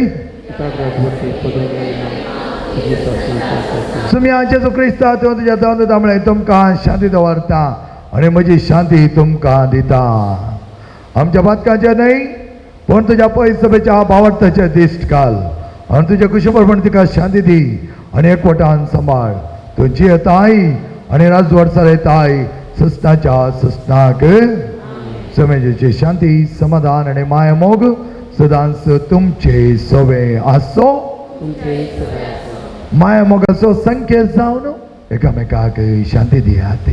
सुम्या जेजू क्रिस्ता तुज्या दोन दामळे तुमकां शांती दवरता आनी म्हजी शांती तुमकां दिता. आमच्या पातकांचे न्हय पूण तुज्या पयस सभेच्या भावार्थाचे दिश्ट घाल आनी तुज्या कुशेपरपण तिका शांती दी आनी एकवटान सांबाळ. तुजी येताय आनी राजवर्सार येताय सस्ताच्या सस्ताक. समेजेची शांती समाधान आनी माया मोग सदांच तुमचे सोवे आसो. माया मोगाचो संकेत जावन एकामेकाक शांती दियात.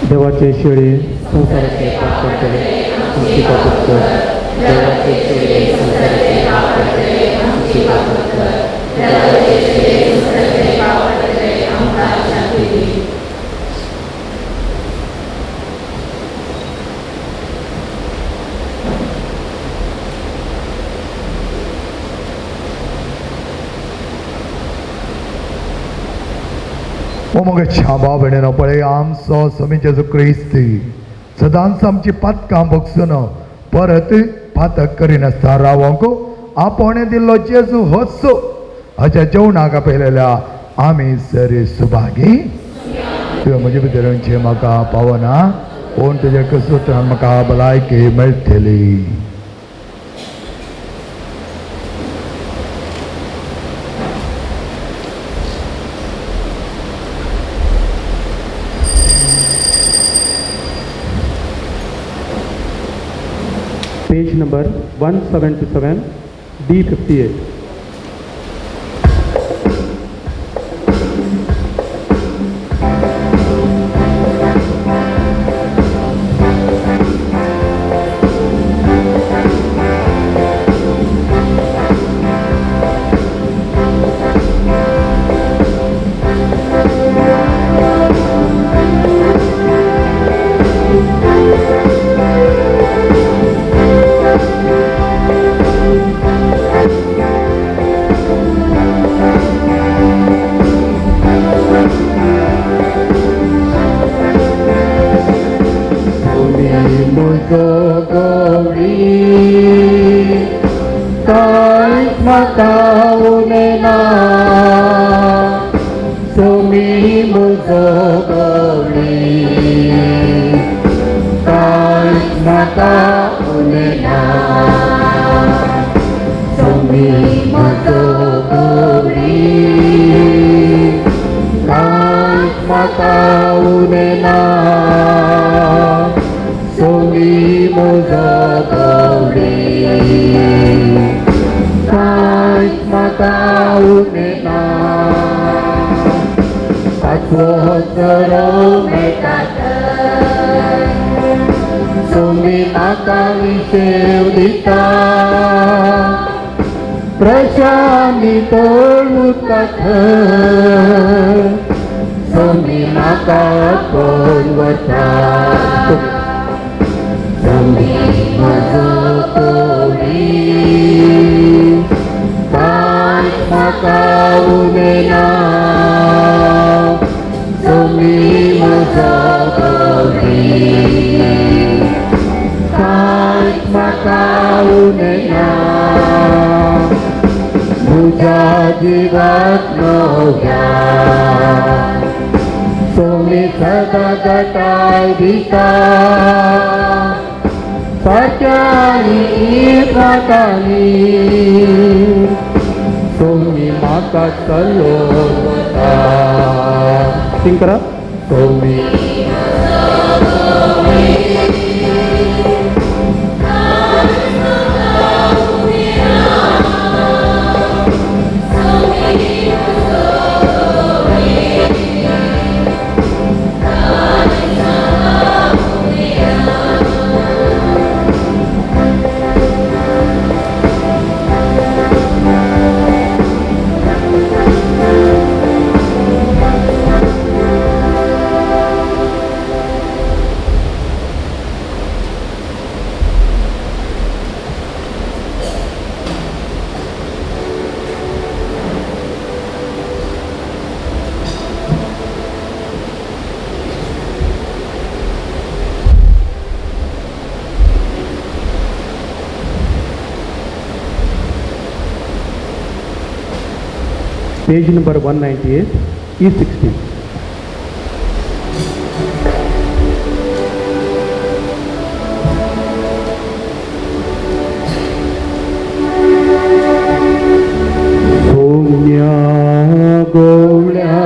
देवाचे शेळी संसाराचे पाप करतले, तुमची पाप कर. देवाचे शेळी संसाराचे पाप करतले, तुमची पाप कर. देवाचे शेळी संसाराचे पाप करतले, आमकां शांती दी. ओ मग छाबा भयणीनो पळय आमचो स्वामी जेजू क्रिस्त सदांच आमची पातकां बगसून परत पातक करिनासता रावोंक आपण दिल्लो जेजू होचो हाच्या जेवणाक आपयलेल्या आमी सर सुभागी. तुवें म्हजे भितरचे म्हाका पावना पूण तुजे कसोत्रान म्हाका भलायकी मेळटली. Page number 177 D58. Prashani तोडूत Somi माका कोलवता सोमी म्हजो कोडी कांय म्हाका उमेना सोमी म्हजो कोडी कांय म्हाका उमेना तुझ्या जीवात नव्या सोमी सदा गटाय दिता सत्यानी प्रातानी सोमी माका चलो सिंग करा. Somi Page number 198, E16. Saumya गवळ्या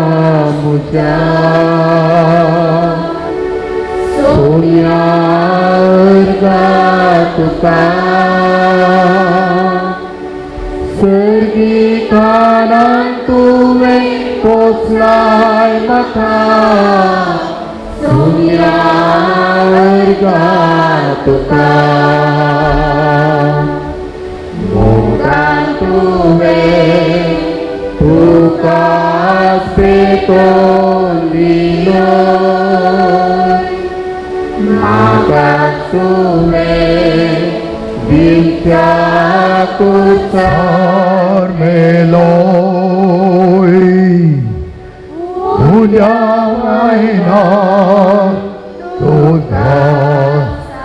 मुजा सोम्या तुका सर्गी कानान तुवें पोसलाय म्हाका सोम्या तुका मोगान तुवें तुकाच पेटोवन दिलो म्हाका तुवें दिवच्या कुर्चार मेलोय तुझ्या महिना तुझा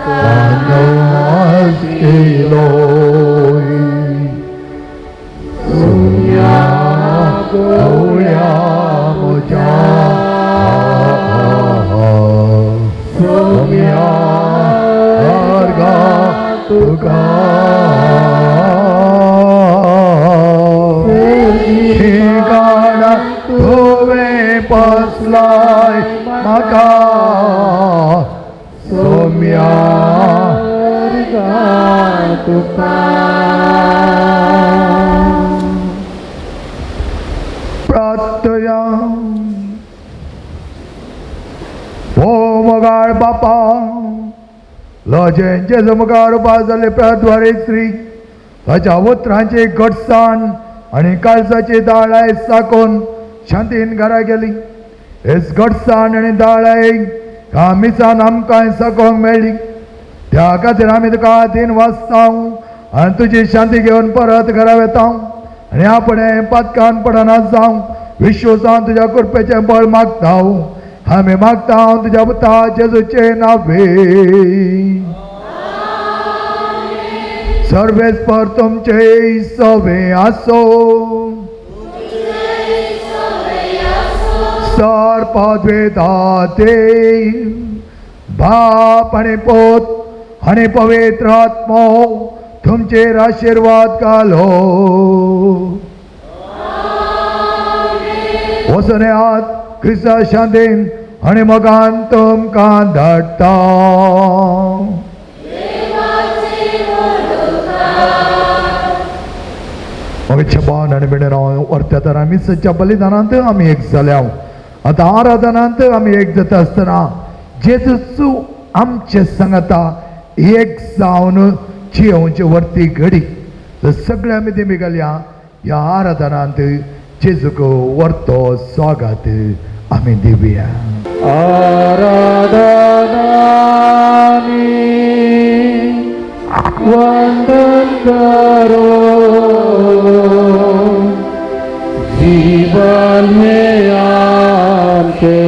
वानस केलोय सोम्या गवळ्या म्हज्या सोम्या तुका ठिकाणा तुवें पोसलाय म्हाका सोम्या तुका प्रार्थया ओ मोगाळ बापा लजेंचे जमकार उपास जाल्ले प्रद्वारे श्री ताच्या उतरांची घटसाण आनी काळजाची दाळाय साकोन शांतीन घरा गेली हेच घटसाण आनी दाळाय कामिसान आमकां साकोंक मेळ्ळी त्या खातीर आमी तुका तीन वाजता आनी तुजी शांती घेवन परत घरा वेता आनी आपणें पातकान पडना जावं विश्वासान तुज्या कृपेचें बळ मागता आमी मागता तुज्या पुता जेजूचे नावे सर्वेस्पर तुमचे सवे आसो सर पदवेदाते बाप आनी पोत आनी पवित्र आत्मो तुमचेर आशीर्वाद घालो वसन्यात क्रिस्ता शांतीन आनी मोगान तुमकां धाडटा छपान आनी बिडेन वर्त्यातर आमी सच्च्या बलिदानांत आमी एक जाल्या आतां आराधनांत आमी एक जाता आसतना जेजूचो आमचे सांगता एक जावन जियोवचे वर्ती घडी सगळे आमी तेमी घालया ह्या आराधनांत जेजूक वर्तो स्वागत आमी दिवया वंदन करो जीवन में आके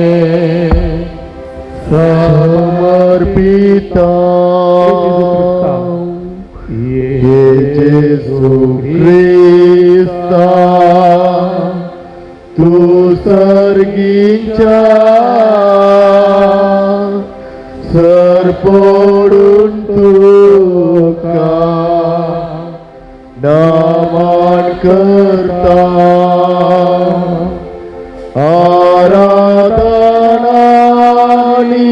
समर्पित ये जेसु ख्रिस्ता तू सर्गींच्या सरपोडून तुका नमन करता आराधनानी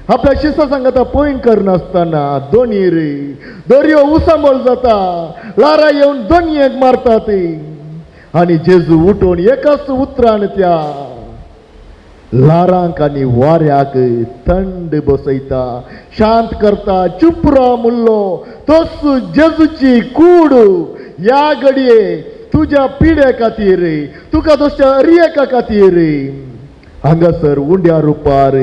आपल्या शिष्या सांगता पॉइंट करनासतना दोन्ही रे दर्यो उसांबळ जाता, लारा येऊन दोन्ही एक मारतात आणि जेजू उठून एकाच उतरान त्या लारांक आणि वाऱ्याक थंड बसयता, शांत करता. चुप राव मुल्लो, तोच जेजूची कूड या घडये तुझ्या पिढ्या खातीर, तुका तोच्या रियेका खातीर हांगासर उंड्या रुपार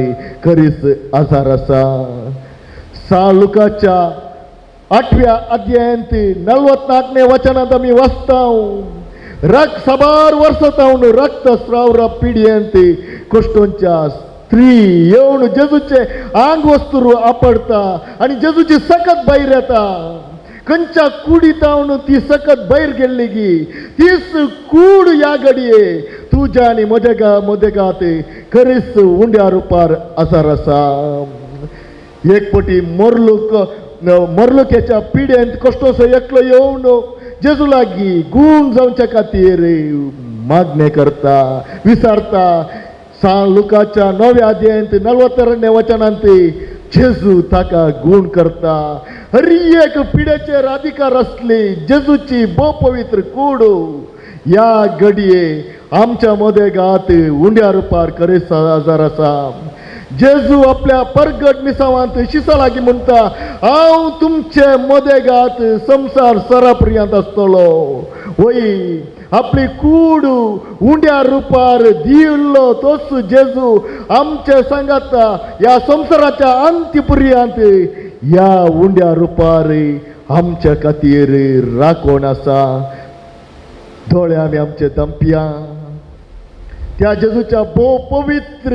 खरीच आजार आसा. लुकाच्या 8व्या अध्यायांत 44ने वचनांत आमी वाचता, साबार वर्सांतावन रक्तस्राव पिड्येंत कश्टोंच्या स्त्री येवन जेजूचे आंग वस्तू आपडता आणि जेजूची सकत भायर येता. खंयच्या कुडीतावन ती सकत भायर गेल्ली गी, तीच कूड या घडये तुझ्या आणि म्हज्या मदेगात खरीच उंड्या रुपार आजार आसा. एक पटी मरलुक्याच्या पिड्येंत कश्टोसो एकलो येवन जेजू लागीं गूण जावच्या खातीर मागणे करता, विचारता. लुकाच्या 9व्या अध्यायांत 42ने वचनांत जेजू ताका गूण करता. हर एक पिड्याचेर अधिकार असली जेजूची पवित्र कूड या घडये आमच्या मदेगात उंड्या रुपार खरेच आजार आसा. जेजू आपल्या परगट मिसावांत शिसा लागीं म्हणटा, हांव तुमचे मदेगात संसार सरापर्यंत आसतलो. वय आपली कूड उंड्या रुपार दिल्लो तोच जेजू आमचे सांगाता या संसाराच्या अंत्यपर्यंत या उंड्या रुपार आमच्या खातीर राखण आसा. दोळे आमी आमचे दंपया त्या जेजूच्या पवित्र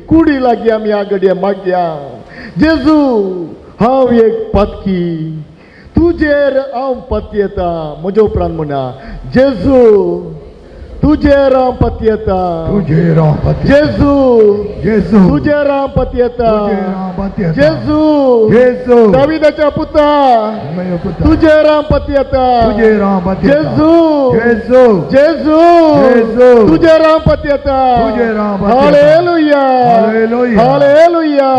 कुडी लागीं आमी ह्या घडये मागया. जेजू, हांव एक पातकी, तुजेर हांव पतयेता. म्हज्या उपरांत म्हणा, जेजू तुजेर हांव पतयेता. जेजू तुजेर हांव पतयेता. जेजू दाविदाच्या पुता तुजेर हांव पतयेता. जेजू तुजेर हांव पतयेता. हालेलुया, हालेलुया, हालेलुया,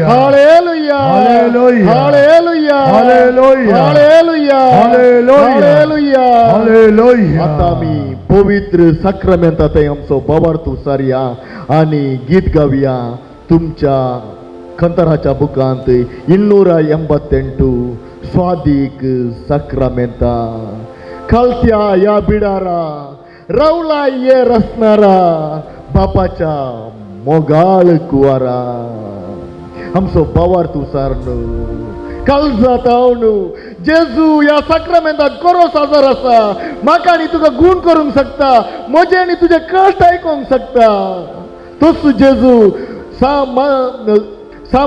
हालेलुया, हालेलुया, हालेलुया. आता आमी पवित्र साक्रामेंतात आमचो बाबार्थू सारया आणि गीत गावया. तुमच्या खंतराच्या बुकांत 288 स्वादीक साक्रामेंता. खालत्या या बिडारा रावला ये रसणारा बापाच्या मोगाळ कुवारा. आमचो बाबार्थू सारनो काळजा तावनू जेजू या साक्रामेंताक खरोच आजार आसा. म्हाका आनी तुका गूण करूंक शकता, म्हजे आनी तुजे कश्ट आयकूंक शकता. तोच जेजू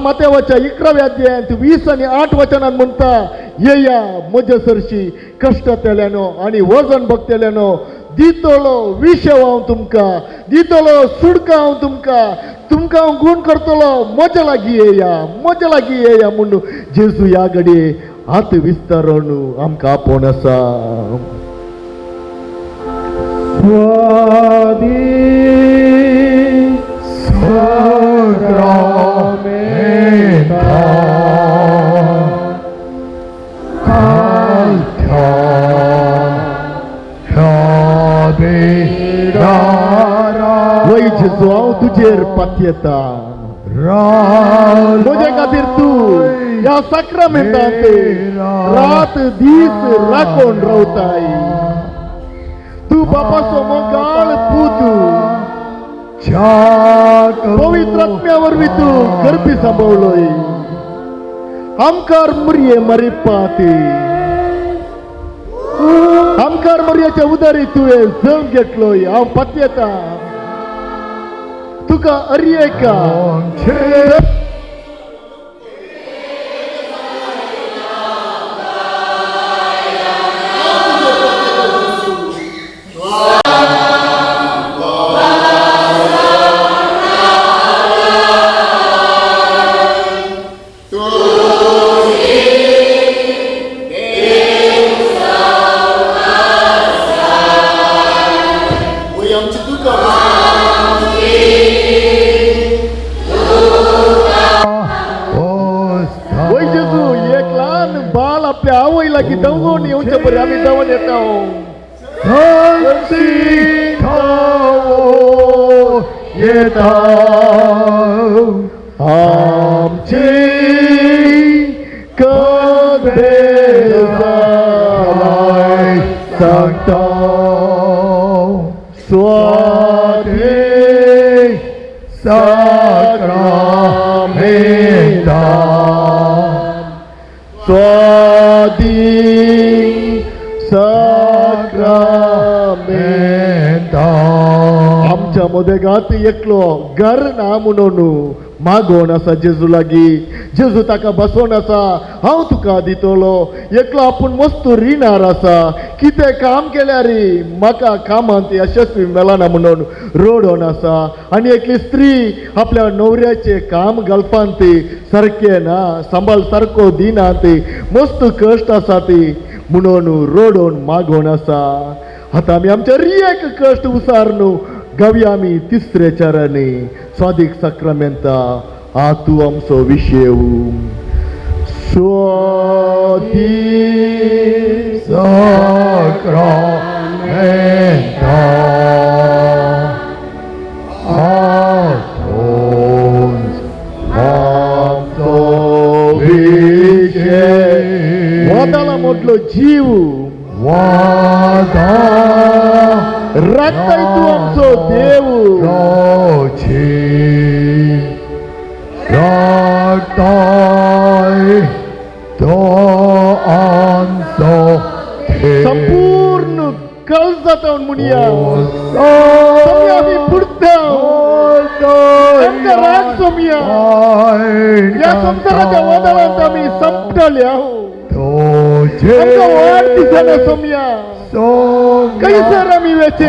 मातेवाच्या 11व्या अध्यायांत 20 आणि 8 वचनांत म्हणटा, येया म्हजे सरशी कश्ट तेल्यानो आणि वजन भोगतेल्यानो, दितलो विशेव हांव तुमकां, दितलो सुडका हांव तुमकां हांव गूण करतलो. म्हज्या लागीं येया, म्हज्या लागीं येया म्हणून जेजू ह्या घडये हात विस्तारून आमकां आपोवन आसा. वय जेजू हांव तुजेर पतयेता. म्हजे खातीर तूं ह्या साक्रामेंतांत रात दीस राखून रावताय. तूं बापाचो मोगाळ पूत, पवित्र आत्म्या वरवीं तूं गर्भी सांबाळलोय. आमकां मरये मरिपात, आमकां मरयाच्या उदारी तुवें जळम घेतलोय. हांव पतयेता तुका अर्येका. Tuka सदांच आपल्या आवयला की दवून येवचे बरे आम्ही दवून येता येता आमची कदेसाय सांगता स्वाधी साक्रामेंता स्वाधी साक्रामेंता आमच्या मोदेगात एकलो घर ना म्हणून मागोन आसा जेजू लागी जेजू ताका बसोन आसा हांव तुका दितलो एकलो आपूण मस्त रिणार आसा कितें काम केल्यार म्हाका कामांत यशस्वी मेळना म्हणून रोडोन आसा आनी एकली स्त्री आपल्या न्हवऱ्याचे काम घालपान ती सारकें ना सांबाळ सारको दिना ती मस्त कश्ट आसा ती म्हणून रोडोन मागोन आसा आतां आमी आमच्या रियेक कश्ट उसारनू गावया आमी तिसरे चरांनी स्वादीक साक्रामेंता आ तूं आमचो विशय स्वादी साक्रामेंता आमचो विशय वादाला मोडलो जीव वादा रक्ताय तूं आमचो देव रक्ताय तो आमचो संपूर्ण कळ जाता म्हणया सोम्या आमी बुडता आमकां राग सोम्या ह्या संसाराच्या वादळांत आमी संपटल्या आमकां वाट दिसना सोम्या कैसर आमी वेचे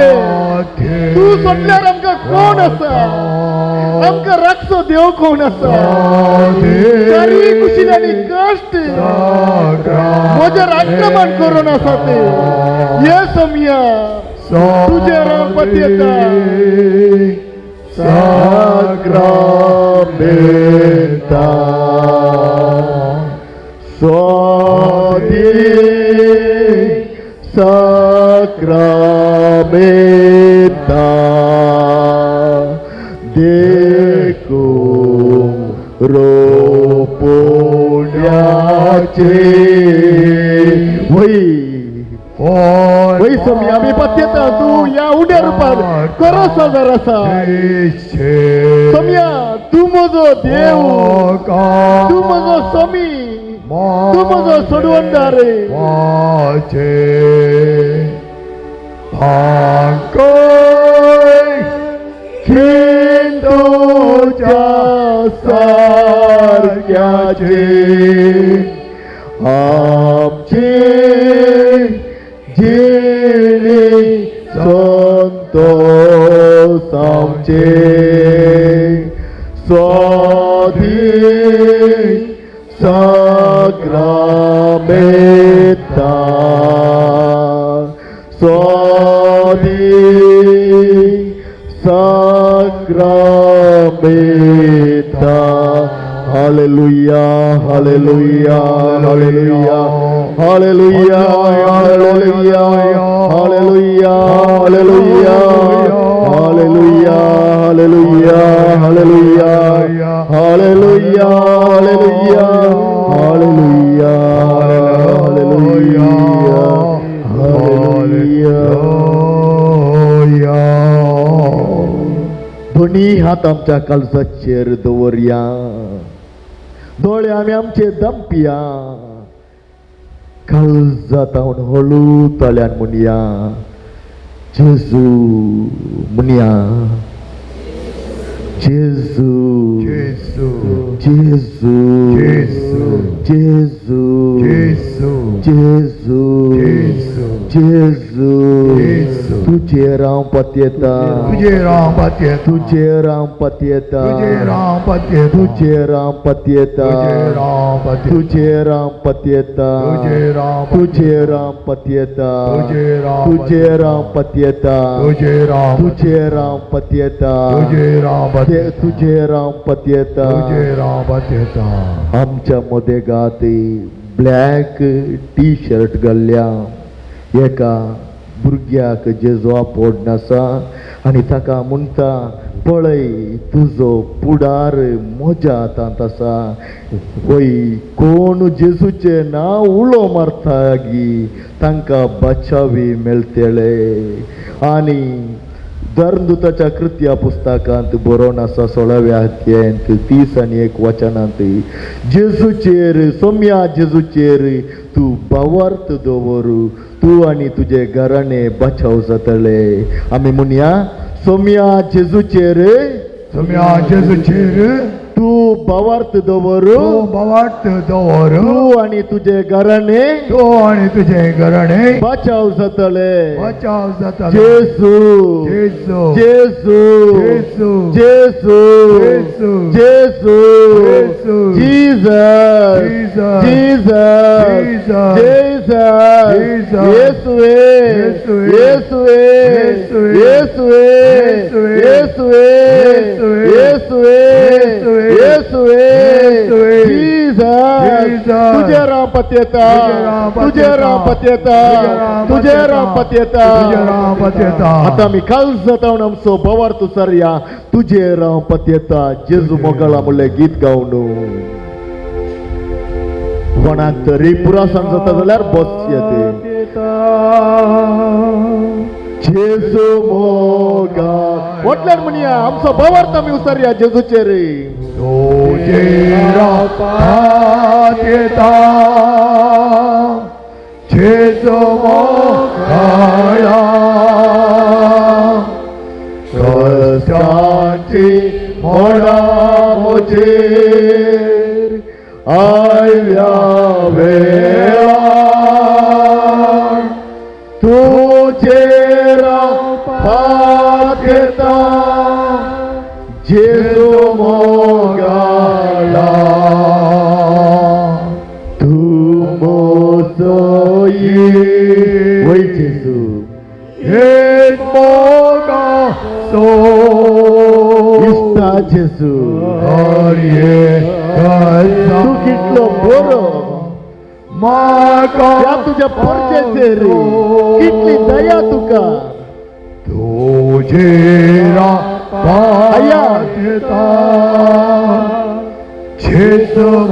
तूं सोडल्यार आमकां कोण आसा आमकां राखचो देव कोण आसा सारी कुशीन आनी कश्ट म्हजेर आक्रमण करून आसा ते हे सोम्या तुजे रावपात येता साक्रामेंता स्वादी साक्रामेंता देखून रोपुण्याचे वही सोमी आम्ही पत्यता तू या उड्या रूपात करो सादर असा सोम्या तू म्हजो देव तू म्हजो स्वामी तू म्हजो सोडवणदार तुझ्या सारक्याचे आमचे जिणे संतोष आमचे स्वाधी साक्रामेंता स्वाधी साक्रामेंता हालेलुया hallelujah hallelujah hallelujah hallelujah hallelujah hallelujah hallelujah hallelujah hallelujah hallelujah hallelujah hallelujah hallelujah हालेलुया दोन्ही हात आमच्या काळजाचेर दवरया दोळे आमी आमचे दंपया काळजात हळू तळ्यान म्हणया जेजू म्हणया जेजू जेजू जेजू जेजू जेजू जेजू जेजू जेजू जेजू तुझे राम पत्यता तुझे राम पत्यता तुझे राम पत्यता तुझे राम पत्यता तुझे राम पत्यता तुझे राम पत्यता तुझे राम पत्यता तुझे राम पत्यता तुझे राम पत्यता तुझे राम पत्यता तुझे राम पत्यता तुझे राम पत्यता तुझे राम पत्यता तुझे राम पत्यता आमच्या मध्ये गाते ब्लॅक टी शर्ट घाल्ल्या एका भुरग्याक जेजो पोड आसा आनी ताका म्हणटा पळय तुजो पुडार म्हज्या हातांत आसा. वय कोण जेजूचे नांव उलो मारता गी तांकां बचावी मेळटले. आनी धर्मदूताच्या कृत्या पुस्तकांत बरोवन आसा 16व्या अध्यायांत 30 आनी 1 वचनांत जेजूचेर सोम्या जेजूचेर तूं बावर्त दवर तूं आनी तुजे घराणे बचाव जातले. आमी म्हणया सोम्या जेजूचेर तूं बावर्त दवर तूं आनी तुजे घराणे बचाव जातले. जेजू जेजू जेजू जेजू जेजू जीसस जीसस जीसस येसुवे येसुवे येसुवे येसुवे येसुवे येसुवे जीसस तुझे राम पत्यता तुझे राम पत्यता तुझे राम पत्यता. आता मी काल जातावन आमचो बवार तू सरया तुझे राम पत्यता जेजू मोगळा मुले गीत गावन कोणाक तरी पुरासान जाता जाल्यार बस येते. जेजू मोगा म्हटल्यार म्हणया आमचो बवार आमी उसरया जेजूचेर. जेजू मोगळा कष्टांची मोडा मोजेर आयल्या वेळा तुझे रापात येता जेजू मोगळा तू मोसोई वय जेजू हे मोगा सो इष्टा जेजू तू कितलो बरो म्हाका तुज्या परचेचेर कितली दया तुका तुझे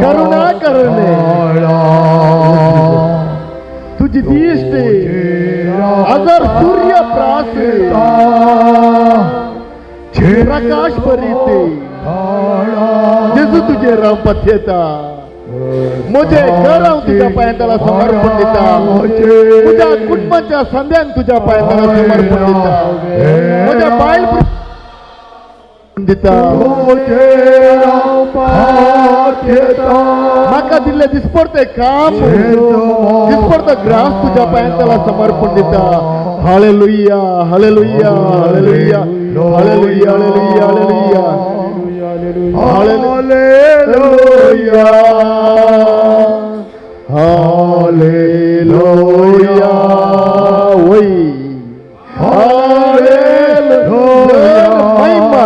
करुणा करणे तुझी दिष्टी अगर सूर्य प्रास प्रकाश परिते जेजू तुझे राम पत्यता मुझे घर तुझ्या पायांतला समर्पण दिता तुझ्या कुटुंबाच्या संध्यान तुझ्या पायांतला समर्पण दिता मुझ्या बायल दिता म्हाका दिल्ले दिसपडते काम दिसपडतो ग्रास तुझ्या पायांतला समर्पण दिता. Hallelujah hallelujah hallelujah hallelujah hallelujah hallelujah hallelujah वै महिमा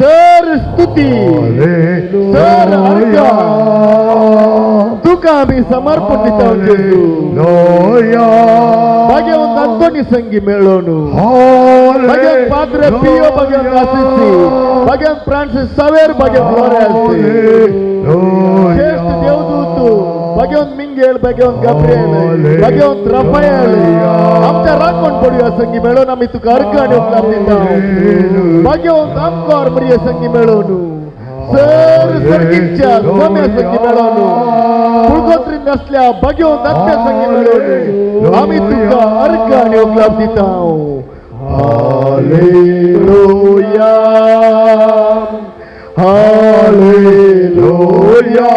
सर स्तुती सर अर्घ तुका आम्ही समर्पण दिता. भाग्यवंत अंतोनी संगी मेळोन भाग्यवंत पाद्रे पियो भाग्यवंत आसिसी भाग्यवंत फ्रांसिस सावेर भाग्यवंत फ्लोरेन्स श्रेष्ठ देवदूत भाग्यवंत मिंगेल भाग्यवंत गाब्रिएल भाग्यवंत राफाएल आमच्या राखण पडूया संगी मेळोन आम्ही तुका अर्घ आनी उपकार दिता. भाग्यवंत आमकां मरिये संगी मेळोन सर सर्गीच्या सोम्या संगी मेळोन कुळगोत्रीन असल्या भाग्यवंत आत्म्या संगी मेळोन आम्ही तुका अर्घ आनी उपकार दिता. Hallelujah hallelujah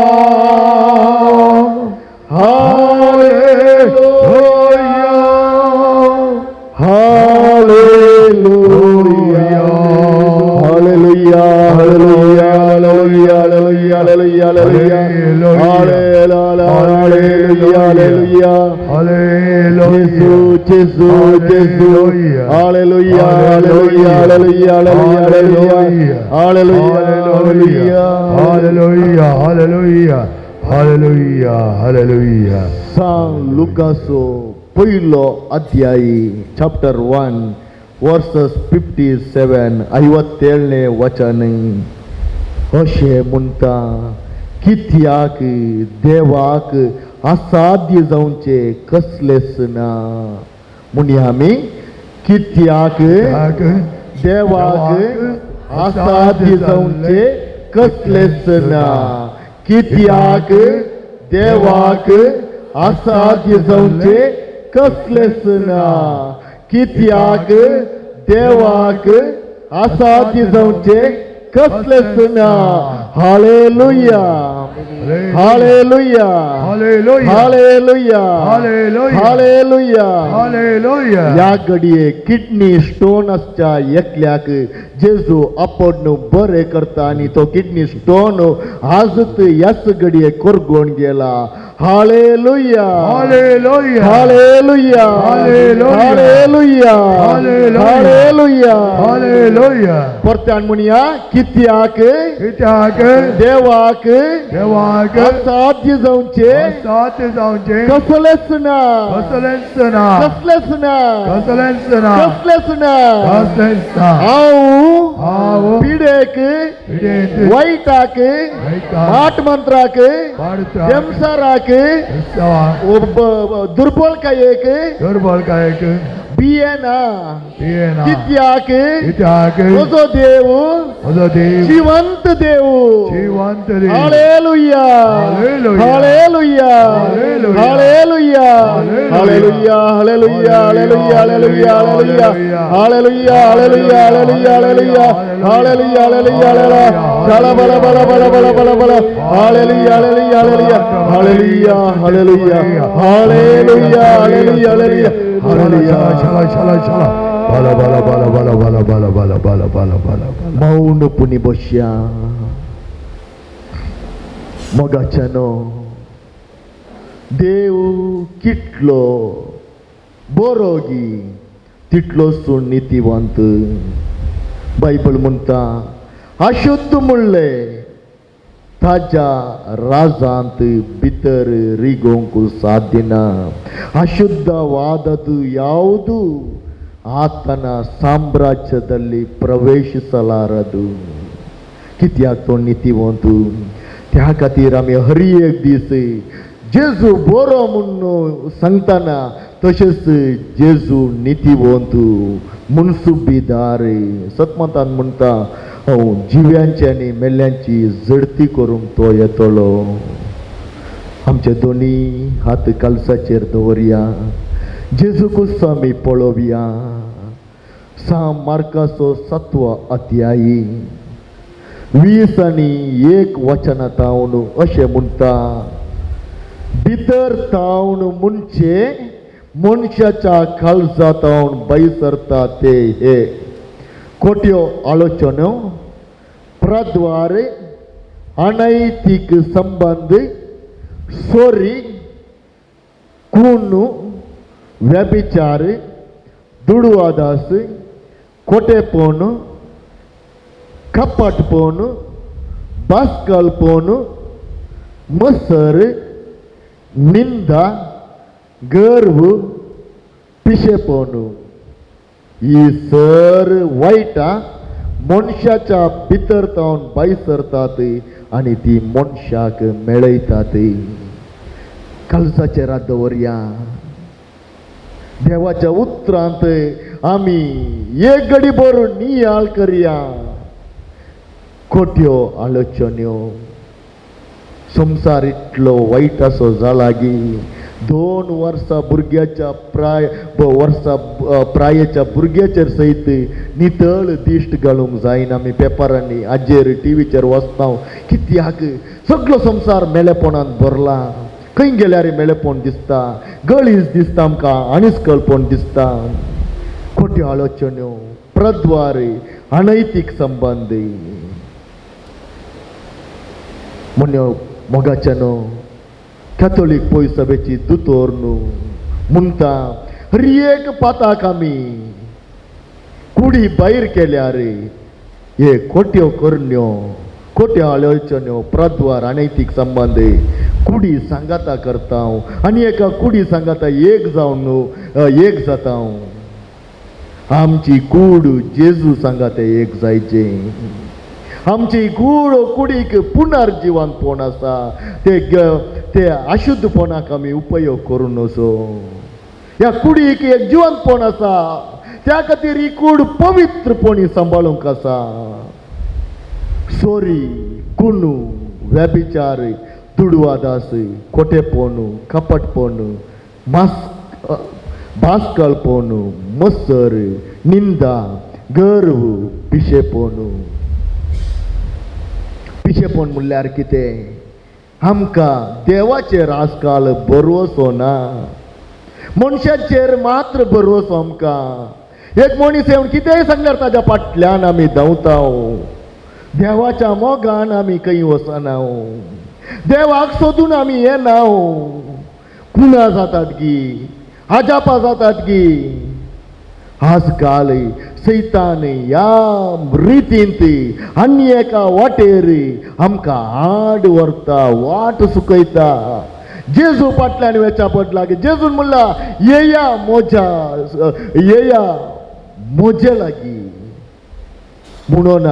hallelujah hallelujah hallelujah hallelujah hallelujah hallelujah hallelujah hallelujah hallelujah जेजू जेजू जेजू hallelujah hallelujah hallelujah hallelujah hallelujah hallelujah hallelujah hallelujah hallelujah hallelujah सांग लुकासो पहिलो अध्यायी चॅप्टर 1 वर्सेस 57 57ने वचन अशें म्हणटा कित्याक देवाक असाध्य जावचे कसलेच ना म्हणून आमी कित्याक देवाक असाध्य जावचे कसलेच ना कित्याक देवाक असाध्य जावचे कसलेच ना कित्याक देवाक असाध्य जावचे कसलेच ना hallelujah hallelujah hallelujah hallelujah hallelujah hallelujah hallelujah या घडये किडनी स्टोन असच्या एकल्याक जेजू आपण बरे करता आणि तो किडनी स्टोन आजच याच घडये कोरगोन गेला हालेलुया hallelujah hallelujah hallelujah hallelujah hallelujah हालेलुया परत्यान म्हणया कित्याक कित्याक देवाक देवाक असाध्य जावचे असाध्य जावचे कसलेच ना कसलेच ना कसलेच ना कसलेच ना कसलेच ना कसलेच ना हांव पिडेक पिडेक वाईटाक वाईटाक माट मंत्राक पाडत्राक देमसाराक सवा दुर्बलकायेक दुर्बल कायक बियेना येना कित्याक कित्याक म्हजो देव म्हजो देव जिवंत देव जिवंत देव हालेलुया hallelujah hallelujah hallelujah hallelujah hallelujah hallelujah hallelujah hallelujah hallelujah hallelujah hallelujah hallelujah हालेलुया चला बला बला बला बला बला बला हालेलुया hallelujah hallelujah hallelujah hallelujah hallelujah hallelujah हालेलुया चला चला चला बाला बाला बाला बाला बाला बाला बाला बाला बाला बाला मौनपुनी बसया मोगाच्यानो देव कितलो बरोगी तितलो सून नितीवंत बायबल म्हणटा अशुद्ध म्हणले ताज्या राजांत भितर रिगोंक साध्य ना ಅಶುದ್ಧವಾದದ್ದು ಯಾವುದು ಆತನ ಸಾಮ್ರಾಜ್ಯದಲ್ಲಿ ಪ್ರವೇಶಿಸಲಾರದು कित्याक तो नितीवंत त्या खातीर आमी हर एक दीस जेजू बरो म्हणून सांगतना तशेंच जेजू नितीवंत मुनसुबीदार सतमतान म्हणटा जिव्यांची आनी मेल्ल्यांची झडती करूंक तो येतलो आमचे दोनी हात कालसाचेर दवरया जेजू कुस्सो आमी पळोवया मार्काचो 7 अध्यायी 20 आनी 1 वचनांतावन अशें म्हणटा भितर तावन मुनचे मनशाच्या काळजांतावन भायर सरता ते हे खोट्यो आलोचनो प्रद्वार अनैतिक संबंध चोरी खून व्यभिचार दुडवादास खोटेपण कपटपण बास्कलपण मत्सर निंदा गर्व पिशेपण ही सर वायटा मनशाच्या भितर तावन भायर सरतात आनी ती मनशाक मेळयतात कालसाचेर दवरया देवाच्या उतरांत आमी एक घडी भरून नियाळ करया खोट्यो आलोचन्यो संसार इतलो वायट असो जाला की 2 वर्सां भुरग्याच्या प्रायाच्या भुरग्याचेर सयत नितळ दिश्ट घालूंक जायना आमी पेपरांनी हाजेर टीव्हीचेर वाचता कित्याक सगळो संसार मेलेपणान भरला खंय गेल्यार मेलेपण दिसता गळीज दिसता आमकां आनीच कळपण दिसता खोट्यो आलोचन्यो प्रद्वार अनैतिक संबंध म्हणो मोगाच्यानो कॅथोलीक पळय सभेची दोतोर न्हू म्हणटा हर एक पाताक आमी कुडी भायर केल्यार हे खोट्यो करण्यो खोट्यो आलोचन्यो प्रद्वार अनैतिक संबंध कुडी सांगाता करता आनी एका कुडी सांगाता एक जावन एक जाता आमची कूड जेजू सांगाता एक जायचे आमची कूड कुडीक पुनर्जीवनपण आसा ते अशुद्धपणाक आमी उपयोग करून नसो ह्या कुडीक एक जिवंतपण आसा त्या खातीर ही कूड पवित्रपणी सांबाळूंक आसा चोरी कुणू व्यभिचार तुडवादास खोटेपण कपटपण भास्कळपण मत्सर निंदा गर्व पिशेपण म्हणल्यार कितें आमकां देवाचेर आजकाल भरवसो ना मनशाचेर मात्र भरवसो आमकां एक मनीस येवन कितेंय सांगल्यार ताच्या फाटल्यान आमी धांवता देवाच्या मोगान आमी खंय वचना देवाक सोदून आमी येना कुणा जातात गी आजापा जातात गी आजकाल सैतान ह्या रितींत आनी एका वाटेर आमकां आड व्हरता वाट सुकयता जेजू फाटल्यान वेचा पडला जेजून म्हणला येया मोजे लागीं म्हणून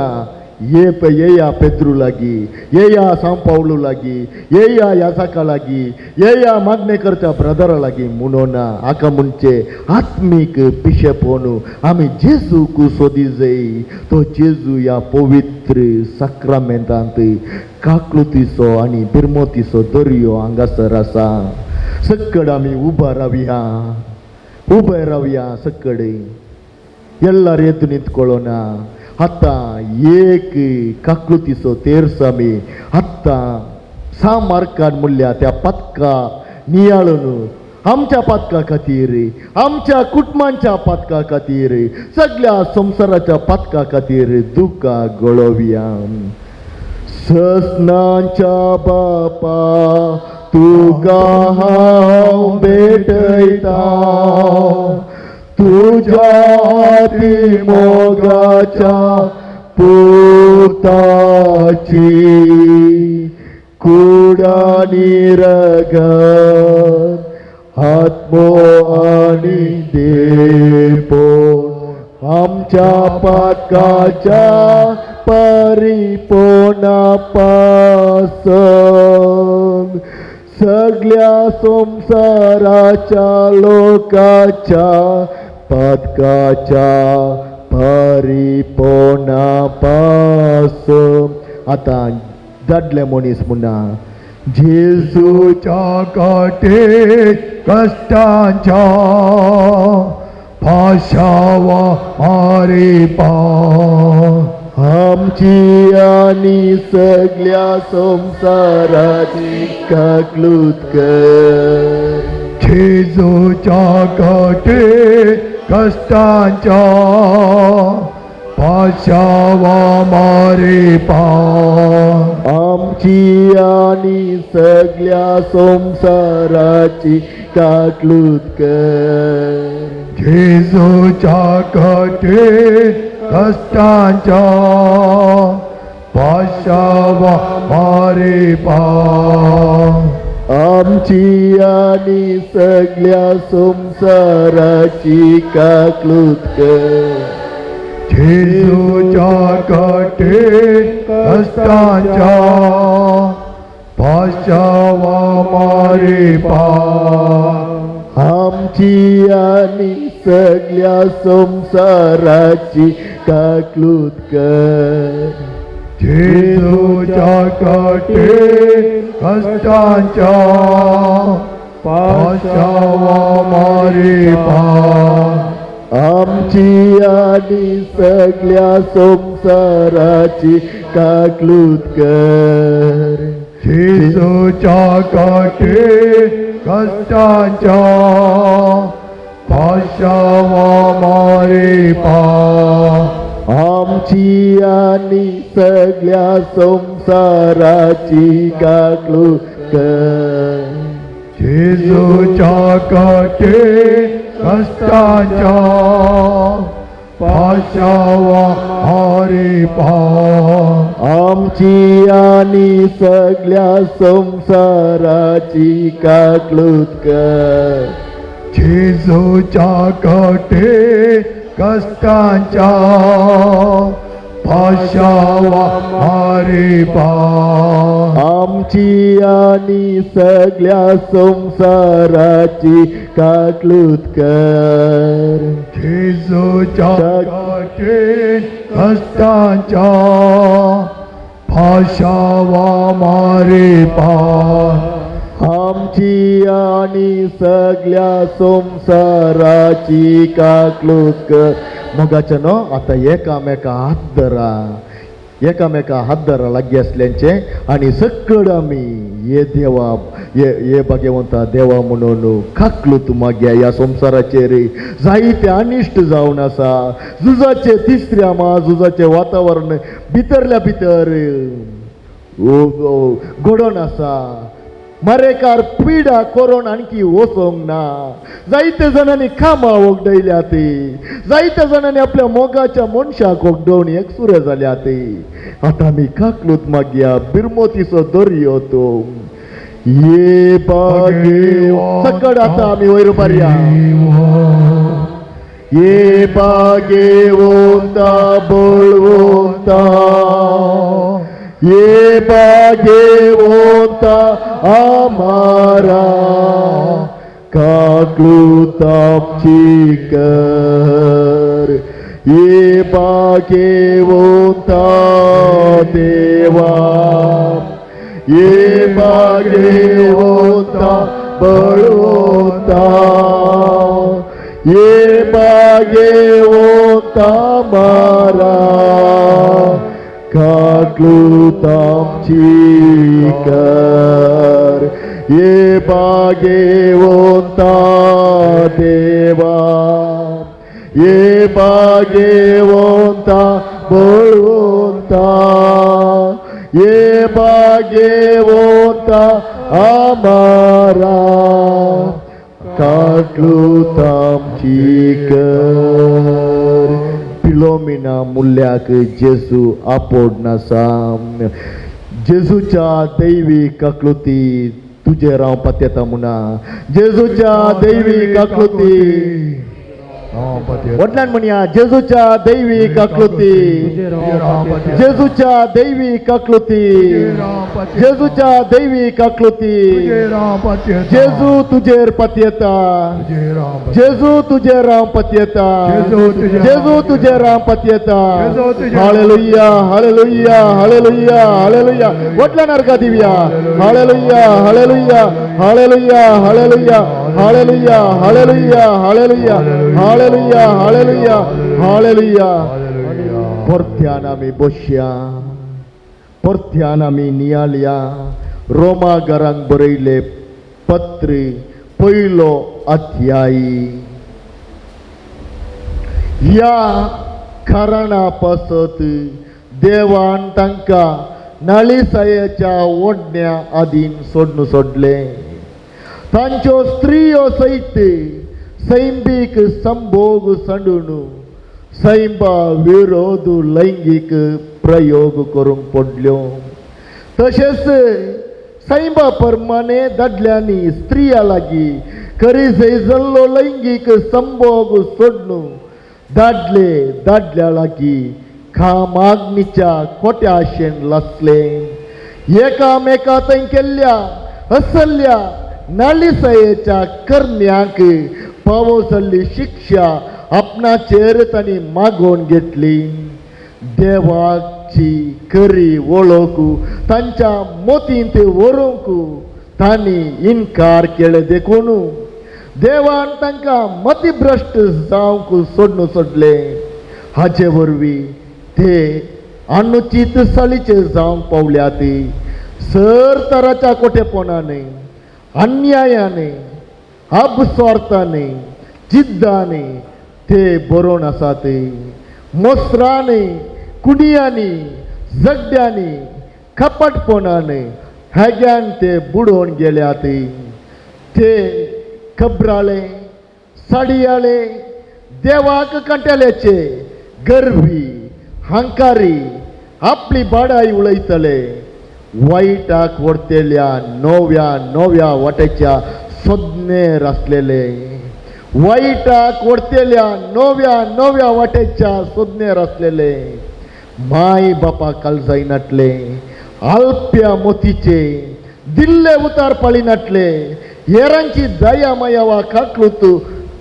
येया पेद्रू लागीं येया सांव पावलू लागीं येया यासाका लागीं येया मागणे करता ब्रदरा लागीं म्हणून हाका म्हणचे आत्मीक पिशेपण आमी जेजूक सोदी जाय तो जेजू ह्या पवित्र सक्रामेंतांत काकलुतीचो आनी बिरमोतीचो दर्यो हांगासर आसा सकड आमी उबे रावया सकड ಎಲ್ಲರ ಎದ್ದು ನಿಂತ್ಕೊಳ್ಳೋಣ ಹತ್ತ एक काकलुतीचो तेर्स आमी आत्ता सामार्कान म्हणल्या त्या पदका नियाळून आमच्या पदका खातीर आमच्या कुटुंबांच्या पदका खातीर सगळ्या संवसाराच्या पदका खातीर दुका गळोवया ससनांच्या बापा तुका हांव भेटयता तुझ्या मोगाच्या पोताची कुडानी रगत आत्मो आणि देपो आमच्या पातकाच्या परिपोनापासून सगळ्या संसाराच्या लोकाच्या पदकाच्या परिपोनापासून आता दडले मनीस म्हणा जेजूच्या काटे कष्टांच्या भाषावा मारे पा आमची आणि सगळ्या संसाराची काकलूत कर जेजूच्या काटे कष्टांच्या भाषावा मारे पा आमची आणि सगळ्या संसाराची काकलूत कर जेजूच्या काटे कष्टांच्या भाषावा मारे पा आमची आणि सगळ्या संसाराची काकलूत कर जेजूच्या काटे कष्टांच्या भाषावा मारे पा आमची आणि सगळ्या संसाराची काकलूत कर जेजूच्या काटे कष्टांच्या भाषावा मारे पा आमची आणि सगळ्या संसाराची काकलूत कर जेजूच्या काटे कष्टांच्या भाषावा मारे पा आमची आणि सगळ्या संसाराची काकलूत कर जेजूच्या काटे कष्टांच्या भाषावा मारे पा आमची आणि सगळ्या संसाराची काकलूत कर. जेजूच्या काटे कष्टांच्या पाशावा मारे पा. आमची आणि सगळ्या संसाराची काकलूत कर. जेजूच्या काटे कष्टांच्या पाशावा मारे पा. आमची आणि सगळ्या संसाराची काकलूत कर. मोगाच्यानो आता एकामेका हात धरा लागी असल्यांचे आणि सकड आम्ही ये देवा ये भगवंता देवा म्हणून काकलूत माग्या. या संसाराचे रे जायते अनिष्ट जावन आसा. झुजाचे तिसऱ्या झुजाचे वातावरण भितरल्या भितर घडोवन आसा. मरेकार पिडा करून आणखी वचोंक ना. जायते जणांनी कामां वगडयल्या ते. जायत्या जणांनी आपल्या मोगाच्या मनशाक वगडोवन एकसुरे जाल्या ते. आता मी काकलूत मागया बिरमोतीचो दर्यो तो ये बागे सकड आता आम्ही वयर मारया. ये बागे वोंता बळवंता ये बागे वोंता आमारा काकलूत आमची कर. ये बागे वोंता देवा ये बागे वोंता बळवंता ये बागे वोंता मारा काकलूत आमची कर. ये बागे वोंता देवा ये बागे वोंता बळवंता ये बागे वोंता आमारा काकलूत आमची कर. फिलोमिना मुल्याक जेजू आपोड नासा. जेजूच्या दैवी काकलुती तुझे रावपात येता म्हणा. जेजूच्या दैवी काकलुती वडलान म्हणया जेजूच्या दैवी काकलुती. जेजूच्या दैवी काकलुती. जेजूच्या दैवी काकलुती. जेजू तुझेर पत्यता. जेजू तुझे राम पत्यता. जेजू तुझे राम पत्यता. हालेलुया हालेलुया हालेलुया हालेलुया. वडलान अर्घा दिव्या. हालेलुया hallelujah hallelujah hallelujah hallelujah hallelujah hallelujah hallelujah hallelujah हालेलुया. परत्यान आमी बसया. परत्यान आमी नियाळया. रोमाघरांक बरयले पत्र पयलो अध्याय. ह्या कारणा पासत देवान तांकां नालिसायेच्या ओडण्या आदीन सोडले. तांच्यो स्त्रियो सहित सैंबीक संभोग सांडून सैंबा विरोध लैंगिक प्रयोग करूंक पडल्यो. तशेंच सैंबा प्रमाणे दादल्यांनी स्त्रिया लागीं करीसय जाल्लो लैंगिक संभोग सोडून दादल्या लागीं खामागणीच्या खोट्या आशेन लासले. एकामेका थंय केल्ल्या असल्या नालिसायेच्या करण्यांक पावसल्ली शिक्षा आपणाचेर तांणी मागोवन घेतली. देवाची खरी वळख तांच्या मोतींत व्हरूंक तांणी इन्कार केले देखून देवान तांकां मतिभ्रश्ट जावंक सोडले. हाचे वरवीं ते अनुचित साळीचे जावंक पावल्यात. सर तराच्या कोठेपणाने अन्यायाने अबस्वार्थाने जिद्दाने ते बरोवन आसात. मोसरांनी कुडियांनी जगड्यांनी कपटपणाने हेग्यान ते बुडोवन गेल्यात. ते खबराळे साडियाळे देवाक कंटेल्याचे गर्वी हंकारी आपली बाडाई उलयतले वाईटाक वर्तेल्या नव्या नव्या वाटेच्या सोदनेर आसलेले वाईटाक वर्तेल्या नव्या नव्या वाटेच्या सोदनेर आसलेले माय बापा काळजाई नाटले अल्प्या मोतीचे दिल्ले उतार पाळी नाटले हेरांची दया मायावा काकलूत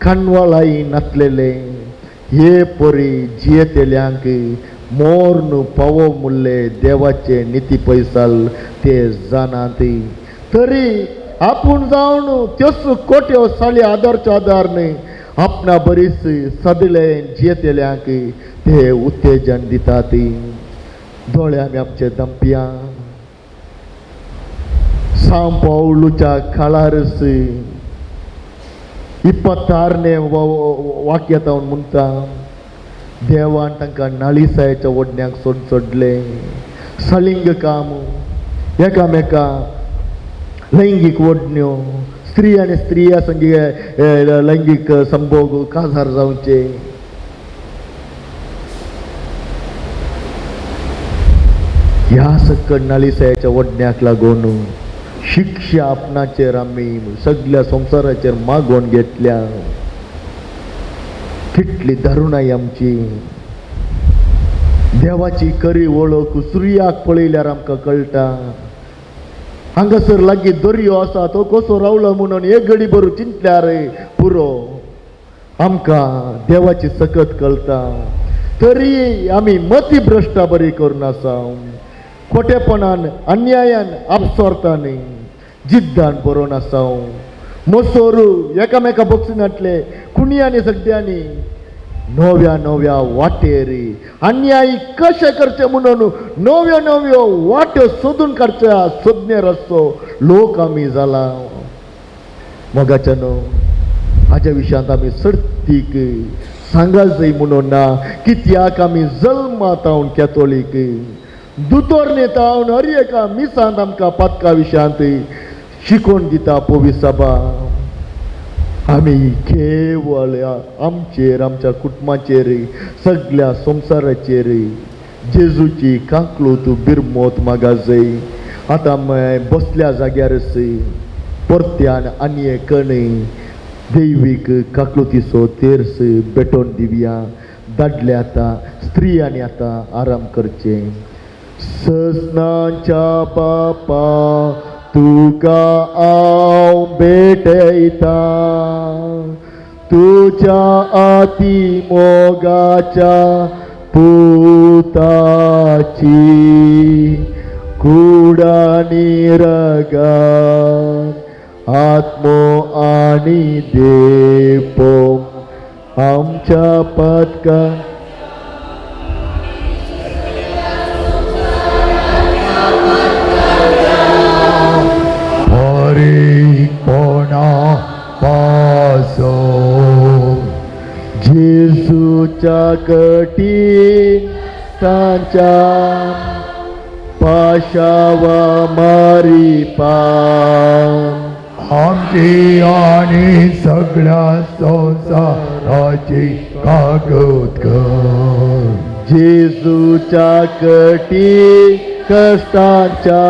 कणवालाई नातलेले हे पोरी जियेतेल्यांक मोर्न पावो मुल्ले देवाचे नीती पैसाल ते जाणात तरी आपूण जावन त्योच कोट्यो साली आदारच्यो आदारने आपणा बरीच सदले जियेतेल्यांक ते उत्तेजन दितात दोळ्यांनी आमचे दंपिया सांव पावलूच्या काळारस 26ने वाक्य तावन म्हणटा देवान तांकां नाळिसायेच्या ओडण्याक सोडले सलिंग काम एकामेका लैंगीक ओडण्यो स्त्री आनी स्त्रिया संगे लैंगीक संभोग काजार जावचे ह्या सकट नाळिसायेच्या ओडण्याक लागून शिक्षा आपणाचेर आमी सगळ्या संवसाराचेर मागोवन घेतल्या कितली दारुणाई आमची देवाची खरी वळख सुर्याक पळयल्यार आमकां कळटा हांगासर लागीं दर्यो आसा तो कसो रावलो म्हणून एक घडी भर चिंतल्यार पुरो आमकां देवाची सकत कळटा तरी आमी मती भ्रश्टा बरी करून आसा खोटेपणान अन्यायान आपसोरतानी जिद्दान बरोवन आसा मोसोरू एकामेका बक्षिनातले कुणयांनी सगळ्यांनी नव्या नव्या वाटेर अन्याय कशे करचे म्हणून नव्यो नव्यो वाट्यो सोदून काडच्या सोदनेर आसचो लोक आमी जाला मोगाच्यानो हाच्या विशयांत आमी सर्तीक सांगाल जाय म्हणून ना कित्याक आमी जल्मात हांव कॅथोलीक दुतोर नेतावन हर एका मिसांत आमकां पातका विशयांत शिकोवन दिता पवित्र सभा आमी केवळ आमचेर आमच्या कुटुंबाचेर सगळ्या संवसाराचेर जेजूची काकलूत बिरमोत मागा जाय आतां बसल्या जाग्यार परत्यान आनी एक दैवीक काकलुतीचो तेर्स भेटोवन दिवया दादले आतां स्त्रियांनी आतां आराम करचे ससनांच्या बापा तुका हांव भेटयता तुज्या आती मोगाच्या पुताची कुडानी रगात आत्मो आनी देपो आमच्या पदका पासो जेजूच्या कठीण तांच्या पाशावा मारी पान आमची आणि सगळ्या संसाराची कागद कर जेजूच्या कठीण कष्टांच्या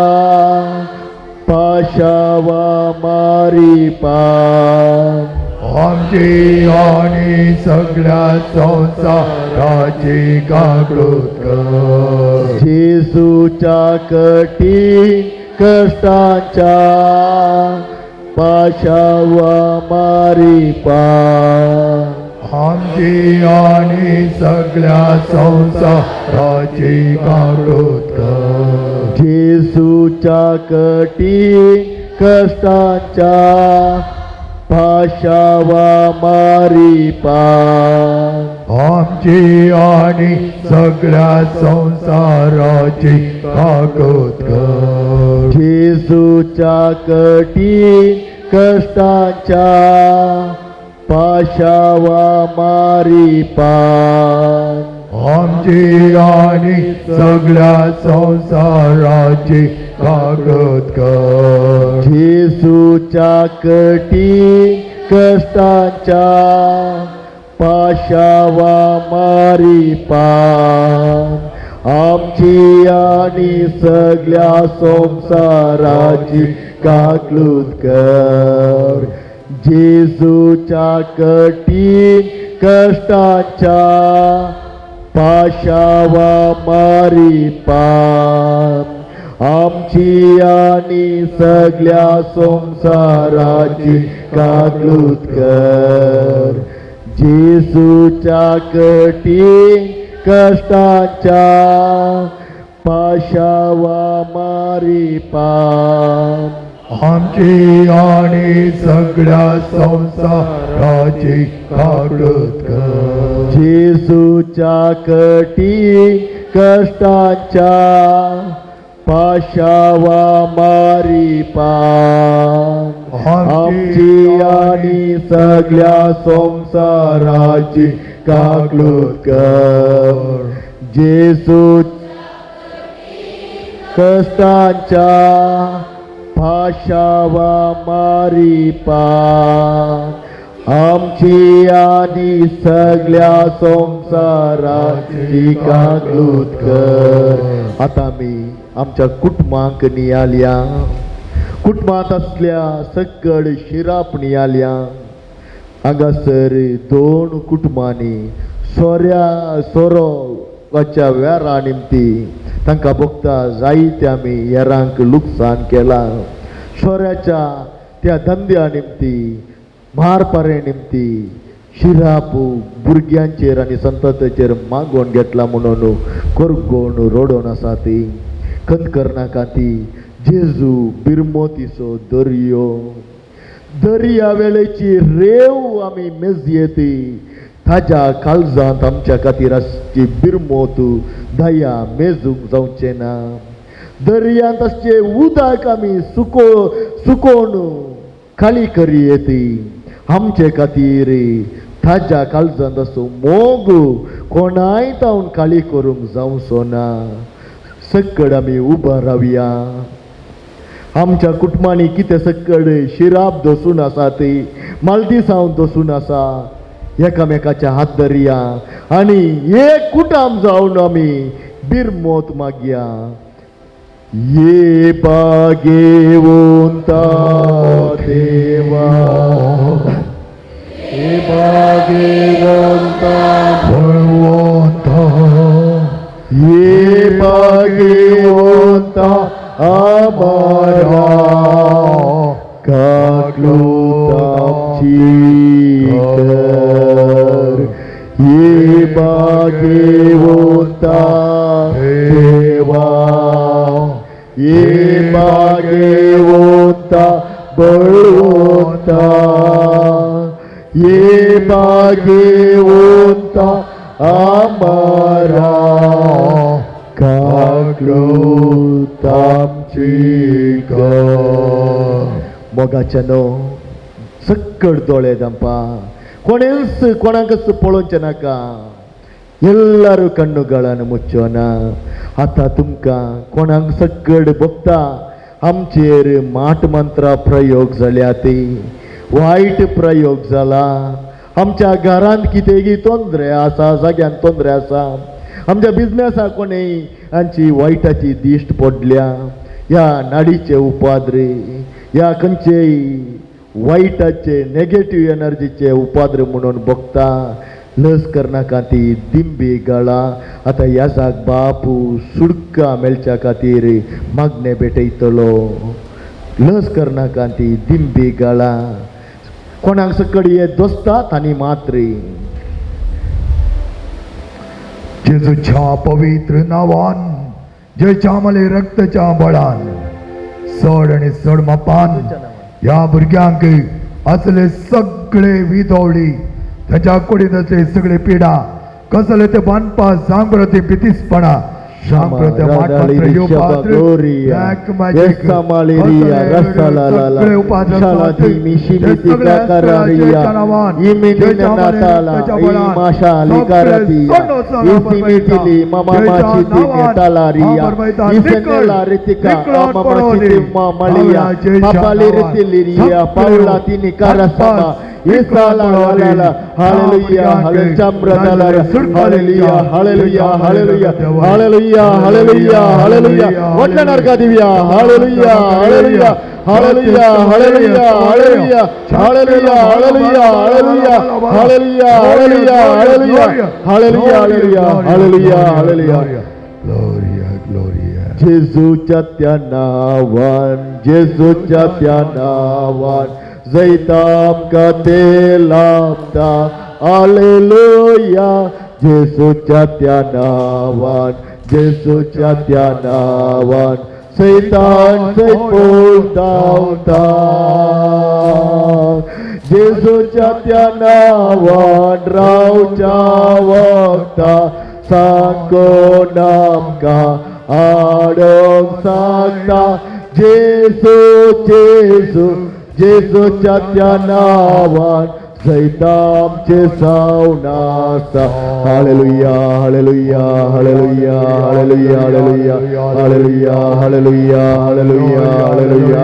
पाशावा मारी पान आमची आणि सगळ्या संसाराची कागद कर जेजूच्या कठीण कष्टांच्या पाशावा मारी पान आमची आणि सगळ्या संसाराची कागद कर जेजूच्या कठीण कष्टांच्या पाशावा मारी पान आमची आणि सगळ्या संसाराची कागद कर जेजूच्या कठीण कष्टांच्या पाशावा मारी पान आमची आणि सगळ्या संसाराची कागद कर जेजूच्या कठीण कष्टांच्या पाशावा मारी पान आमची आणि सगळ्या संसाराची काकलूत कर. जेजूच्या कठीण कष्टाच्या पाशावा मारी पाप. आमची आणि सगळ्या संसाराची काकलूत कर. जेजूच्या कठीण कष्टाच्या पाशावा मारी पाप. आमची आणि सगळ्या संसाराची काकलूत कर. जेजूच्या कठीण कष्टाच्या पाशावा मारी पाप. आमची आणि सगळ्या संसाराची काकलूत कर. जेजू कष्टाच्या पाशावा मारी पाप. आमची आणि सगळ्या संसाराची काकलूत कर. आता मी आमच्या कुटुंबांक नियाल्या, कुटुंबात असल्या सकड शिराप नियाल्या. हांगासर 2 कुटुंबांनी सोरो वाच्या वेरा निमती तांकां भोगता जायते आमी येरांक लुकसाण केला. सोऱ्याच्या त्या धंद्या निमती मारपारे निमती शिराप भुरग्यांचेर आनी संततेचेर मागोवन घेतला म्हणून कोरगोवन रोडोन आसा ती. खंत करनाका ती. जेजू बिरमोतीचो दर्या वेळेची रेव आमी मेजयेती. ताज्या काळजांत आमच्या खातीर आसची बिरमोत दया मेजूंक जावचें ना. दर्यांत आसचे उदक आमी सुकोवन खाली करी येती. आमचे खातीर ताज्या काळजांत असो मोग कोणाय तावन खाली करूंक जावचो ना. सकड आमी उबा रावया. आमच्या कुटुंबांनी कितें सकड शिराप दसून आसा ती मालदीसांव दसून आसा. एकामेकाच्या हात धरया आनी एक कुटाम जावन आमी बिरमोत मागया. ये भाग्यवंता देवा, ये भाग्यवंता बळवंता, ये भाग्यवंता आम्हारा काकलूत आमची कर. ये भाग्यवंता देवा, ये भाग्यवंता बळवंता, ये भाग्यवंता आम्हारा काकलूत आमची कर. मोगाच्यानो सकड दोळे दंपा. कोणाकच पळोवचें नाका. ಎಲ್ಲರೂ ಕಣ್ಣುಗಳನ್ನು ಮುಚ್ಚೋಣ. आता तुमकां कोणाक सकड बघता आमचेर माट मंत्रा प्रयोग जाल्या ती वायट प्रयोग जाला. आमच्या घरांत कितेंय तोंदरे आसा, जाग्यान तोंदरे आसा. आमच्या बिजनेसाक कोणेय हांची वायटाची दिश्ट पडल्या. ह्या नाडीचे उपाद्रे, ह्या खंयचेय वायटाचे नेगेटिव्ह एनर्जीचे उपाद्र म्हणून बघता. लस करनाका ती दिंबी गळा. आता ह्या जाग बापू सुडका मेळच्या खातीर मागणे भेटयतलो. लस करनाका ती दिंबी गळा. कोणाक सकड हे दोस्तात आनी मात्री जेजूच्या पवित्र नावान, जयच्या मले रक्तच्या बळान, चड आनी चड मापान ह्या भुरग्यांक असले सगळे विधवळी त्याच्या कुडीत असले सगळे पिडा कसले ते बांधपा सांग ते पितीसपणा सांग ते माटपत्र योपाद्र ब्लॅक मॅजिक समालेरिया रसालाला शालाती मिशिमिती काकारारिया इमिदिना नाताला इमाशाली कराती इसिमितिली मामामाचिती नेतालारिया इसेनेला Ritika मामामाचिती मामालिया पापाली रितिलिरिया पावलाती निकारसमा Isala la hallelujah hallelujah hallelujah hallelujah hallelujah hallelujah hallelujah hallelujah वटणार का दिव्या hallelujah hallelujah hallelujah hallelujah hallelujah hallelujah hallelujah hallelujah hallelujah hallelujah hallelujah hallelujah hallelujah hallelujah Gloria, Gloria. Jesuच्या त्या नावान जैताम का ते लाभता हालेलुया जेसूच्या त्या नावान सैतान सैपोल धावता जेसूच्या त्या नावान रावच्या वक्ता सांगो नामका आडोंग सांगता जेसूच्या त्या नावान जैतामचे सावनासा हालेलुया hallelujah hallelujah hallelujah hallelujah hallelujah hallelujah हालेलुया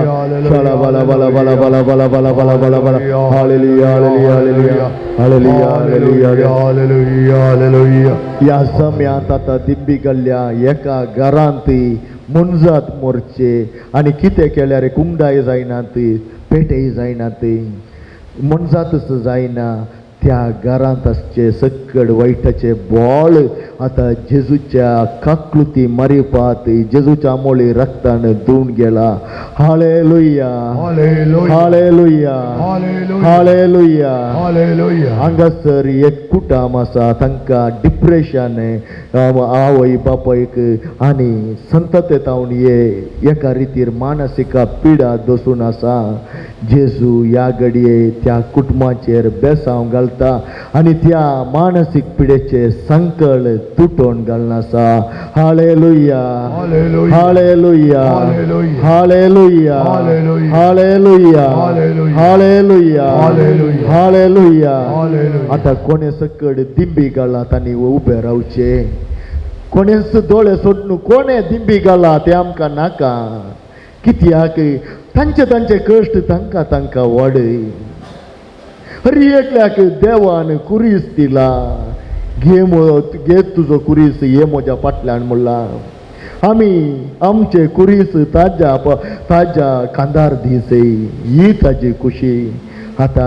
शाला बला बला बला बला बला बला बला बला बला हालेलुया hallelujah hallelujah hallelujah hallelujah hallelujah या सम्यात आता दिंबी गल्ल्या एका घरांती मुंजात मोर्चे आणि कितें केल्यार कुंडाय जायनात पेटय जायनात मुंजातच जायना त्या घरांत आसचे सकड वायटाचे बॉल आता जेजूच्या काकलुती मारिपात जेजूच्या मोळी रक्तान धुवन गेला हालेलुया हालेलुया हालेलुया हालेलुया हांगासर एक कुटुंब आसा तांकां डिप्रेशन आवय बापायक आनी संततेतावन एका रितीर मानसिक पिडा दसून आसा जेजू या घडये त्या कुटुंबाचेर बेसांव घालता आणि त्या मानसिक पिडेचे संकळ तुटोवन घालना आसा hallelujah hallelujah hallelujah hallelujah hallelujah हालेलुया आता कोणे सकड दिंबी घालात आनी उबे रावचे कोणे दोळे सोडून कोणे दिंबी घाला ते आमकां नाका कित्याक तांचे कश्ट तांकां वडय हरी एकल्याक देवान कुरीस दिला घे तुजो कुरीस ये म्हज्या फाटल्यान म्हणला आमी आमचे कुरीस ताज्या कांदार दीस ही ताजी खुशी आता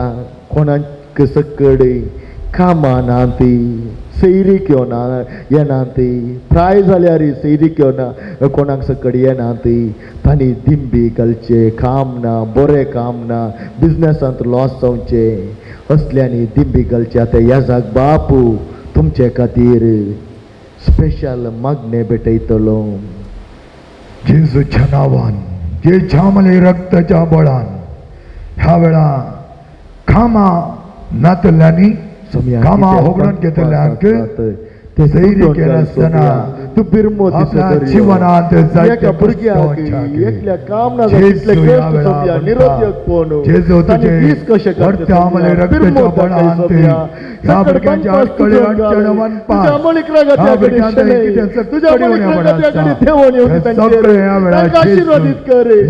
कोणाक सकड कामां ना ती सैरीक येना ती प्राय जाल्यार सैरीक येना कोणाक सकड येना ती तांणी दिंबी घालचे काम ना बरें काम ना बिजनेसांत लॉस जावचे असल्यांनी दिंबी घालचे आतां येजाक बापू तुमचे खातीर स्पेशल मागणे भेटयतलो जेजूच्या नावान जे छामले रक्ताच्या बळान ह्या वेळा कामां नातल्यांनी कामां होगडून घेतल्यांक सैरी केनासतना तू बिरमो जीवनांत एका भुरग्याक एकल्या काम ना निरोधक कोण दीस कशे ह्या भुरग्यांच्या कळे अडचण वनपास ह्या आशीर्वादित करे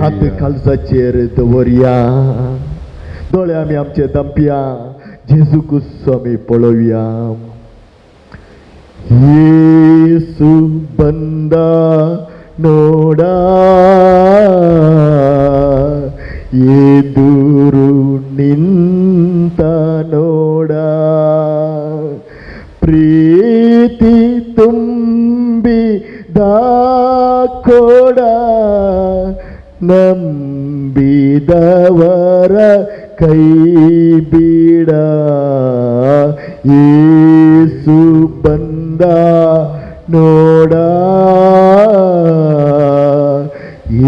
हात खालसाचेर दवरया दोळे आमी आमचे दंपया जेजूक आमी पळोवया येसू बंदा नोडा ಎದುರು ನಿಂತ ನೋಡ ಪ್ರೀತಿ ತುಂಬಿದ ಕೊಡ ನಂಬಿದವರ ಕೈ ಬಿಡ ಯೇಸು ಬಂದ ನೋಡ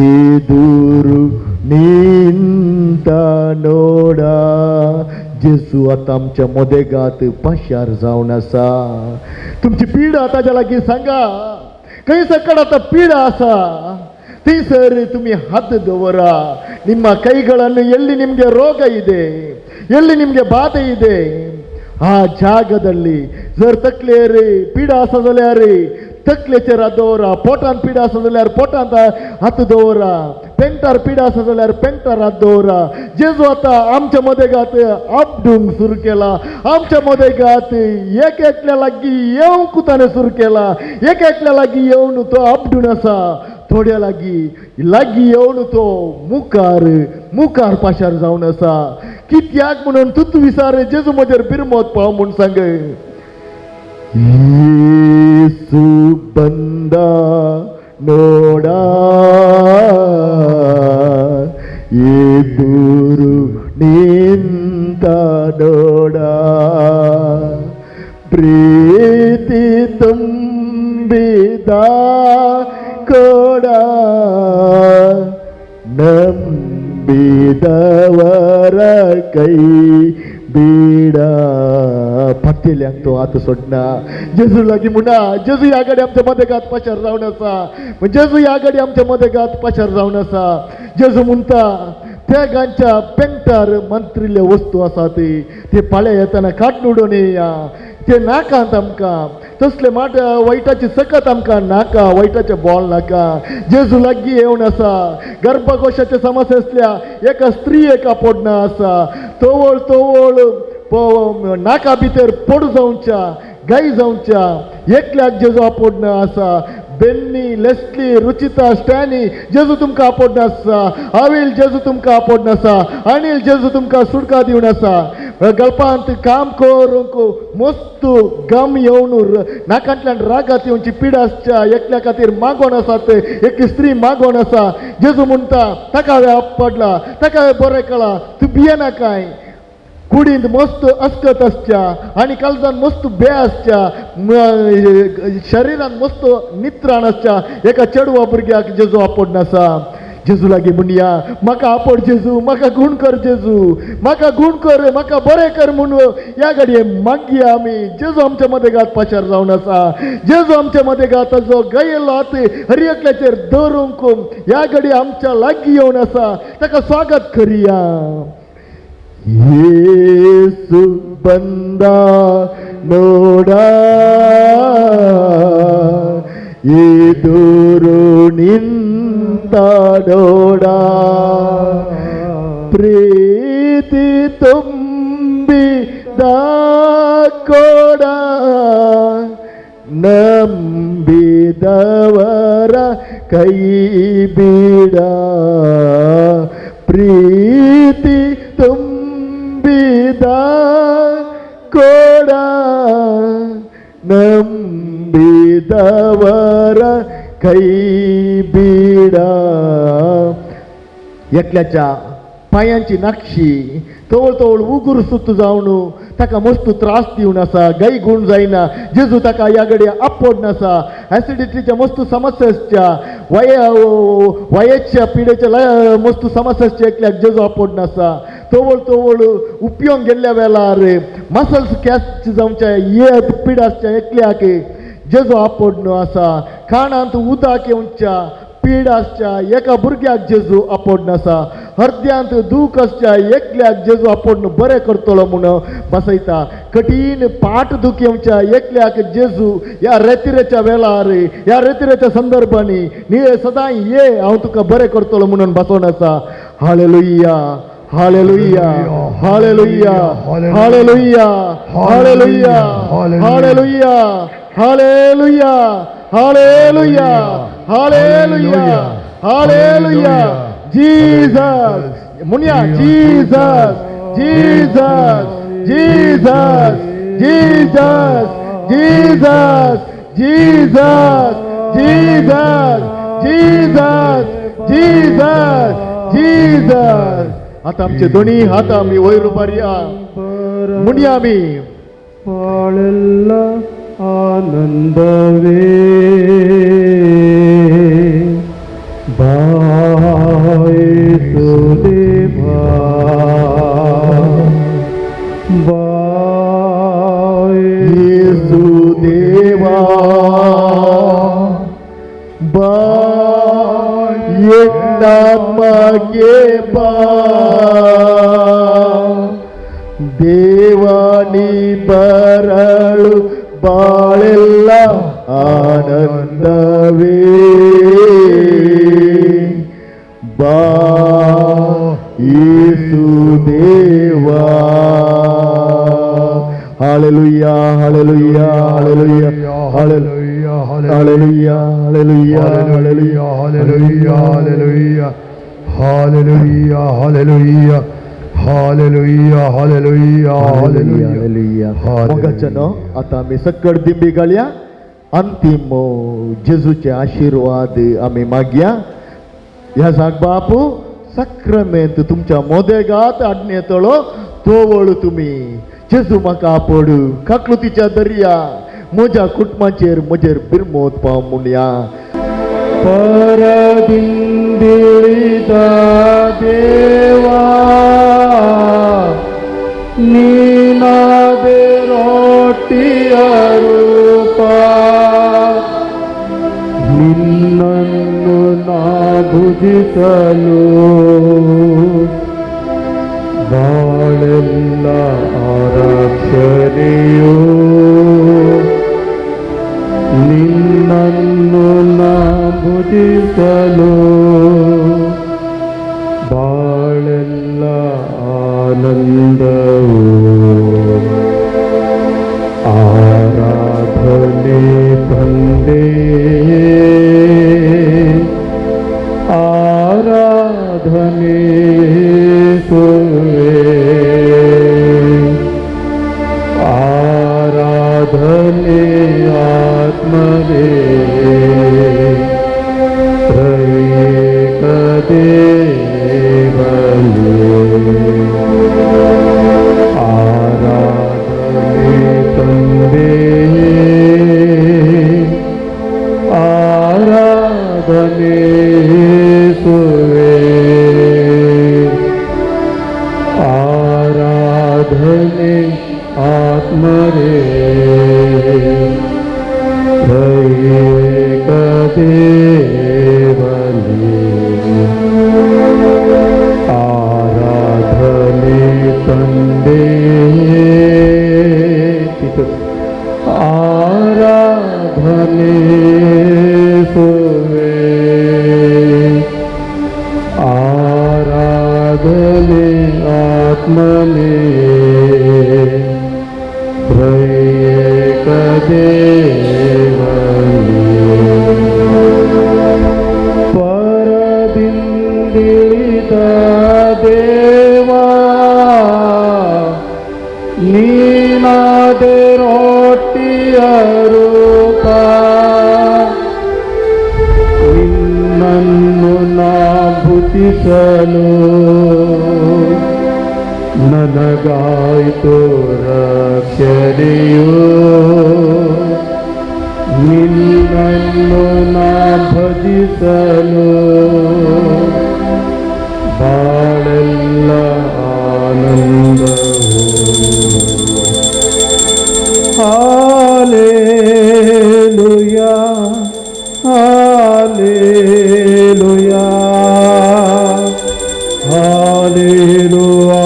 ಎದುರು निंत नोडा जेजू आता आमच्या मोदेगात पाशार जावन आसा तुमची पीडा ताच्या लागीं सांगा. खंय सकड आतां पीडा आसा थंयसर तुम्ही हात दवरा. ನಿಮ್ಮ ಕೈಗಳನ್ನು ಎಲ್ಲಿ ನಿಮಗೆ ರೋಗ ಇದೆ, ಎಲ್ಲಿ ನಿಮಗೆ ಬಾಧೆ ಇದೆ, ಆ ಜಾಗದಲ್ಲಿ जर तकलेर पिडा आसा जाल्यार तकलेचेर हात दवरा. पोटान पिडा आसा जाल्यार पोटांत हात दवरा. पेंटार पिडा आसा जाल्यार पेंटार हात दवरा. जेजू आतां आमच्या मदेगात आपडूंक सुरू केला. आमच्या मदेगात एक एकल्या लागीं येवंक ताणें सुरू केला. एक एकल्या लागीं येवन तो आपडून आसा. थोड्या लागीं येवन तो मुखार मुखार पाशार जावन आसा. कित्याक म्हणून तूं विचार जेजू म्हजेर बिरमोत पाव म्हूण सांग. येसू बंदा नोडा ಎದುರು ನಿಂತ ನೋಡ ಪ್ರೀತಿ ತುಂಬಿದ ಕೊಡ ನಂಬಿದವರ ಕೈ बीड फाटेल्यांक तो आतां सोडना. जेजू लागीं म्हणा जेजू ह्या गाडी आमच्या मदेगात पाशार जावन आसा. जेजू ह्या गाडी आमच्या मदेगात पाशार जावन आसा. जेजू म्हणटा त्या गांच्या पेंटार मंत्रिल्ले वस्तू आसा ते पाळ्या येताना काडून उडोवन येया. ते नाकांत आमकां तसले माट वायटाची सकत आमकां नाका. वायटाचे बॉल नाका. जेजू लागीं येवन आसा. गर्भकोशाचे समस्या आसल्या एका स्त्रीयेक आपडना आसा. तोवळ तोवळ नाका भितर पडू जावच्या गाई जावच्या एकल्याक जेजू आपडना आसा. बेन्नी लेस्ली रुचिता स्टॅनी जेजू तुमकां आपडना आसा. आविल जेजू तुमकां आपडना आसा. अनिल जेजू तुमकां सुटका दिवन आसा. गळपांत काम करूंक मस्त गम येवन नाकांतल्यान रागात येवची पिडा आसच्या एकल्या खातीर मागोन आसात. एक स्त्री मागोन आसा. जेजू म्हणटा ताका हांवें आपडला, ताका हांवें बरें केलां, तूं भियेना काय. कुडींत मस्त अस्कत आसच्या आनी काळजान मस्त बे आसच्या शरिरान मस्त नित्राण आसच्या एका चेडवा भुरग्याक जेजू आपडना आसा. जेजू लागीं म्हणया म्हाका आपड जेजू, म्हाका गूण कर जेजू, म्हाका गूण कर, म्हाका बरें कर म्हणून ह्या गाडये मागया आमी. जेजू आमच्या मदेगात पाशार जावन आसा. जेजू आमच्या मदेगात जो गयेल्लो हात हर एकल्याचेर दवरूंक ह्या गाडये आमच्या लागीं येवन आसा. ताका स्वागत करुया. येसू बंदा नोडा ಎದುರು ನಿಂತ ನೋಡ ಪ್ರೀತಿ ತುಂಬಿದ ಕೊಡ ನಂಬಿದವರ ಕೈ ಬಿಡ ಪ್ರೀತಿ ತುಂಬಿದ ಕೊಡ ನಂಬಿದವರ ಕೈ ಬಿಡ एकल्याच्या पांयांची नाक्षी तवळ तवळ उगूर सुत जावन ताका मस्त त्रास दिवन आसा. गाय गुण जायना. जेजू ताका ह्या घडी आपडना आसा. एसिडिटीच्या मस्त समस्या आसच्या वयाच्या पिडेच्या मस्त समस्या आसच्या एकल्याक जेजू आपडना आसा. तवळ तवळ उपयोग गेल्ल्या वेळार मसल्स कॅच जावच्या हे पिडा आसच्या एकल्याक जेजू आपडनो आसा. कानांत उदक येवच्या पीड आसच्या एका भुरग्याक जेजू आपडना आसा. हृदयांत दूख आसच्या एकल्याक जेजू आपडन बरें करतलो म्हूण बसयता. कठीण पाठ दूख येवच्या एकल्याक जेजू ह्या रेतिरेच्या वेळार ह्या रेतिरेच्या संदर्भांनी सदां ये हांव तुका बरें करतलो म्हणून बसोन आसा. Hallelujah hallelujah hallelujah hallelujah hallelujah hallelujah hallelujah hallelujah hallelujah hallelujah Jesus Muniya Jesus Jesus Jesus Jesus Jesus Jesus Jesus Jesus Jesus Jesus. आता आमचे दोन्ही हात आम्ही वयर उबारया म्हणया आमी ಪಾಳೆಲ್ಲ ಆನಂದವೇ ಬಾಯಿಸು ದೇವಾ ಯೇಸು ದೇವ बा एकनाथ मागे बा ದೇವಾನಿ ಬರಳು ಬಾಳೆಲ್ಲ ಆನಂದವೇ ಬಾ ಯೇಸು ದೇವಾ ಹಾಲೆಲೂಯಾ ಹಾಲೆಲೂಯಾ ಹಾಲೆಲೂಯಾ ಹಾಲೆಲೂಯಾ ಹಾಲೆಲೂಯಾ ಹಾಲೆಲೂಯಾ ಹಾಲೆಲೂಯಾ ಹಾಲೆಲೂಯಾ ಹಾಲೆಲೂಯಾ ಹಾಲೆಲೂಯಾ हालेलुया हालेलुया हालेलुया हालेलुया आता आम्ही सकट दिंबी घालया अंतिम जेजूचे आशीर्वाद आम्ही मागया ह्या साग बापू सक्रामेंत तुमच्या मोदेगात आज्ञेतलो तो वळू तुम्ही जेजू म्हाका आपडू काकलुतीच्या दर्या म्हज्या कुटुंबाचेर म्हजेर बिरमोद पावमुया परदिंदिळिदा देवा ನೀನಾದೆ ರೊಟ್ಟಿಯ ರೂಪ ನಿನ್ನನ್ನು ನಾ ಭುಜಿಸಲು ಬಾಳೆಲ್ಲ ಆರಾಧನೆಯು ನಿನ್ನನ್ನು ನಾ ಭುಜಿಸಲು ಬಾಳೆಲ್ಲ ಆನಂದವು ಆರಾಧನೆ ತಂದೆ ಆರಾಧನೆ ಸುವೆ ಆರಾಧನೆ ಆತ್ಮವೇ ತ್ರೈಕದೇ ಆರಾಧನೆ ತಂದೆ ಆರಾಧನೆ ಸುವೆ ಆರಾಧನೆ ಆತ್ಮರೇ ತ್ರೈಕದೇವನೇ ತಂದೆ ಆರಾಧನೆ ಸುವೆ ಆರಾಧನೆ ಆತ್ಮನೇ ತ್ರೈಕದೇವನೇ ಪರದಿಂದಿಳಿದ ದೇವಾ ನೀನಾದೆ ರೊಟ್ಟಿಯ ರೂಪ ನಿನ್ನನ್ನು ನಾ ಭುಜಿಸಲು ನನಗಾಯ್ತು ರಕ್ಷಣೆಯು ನಿನ್ನನ್ನು ನಾ ಭಜಿಸಲು ಬಾಳೆಲ್ಲ ಆನಂದವು ಹಾಲೆಲೂಯಾ ಹಾಲೆಲೂಯಾ ಹಾಲೆಲೂಯಾ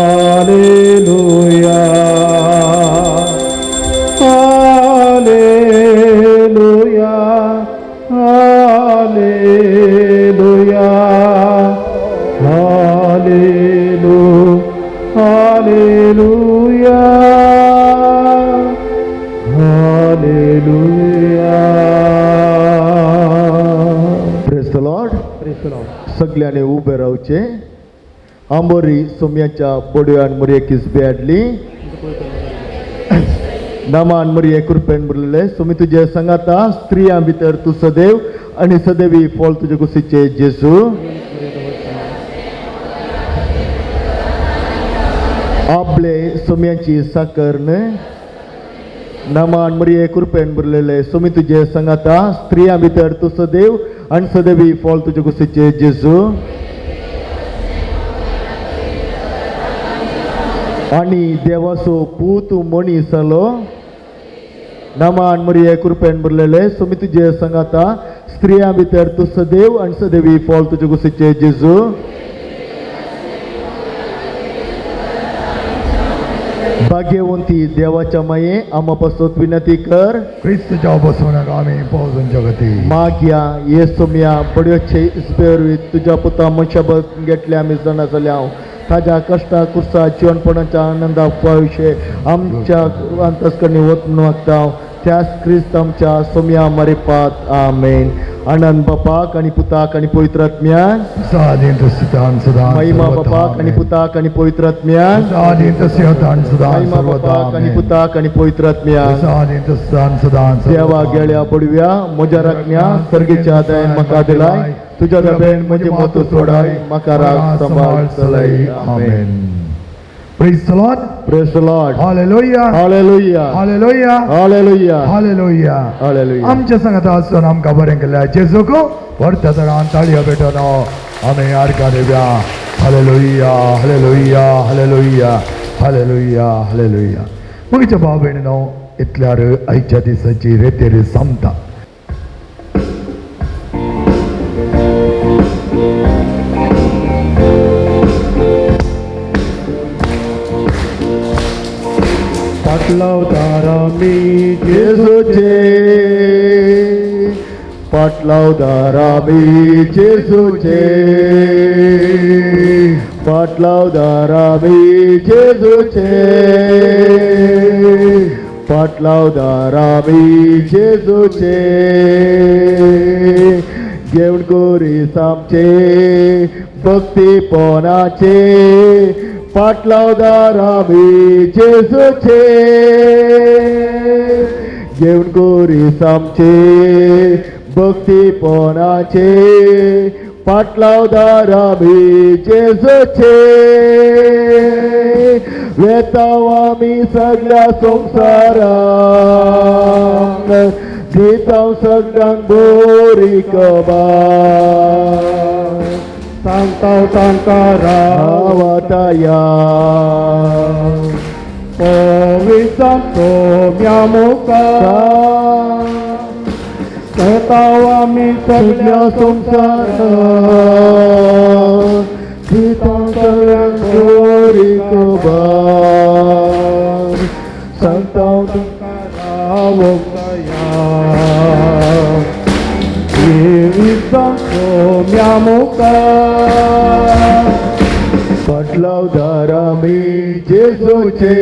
ಹಾಲೆಲೂಯಾ ಹಾಲೆಲೂಯಾ ಹಾಲೆಲೂಯಾ प्रेज द लॉर्ड सगळ्यांनी उभे रावचे आंबोरी सोम्याच्या बोडयान मुरये किसबे हाडली नामान मुरये कृपेन मुरलेले सोमी तुजे संगाता स्त्रियां भितर तूं सदैव आनी सदैवी फॉल तुजे कुशीचे जेजू आपले सोम्याची साकर्न नामान मुरये कृपेन मुरलेले सोमी तुजे संगाता स्त्रियां भितर तूं सदैव आनी सदैवी फॉल तुजे कुशीचे जेजू आनी देवाचो पूत मनीस जालो नामान मुरये कृपेन मुरलेले सोमी तुजे संगाता स्त्रियां भितर तूं सदैव आनी सदैवी फळ तुजे कुशीचे जेजू. भाग्यवंती देवाच्या माये आम्हा पासून विनंती कर. क्रिस्तच्या बसवण्याक आम्ही पावसून जगती. मागया ये सोम्या बड्योचे इस्पेरवीत तुझ्या पुता मनशा घेतले आम्ही जाणा जाल्या ताज्या कष्टा कुर्सा जीवनपणाच्या आनंदा विषय आमच्या अंतस्करणी वत मागता त्याच क्रिस्त आमच्या सोम्या मरेपात. आमेन. आनंद बापाक आणि पुताक आणि पवित्र आत्म्यान. साधीन सिद्धांत सदा महिमा बापाक आणि पुताक आणि पवित्र आत्म्यान. साधीन सिद्धांत सदा महिमा बापाक आणि पुताक आणि पवित्र आत्म्यान. साधीन सिद्धांत सदा देवा गेल्या पडव्या म्हज्या रत्न्या सर्गीच्या दयेन म्हाका दिलाय तुझ्या दबेन म्हजे मोत सोडाय म्हाका राग सांबाळ चलय. आमेन. Praise the Lord. Praise the Lord. Hallelujah. Hallelujah. Hallelujah. Hallelujah. Hallelujah. Hallelujah. आमच्या संगत आसून आमकां बरें केलें जेजूको व्हरता तरान ताळयो भेटोन आमी आर्गां दिवया. हालेलुया हालेलुया हालेलुया हालेलुया हालेलुया. मगीच्या भाव भयणीनो इतल्यार आयच्या दिसाची रेतेरी सांगता. पाटलावतारा मी जेजूचे पाटलावदारा मी जेजूचे पाटलावदारा मी जेजूचे पाटलावदारा मी जेजूचे घेवन कोरी सामचे भक्तीपणाचे पाटलावदारा मी जेजूचे घेवन कोरी सामचे भक्तीपणाचे पाटलावदारा मी जेजूचे वेताव आमी सगळ्या संवसाराक दिताव सगळ्यांक बरी खबर सांगताव तांकां रावताया पवित्र सोम्या मुखार येताव आमी सगळ्या संवसाराक दिताव सगळ्यांक बरी खबर सांगताव तांकां रावताया सोम्या मुखार पाटलावदारा मी जेजूचे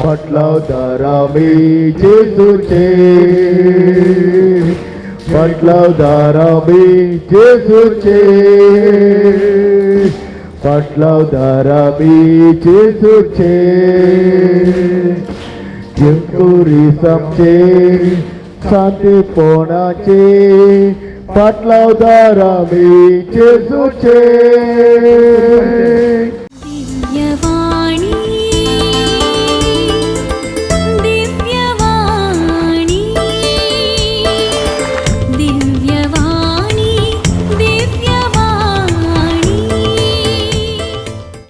पाटलावदारा मी जेजूचे पाटलावदारा मी जेजूचे पाटलावदारा मी जेजूचे जिंकुरी समचे शांतीपणाचे पाटलावदारा मी जेजूचे